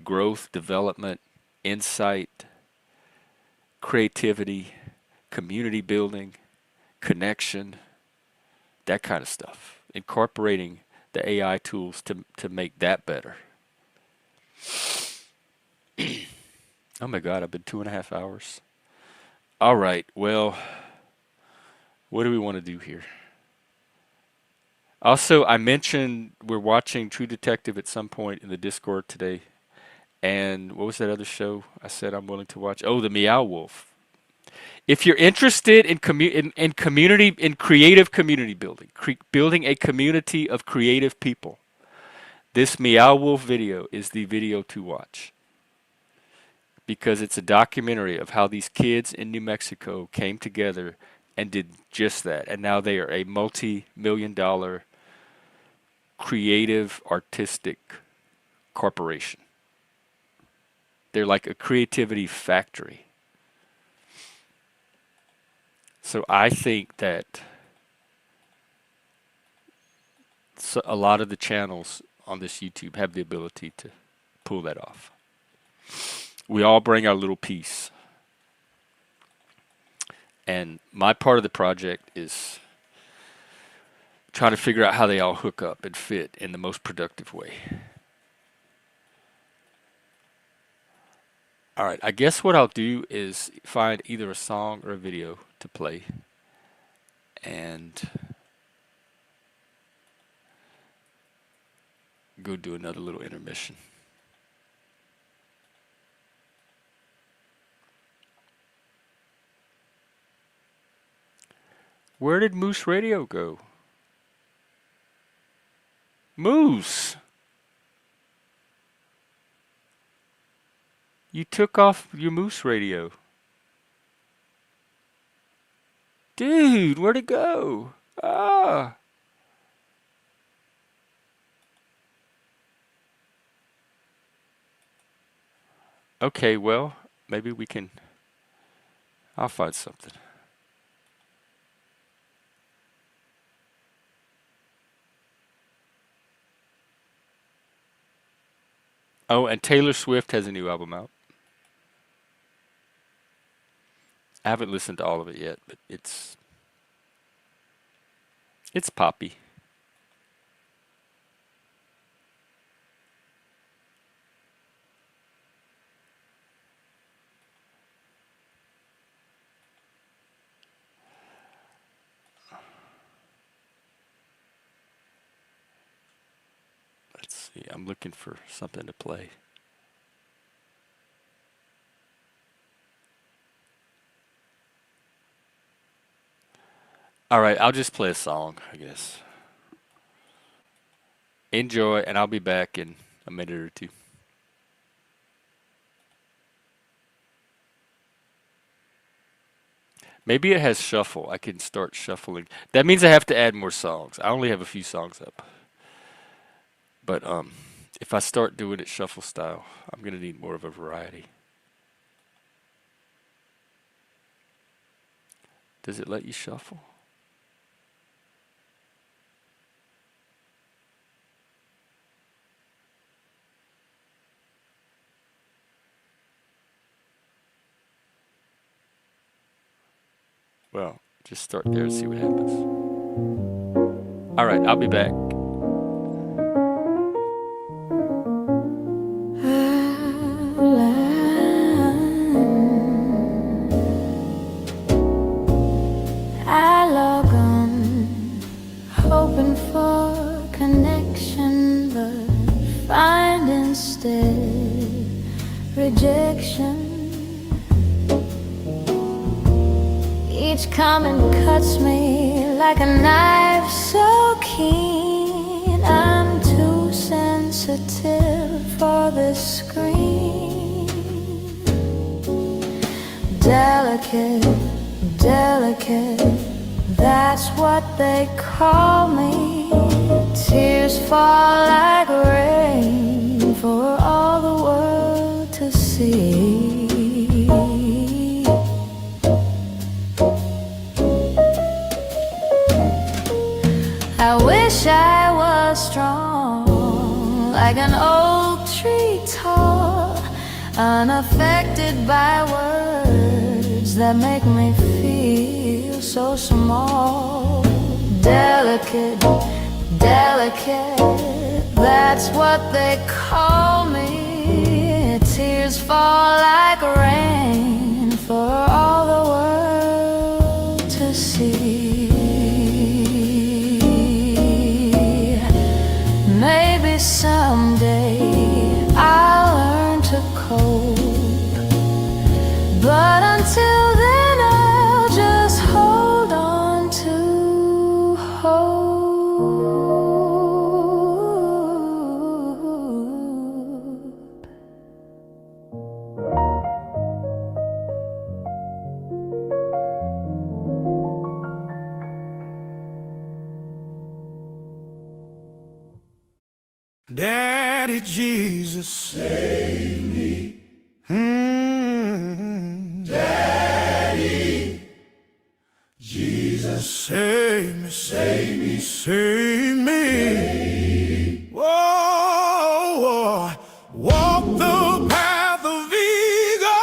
growth, development, insight, creativity, community building, connection, that kind of stuff. Incorporating the AI tools to make that better. Oh my God, I've been 2.5 hours. All right, well, what do we want to do here? Also, I mentioned we're watching True Detective at some point in the Discord today. And what was that other show I said I'm willing to watch? Oh, the Meow Wolf. If you're interested in community, in creative community building, building a community of creative people, this Meow Wolf video is the video to watch, because it's a documentary of how these kids in New Mexico came together and did just that. And now they are a multi-million-dollar creative, artistic corporation. They're like a creativity factory. So I think that a lot of the channels on this YouTube have the ability to pull that off. We all bring our little piece. And my part of the project is trying to figure out how they all hook up and fit in the most productive way. All right, I guess what I'll do is find either a song or a video to play, and go do another little intermission. Where did Moose Radio go? Moose! You took off your Moose Radio. Dude, where'd it go? Ah! Okay, well, maybe we can... I'll find something. Oh, and Taylor Swift has a new album out. I haven't listened to all of it yet, but it's poppy. Let's see, I'm looking for something to play. All right, I'll just play a song, I guess. Enjoy, and I'll be back in a minute or two. Maybe it has shuffle. I can start shuffling. That means I have to add more songs. I only have a few songs up. But if I start doing it shuffle style, I'm going to need more of a variety. Does it let you shuffle? Well, just start there and see what happens. All right, I'll be back. I log on, hoping for connection, but find instead rejection. Each comment cuts me like a knife so keen. I'm too sensitive for this screen. Delicate, delicate, that's what they call me. Tears fall like rain for all the world to see. I wish I was strong, like an oak tree tall, unaffected by words that make me feel so small. delicate, delicate, that's what they call me. Tears fall like rain for all the world to see. Maybe someday I'll learn to cope, but until then I'll just hold on to hope. Daddy Jesus, save me. Daddy Jesus, save me, save me, save me. Whoa, walk the path of ego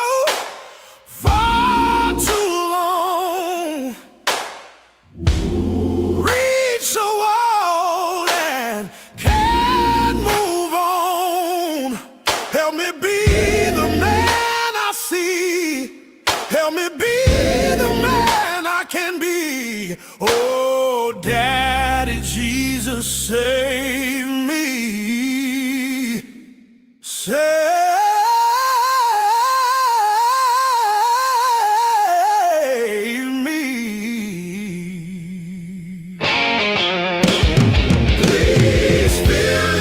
far too long. Reach the wall and can't move on. Help me be the man I see. Help me be the man I can be. Oh, Daddy Jesus, save me. Save me. Please fill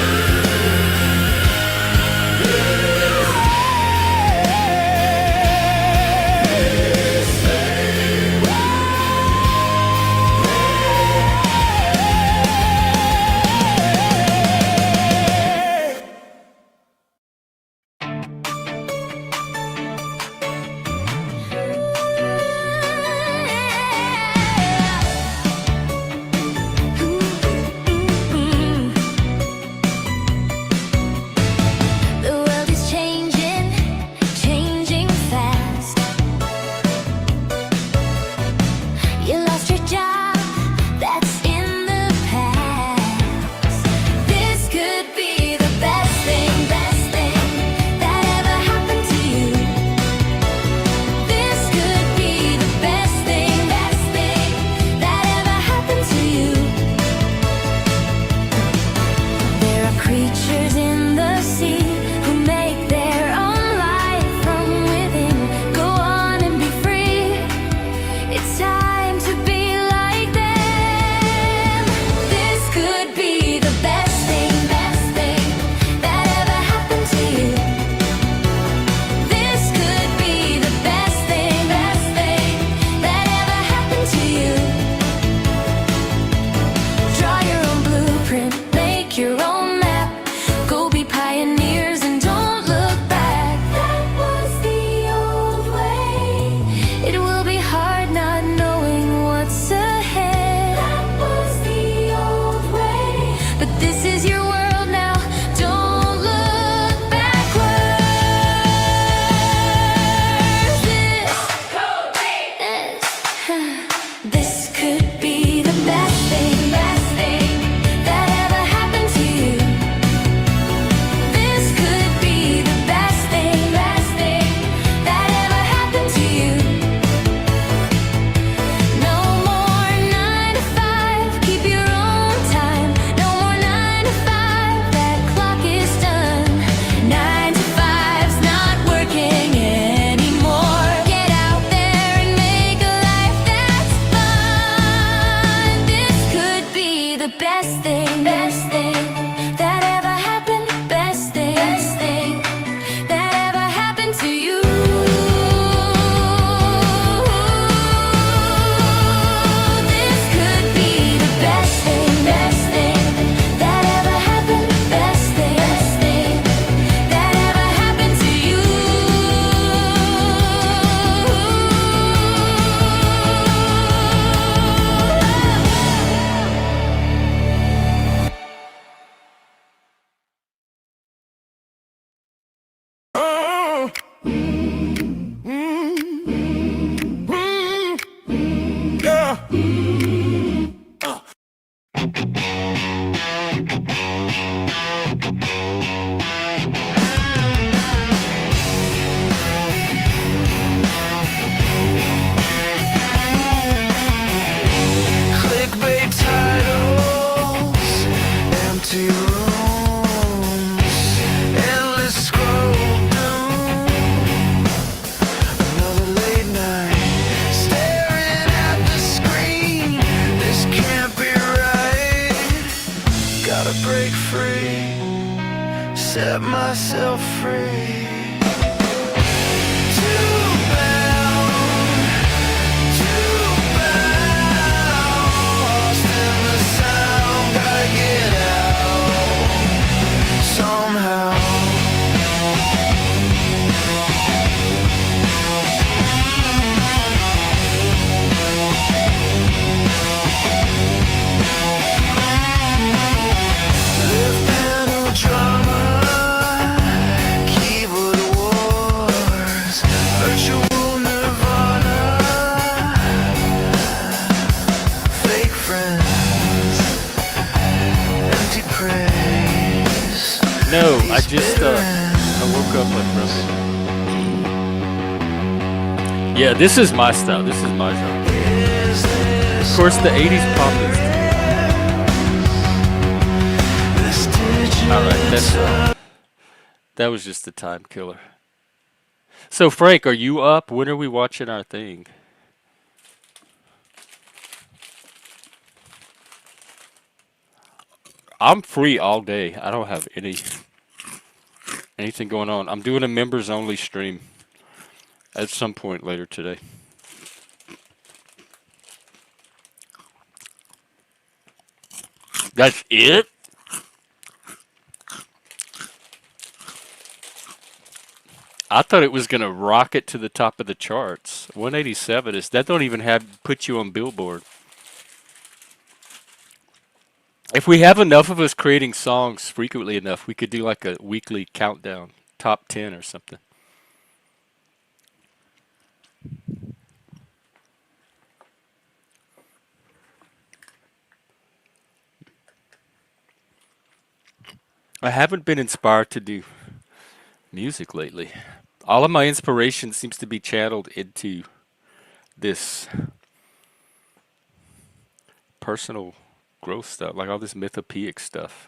The world is changing, changing fast. You lost your job, that's in the past. This could be the best thing that ever happened to you. This could be the best thing that ever happened to you. There are creatures in the sea who make their own life from within. Go on and be free. It's time to be like them. This could be the best thing that ever happened to you. This could be the best thing that ever happened to you. Draw your own blueprint, make your own map. Go be pioneers and don't look back. That was the old way. It will be hard not knowing what's ahead. That was the old way. But this is your world now. Don't look backwards. This could be the best thing that ever happened to you. This could be the best thing that ever happened to you. No more 9 to 5, keep your own time. No more 9 to 5, that clock is done. 9 to 5's not working anymore. Get out there and make a life that's fun. This could be the best thing that ever happened. Best thing that ever happened to you. This could be the best thing that ever happened. Best thing that ever happened to you. empty rooms, endless scroll doom. Another late night, staring at the screen. This can't be right. Gotta break free, set myself free. Too bound, too bound, lost in the sound. Gotta get out somehow. Live panel drama, keyboard wars, virtual nirvana, fake friends, empty praise. No, I just I woke up like broken. Yeah, this is my style. This is my genre. Is Of this course, the '80s pop is. this digital? All right, that was just a time killer. So, Frank, are you up? When are we watching our thing? I'm free all day. I don't have anything going on. I'm doing a members only stream at some point later today. That's it? I thought it was gonna rocket to the top of the charts. 187 is that don't even have put you on Billboard. If we have enough of us creating songs frequently enough, we could do like a weekly countdown, top 10 or something. I haven't been inspired to do music lately. All of my inspiration seems to be channeled into this personal growth stuff, like all this mythopoeic stuff.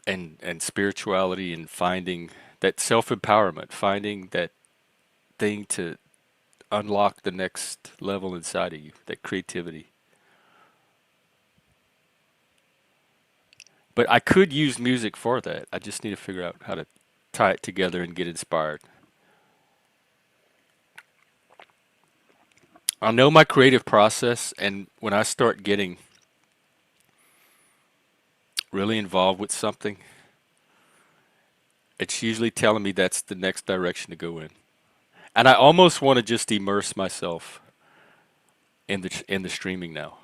And spirituality and finding that self-empowerment, finding that thing to unlock the next level inside of you, that creativity. But I could use music for that. I just need to figure out how to tie it together and get inspired. I know my creative process, and when I start getting really involved with something, it's usually telling me that's the next direction to go in. And I almost want to just immerse myself in the streaming now.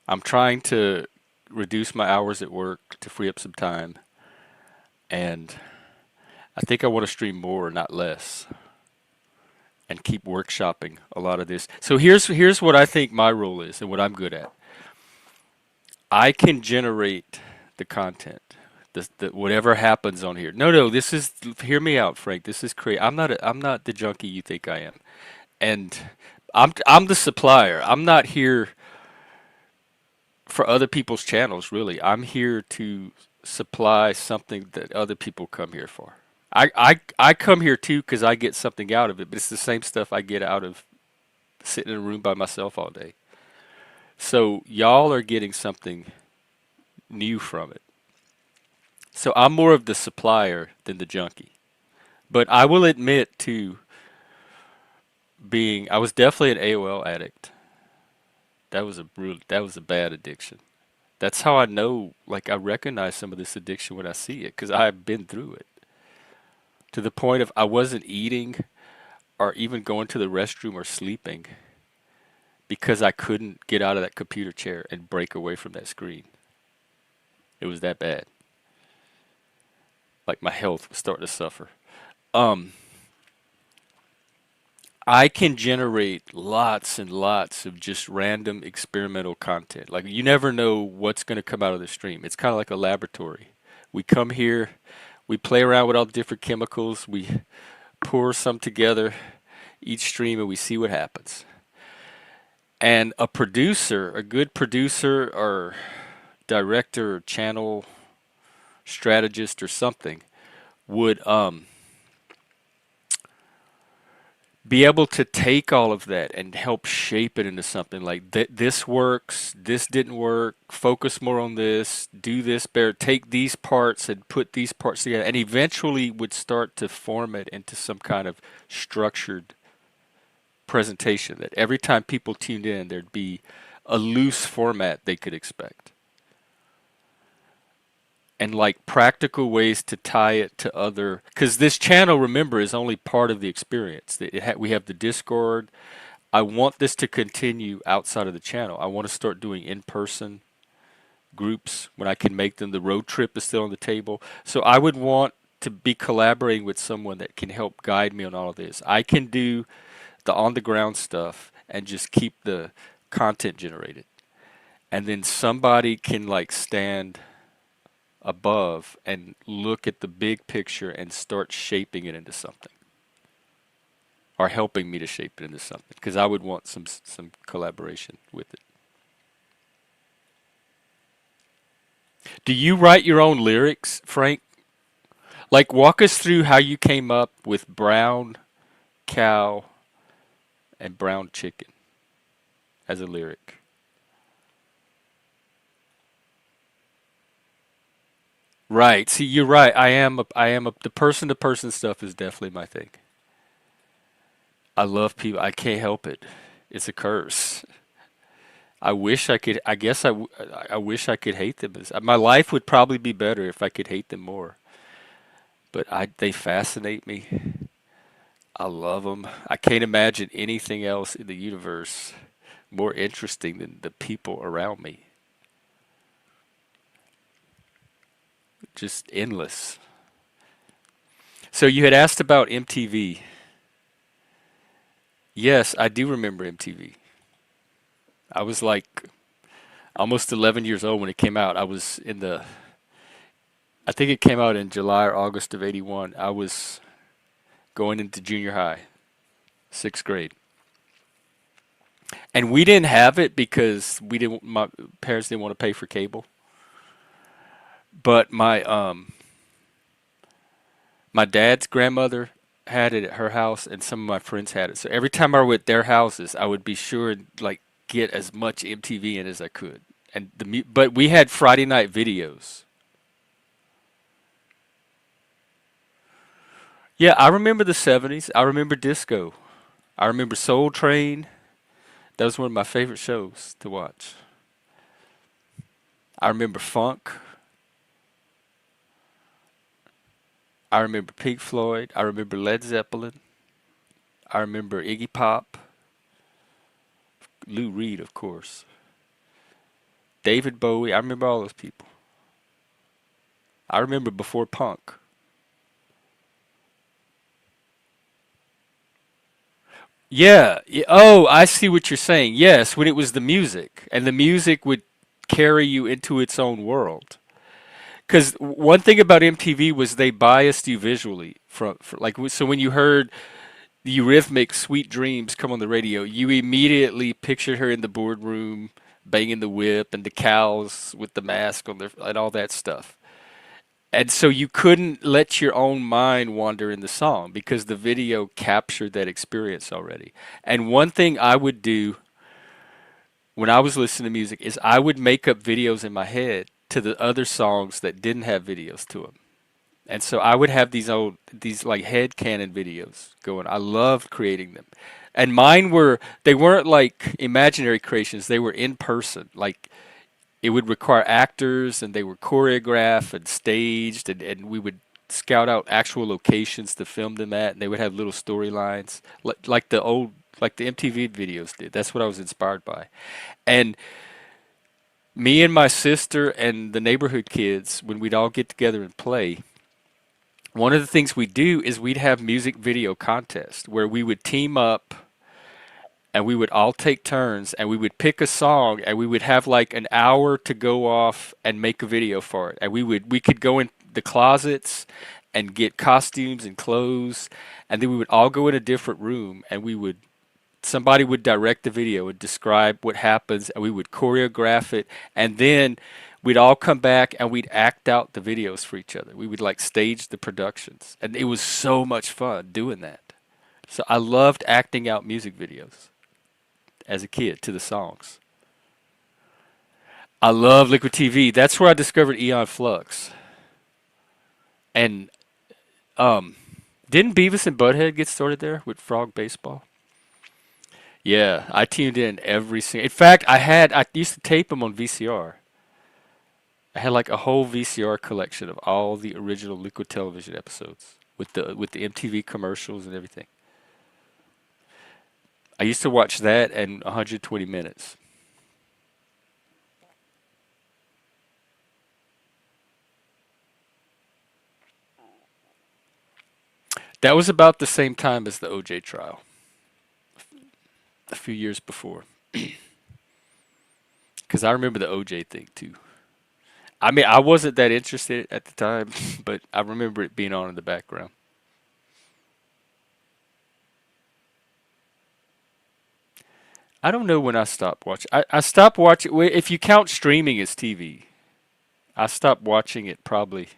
I'm trying to reduce my hours at work to free up some time, and I think I want to stream more, not less, and keep workshopping a lot of this. So here's what I think my role is and what I'm good at. I can generate the content. The whatever happens on here. No, this is hear me out, Frank. This is crazy. I'm not the junkie you think I am. And I'm the supplier. I'm not here for other people's channels, really. I'm here to supply something that other people come here for. I come here too because I get something out of it, but it's the same stuff I get out of sitting in a room by myself all day. So y'all are getting something new from it. So I'm more of the supplier than the junkie. But I will admit to I was definitely an AOL addict. That was a bad addiction. That's how I know, like I recognize some of this addiction when I see it, because I've been through it. To the point of I wasn't eating or even going to the restroom or sleeping because I couldn't get out of that computer chair and break away from that screen. It was that bad. Like my health was starting to suffer. I can generate lots and lots of just random experimental content. Like you never know what's going to come out of the stream. It's kind of like a laboratory. We come here, we play around with all the different chemicals, we pour some together each stream and we see what happens. And a producer, a good producer or director or channel strategist or something would be able to take all of that and help shape it into something like this works, this didn't work, focus more on this, do this better, take these parts and put these parts together, and eventually would start to form it into some kind of structured presentation that every time people tuned in, there'd be a loose format they could expect. And like practical ways to tie it to other, because this channel, remember, is only part of the experience. We have the Discord. I want this to continue outside of the channel. I want to start doing in-person groups when I can make them. The road trip is still on the table. So I would want to be collaborating with someone that can help guide me on all of this. I can do the on-the-ground stuff and just keep the content generated. And then somebody can like stand above and look at the big picture and start shaping it into something, or helping me to shape it into something, because I would want some collaboration with it. Do you write your own lyrics, Frank? Like, walk us through how you came up with brown cow and brown chicken as a lyric. Right. See, you're right. The person to person stuff is definitely my thing. I love people. I can't help it. It's a curse. I wish I could. I wish I could hate them. My life would probably be better if I could hate them more. But they fascinate me. I love them. I can't imagine anything else in the universe more interesting than the people around me. Just endless. So you had asked about MTV. Yes, I do remember MTV. I was like almost 11 years old when it came out. I think it came out in July or August of 81. I was going into junior high, 6th grade. And we didn't have it because my parents didn't want to pay for cable. But my dad's grandmother had it at her house, and some of my friends had it. So every time I were at their houses, I would be sure to like get as much MTV in as I could. And but we had Friday night videos. Yeah, I remember the 70s. I remember disco. I remember Soul Train. That was one of my favorite shows to watch. I remember funk. I remember Pink Floyd. I remember Led Zeppelin. I remember Iggy Pop. Lou Reed, of course. David Bowie. I remember all those people. I remember before punk. Yeah. Oh, I see what you're saying. Yes, when it was the music, and the music would carry you into its own world. Because one thing about MTV was they biased you visually so when you heard the Eurythmics "Sweet Dreams" come on the radio, you immediately pictured her in the boardroom banging the whip and the cows with the mask on their and all that stuff. And so you couldn't let your own mind wander in the song because the video captured that experience already. And one thing I would do when I was listening to music is I would make up videos in my head to the other songs that didn't have videos to them. And so I would have these like head canon videos going. I loved creating them. And they weren't like imaginary creations. They were in person. Like it would require actors and they were choreographed and staged and we would scout out actual locations to film them at, and they would have little storylines like the MTV videos did. That's what I was inspired by. And me and my sister and the neighborhood kids, when we'd all get together and play, one of the things we'd do is we'd have music video contests where we would team up and we would all take turns and we would pick a song and we would have like an hour to go off and make a video for it. And we could go in the closets and get costumes and clothes, and then we would all go in a different room and we would somebody would direct the video and describe what happens, and we would choreograph it, and then we'd all come back and we'd act out the videos for each other. We would like stage the productions, and it was so much fun doing that. So I loved acting out music videos as a kid to the songs. I love Liquid TV. That's where I discovered Eon Flux. And um, didn't Beavis and Butthead get started there with Frog Baseball? Yeah, I tuned in every single. In fact, I used to tape them on VCR. I had like a whole VCR collection of all the original Liquid Television episodes with the MTV commercials and everything. I used to watch that and 120 minutes. That was about the same time as the OJ trial, a few years before. Because I remember the OJ thing too. I mean, I wasn't that interested at the time, but I remember it being on in the background. I don't know when I stopped watching. I stopped watching. If you count streaming as TV, I stopped watching it probably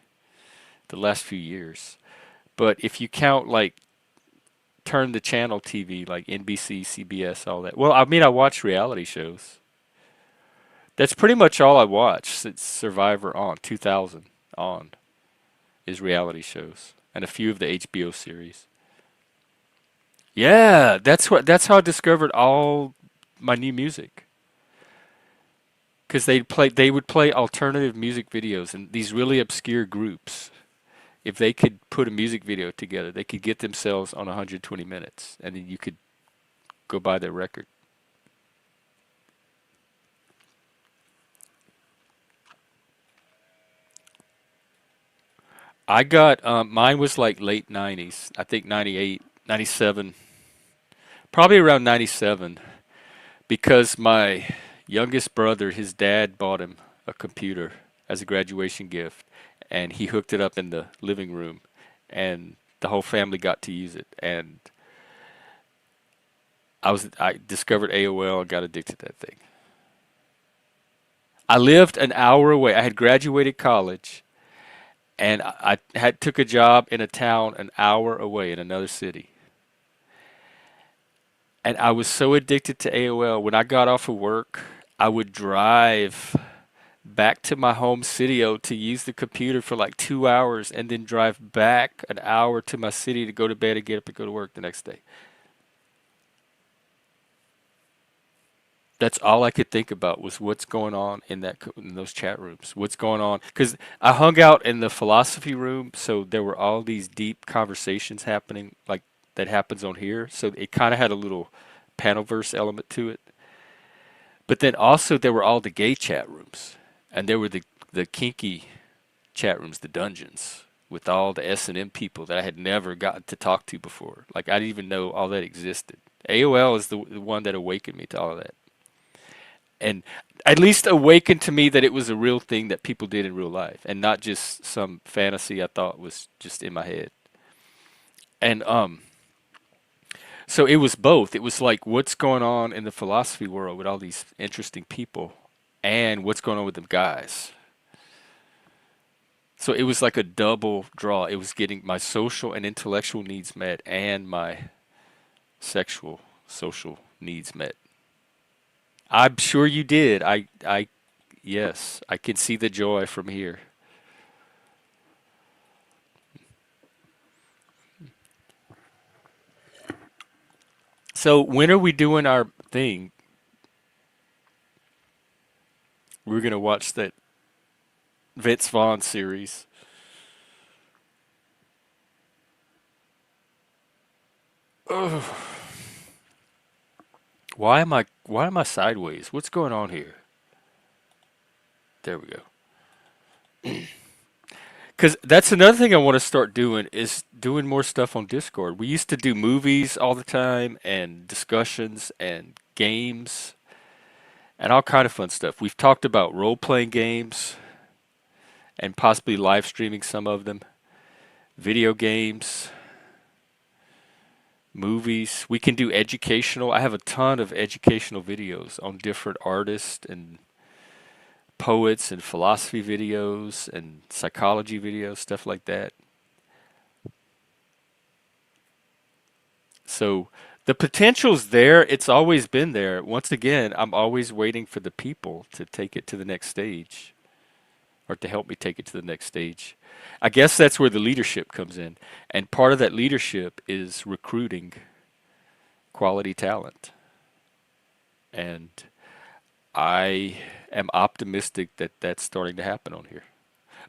the last few years. But if you count like turn the channel TV, like NBC, CBS, all that. Well, I mean, I watch reality shows. That's pretty much all I watch since Survivor on 2000 on is reality shows and a few of the HBO series. Yeah, that's how I discovered all my new music. Because they would play alternative music videos and these really obscure groups. If they could put a music video together, they could get themselves on 120 minutes, and then you could go buy their record. I got mine was like late 90s. I think 98, 97, probably around 97, because my youngest brother, his dad bought him a computer as a graduation gift, and he hooked it up in the living room, and the whole family got to use it. And I discovered AOL and got addicted to that thing. I lived an hour away. I had graduated college, and I had took a job in a town an hour away in another city. And I was so addicted to AOL. When I got off of work, I would drive back to my home city to use the computer for like 2 hours and then drive back an hour to my city to go to bed and get up and go to work the next day. That's all I could think about was what's going on in in those chat rooms. What's going on? Because I hung out in the philosophy room, so there were all these deep conversations happening, like that happens on here. So it kind of had a little panelverse element to it. But then also there were all the gay chat rooms, and there were the kinky chat rooms, the dungeons, with all the S&M people that I had never gotten to talk to before. Like I didn't even know all that existed. AOL is the one that awakened me to all of that. And at least awakened to me that it was a real thing that people did in real life and not just some fantasy I thought was just in my head. And so it was both. It was like what's going on in the philosophy world with all these interesting people and what's going on with them guys. So it was like a double draw. It was getting my social and intellectual needs met and my sexual social needs met. I'm sure you did. Yes, I can see the joy from here. So when are we doing our thing? We're gonna watch that Vince Vaughn series. Ugh. Why am I sideways? What's going on here? There we go. Because that's another thing I want to start doing is doing more stuff on Discord. We used to do movies all the time and discussions and games and all kind of fun stuff. We've talked about role-playing games and possibly live streaming some of them, video games, movies. We can do educational. I have a ton of educational videos on different artists and poets and philosophy videos and psychology videos, stuff like that. So the potential's there. It's always been there. Once again, I'm always waiting for the people to take it to the next stage or to help me take it to the next stage. I guess that's where the leadership comes in. And part of that leadership is recruiting quality talent. And I am optimistic that that's starting to happen on here.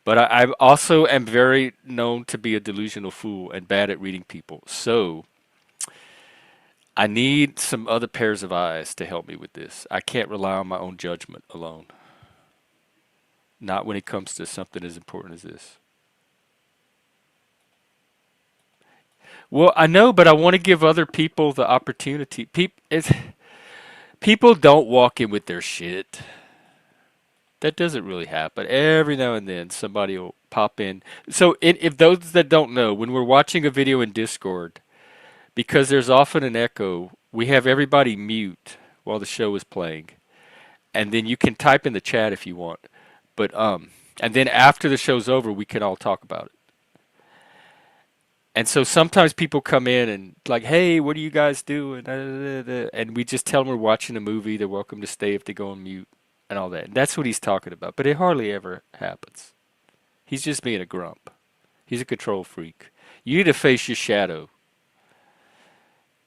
But I also am very known to be a delusional fool and bad at reading people. So I need some other pairs of eyes to help me with this. I can't rely on my own judgment alone. Not when it comes to something as important as this. Well, I know, but I want to give other people the opportunity. People don't walk in with their shit. That doesn't really happen. Every now and then, somebody will pop in. So, if those that don't know, when we're watching a video in Discord, because there's often an echo, we have everybody mute while the show is playing, and then you can type in the chat if you want. But and then after the show's over, we can all talk about it. And so sometimes people come in and like, hey, what are you guys doing? And we just tell them we're watching a movie. They're welcome to stay if they go on mute and all that. And that's what he's talking about. But it hardly ever happens. He's just being a grump. He's a control freak. You need to face your shadow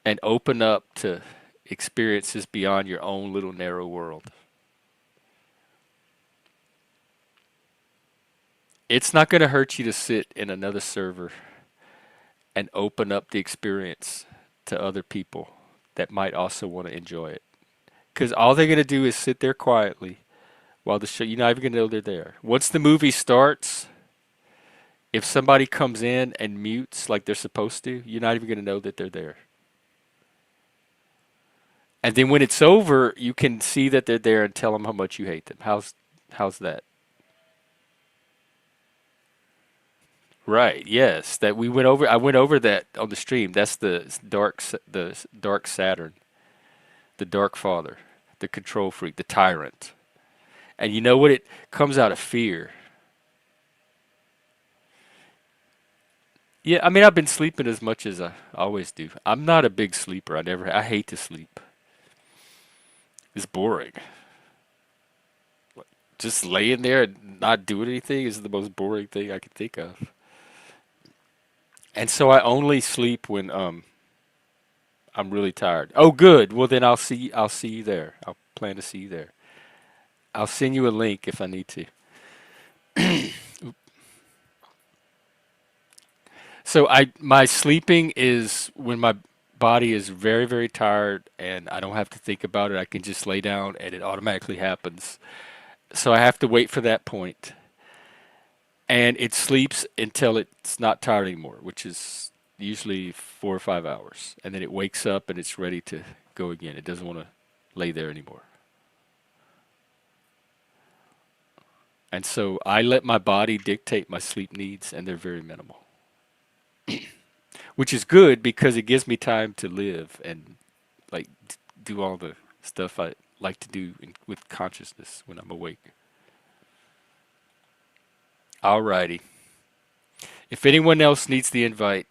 and open up to experiences beyond your own little narrow world. It's not going to hurt you to sit in another server and open up the experience to other people that might also want to enjoy it. Because all they're going to do is sit there quietly while the show, you're not even going to know they're there. Once the movie starts, if somebody comes in and mutes like they're supposed to, you're not even going to know that they're there. And then when it's over, you can see that they're there and tell them how much you hate them. How's that? Right. Yes. That we went over. I went over that on the stream. That's the dark Saturn, the dark father, the control freak, the tyrant. And you know what? It comes out of fear. Yeah. I mean, I've been sleeping as much as I always do. I'm not a big sleeper. I hate to sleep. It's boring. Just laying there and not doing anything is the most boring thing I can think of. And so I only sleep when I'm really tired. Oh, good. Well, then I'll see you there. I'll plan to see you there. I'll send you a link if I need to. So my sleeping is when my body is very very tired and I don't have to think about it. I can just lay down and it automatically happens. So I have to wait for that point. And it sleeps until it's not tired anymore, which is usually 4 or 5 hours. And then it wakes up and it's ready to go again. It doesn't want to lay there anymore. And so I let my body dictate my sleep needs, and they're very minimal. Which is good because it gives me time to live and like do all the stuff I like to do with consciousness when I'm awake. Alrighty. If anyone else needs the invite,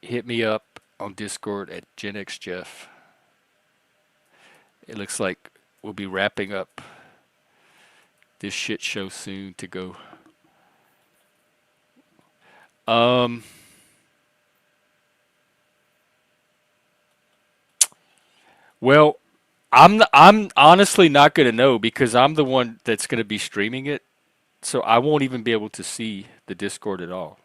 hit me up on Discord at GenXJeff. It looks like we'll be wrapping up this shit show soon to go. Um, well, I'm honestly not gonna know because I'm the one that's gonna be streaming it, so I won't even be able to see the Discord at all.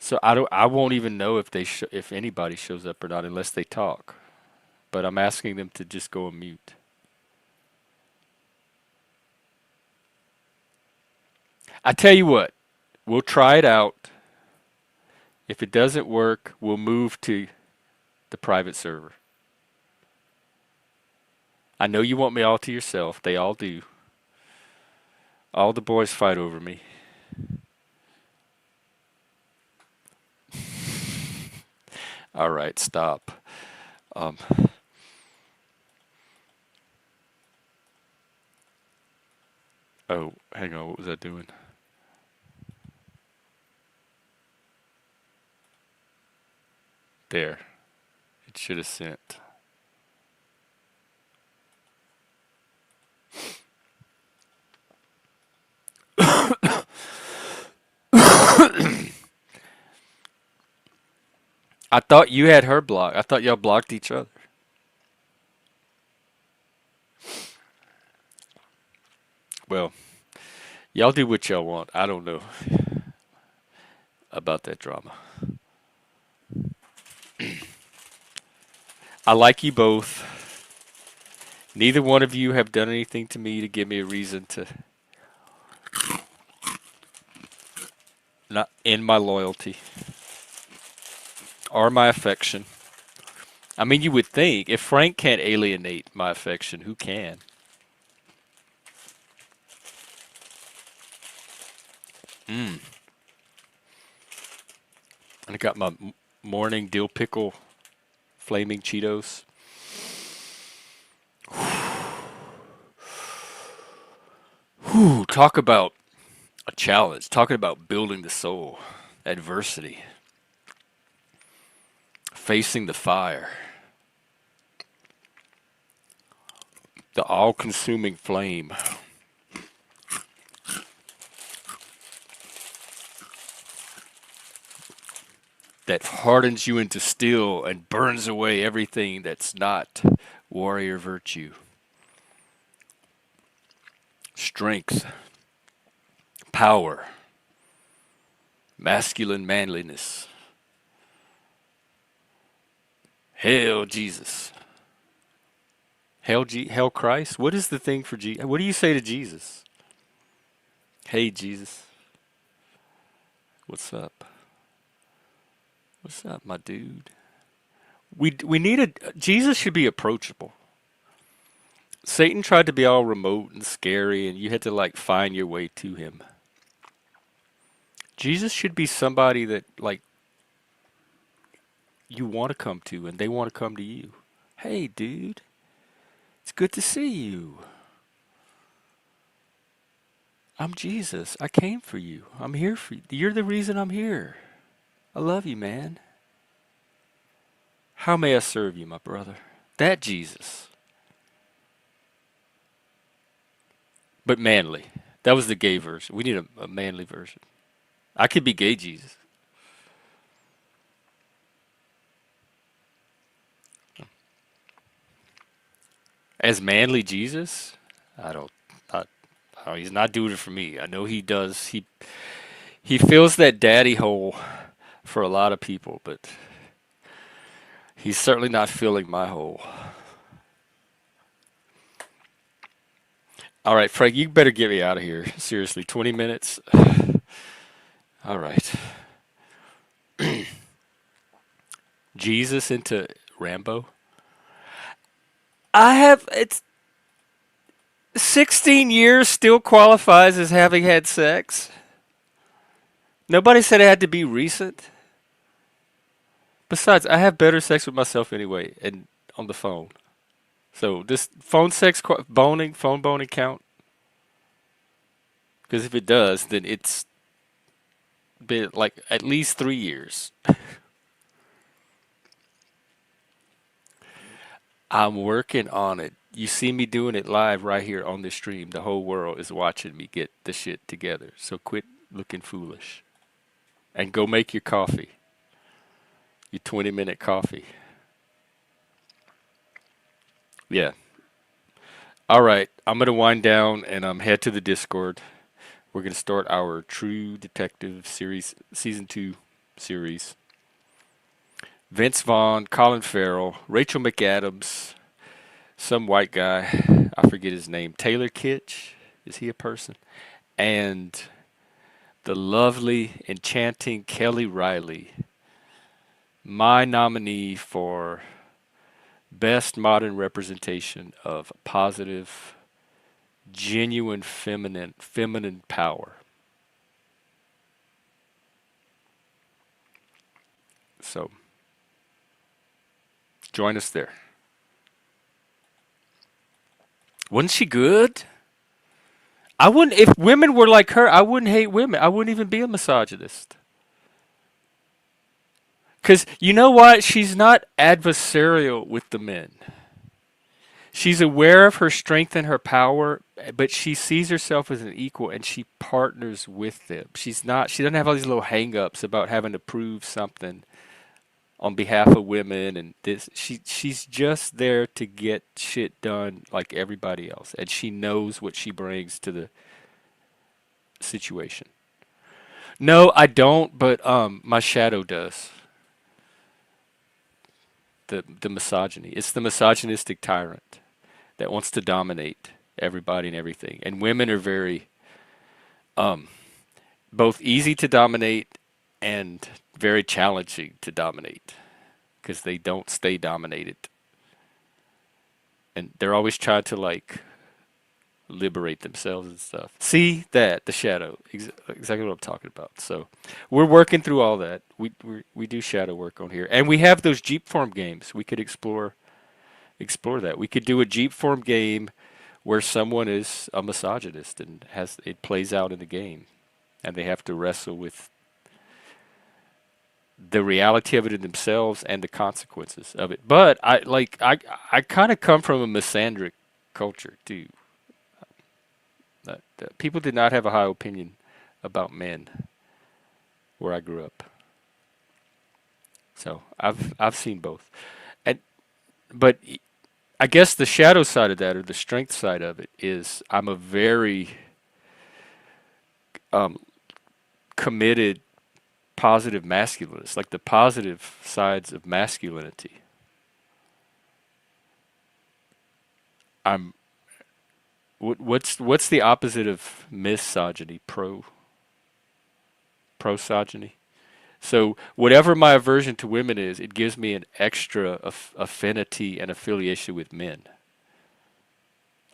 So I won't even know if if anybody shows up or not unless they talk. But I'm asking them to just go on mute. I tell you what, we'll try it out. If it doesn't work, we'll move to the private server. I know you want me all to yourself. They all do. All the boys fight over me. All right, stop. Um, oh, hang on. What was I doing? There. It should have sent. I thought you had her blocked. I thought y'all blocked each other. Well, y'all do what y'all want. I don't know about that drama. I like you both. Neither one of you have done anything to me to give me a reason to not end my loyalty or my affection. I mean, you would think if Frank can't alienate my affection, who can? And I got my morning dill pickle flaming Cheetos. Whew, talk about a challenge. Talking about building the soul, adversity, facing the fire, the all consuming flame that hardens you into steel and burns away everything that's not warrior virtue, strength, power, masculine manliness. Hail Jesus. Hail Christ. What is the thing for Jesus? What do you say to Jesus? Hey Jesus. What's up? What's up, my dude? We need a Jesus should be approachable. Satan tried to be all remote and scary and you had to like find your way to him. Jesus should be somebody that like you want to come to and they want to come to you. Hey, dude. It's good to see you. I'm Jesus. I came for you. I'm here for you. You're the reason I'm here. I love you, man. How may I serve you, my brother? That Jesus. But manly. That was the gay version. We need a manly version. I could be gay Jesus. As manly Jesus? I don't. I, oh, he's not doing it for me. I know he does. He fills that daddy hole for a lot of people, but he's certainly not filling my hole. All right, Frank, you better get me out of here. Seriously, 20 minutes. All right. Jesus into Rambo. I have it's 16 years still qualifies as having had sex. Nobody said it had to be recent. Besides, I have better sex with myself anyway, and on the phone. So this phone sex, phone boning count? Because if it does, then it's been like at least 3 years. I'm working on it. You see me doing it live right here on the stream. The whole world is watching me get the shit together. So quit looking foolish and go make your coffee. Your 20-minute coffee. Yeah. All right. I'm going to wind down and head to the Discord. We're going to start our True Detective series, season 2 series. Vince Vaughn, Colin Farrell, Rachel McAdams, some white guy, I forget his name, Taylor Kitsch, is he a person? And the lovely, enchanting Kelly Riley, my nominee for best modern representation of positive, genuine feminine power. So Join us there. Wasn't she good? I wouldn't, if women were like her, I wouldn't hate women. I wouldn't even be a misogynist. Because you know what? She's not adversarial with the men. She's aware of her strength and her power, but she sees herself as an equal and she partners with them. She doesn't have all these little hang-ups about having to prove something on behalf of women and this. She's just there to get shit done like everybody else, and she knows what she brings to the situation. No, I don't, but my shadow does. The misogyny. It's the misogynistic tyrant that wants to dominate everybody and everything. And women are very both easy to dominate and very challenging to dominate because they don't stay dominated. And they're always trying to like liberate themselves and stuff. See that the shadow, exactly what I'm talking about. So we're working through all that. We do shadow work on here, and we have those Jeep form games. We could explore that. We could do a Jeep form game where someone is a misogynist and has it plays out in the game, and they have to wrestle with the reality of it in themselves and the consequences of it. But I kind of come from a misandric culture too. People did not have a high opinion about men where I grew up. So I've seen both, and but I guess the shadow side of that, or the strength side of it, is I'm a very committed, positive masculinist, like the positive sides of masculinity. I'm what's the opposite of misogyny? Prosogyny. So whatever my aversion to women is, it gives me an extra affinity and affiliation with men,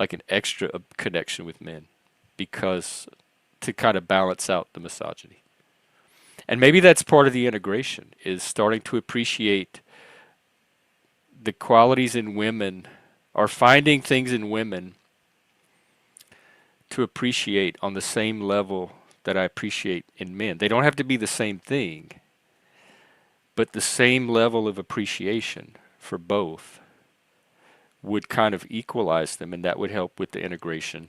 like an extra connection with men, because to kind of balance out the misogyny. And maybe that's part of the integration, is starting to appreciate the qualities in women, or finding things in women to appreciate on the same level that I appreciate in men. They don't have to be the same thing, but the same level of appreciation for both would kind of equalize them, and that would help with the integration.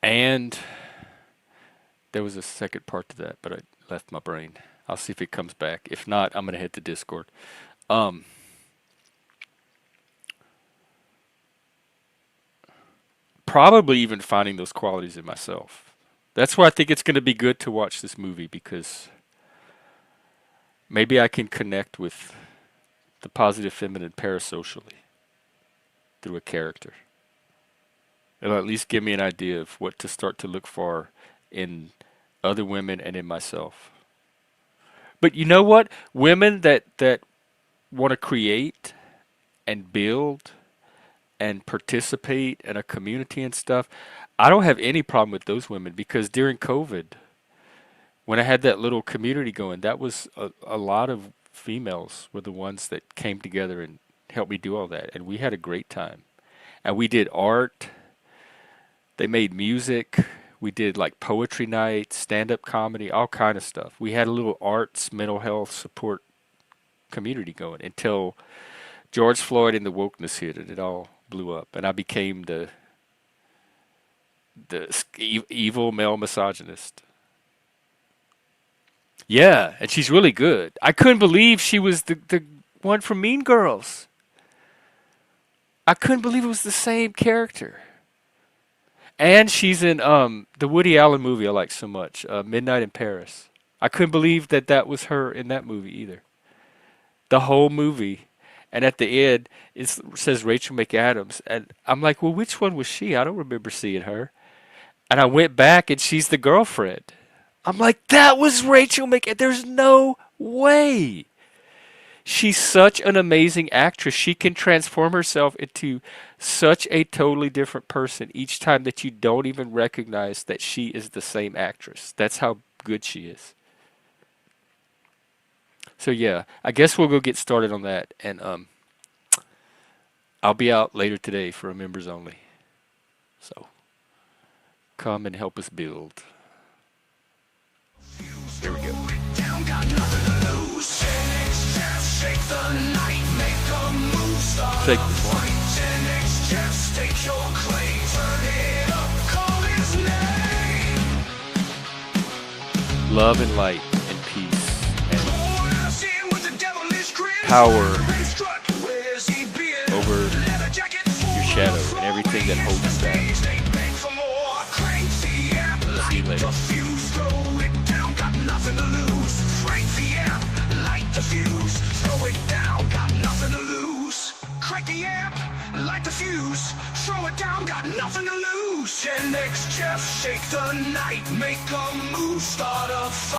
And there was a second part to that, but I left my brain. I'll see if it comes back. If not, I'm going to hit the Discord. Probably even finding those qualities in myself. That's why I think it's going to be good to watch this movie, because maybe I can connect with the positive feminine parasocially through a character. It'll at least give me an idea of what to start to look for in other women and in myself. But you know what? Women that want to create and build and participate in a community and stuff, I don't have any problem with those women, because during COVID, when I had that little community going, that was a lot of females were the ones that came together and helped me do all that. And we had a great time. And we did art. They made music. We did like poetry nights, stand-up comedy, all kind of stuff. We had a little arts, mental health support community going until George Floyd and the wokeness hit, and it all blew up. And I became the evil male misogynist. Yeah, and she's really good. I couldn't believe she was the one from Mean Girls. I couldn't believe it was the same character. And she's in the Woody Allen movie I like so much, Midnight in Paris. I couldn't believe that was her in that movie either. The whole movie. And at the end, it says Rachel McAdams. And I'm like, well, which one was she? I don't remember seeing her. And I went back, and she's the girlfriend. I'm like, that was Rachel McAdams. There's no way. She's such an amazing actress. She can transform herself into such a totally different person each time that you don't even recognize that she is the same actress. That's how good she is. So yeah, I guess we'll go get started on that, and I'll be out later today for a members only. So come and help us build. Here we go. Shake this one. Love and light and peace and power over your shadow and everything that holds you back. See you later. Crank the amp, light the fuse, throw it down, got nothing to lose. Gen X just shake the night, make a move, start a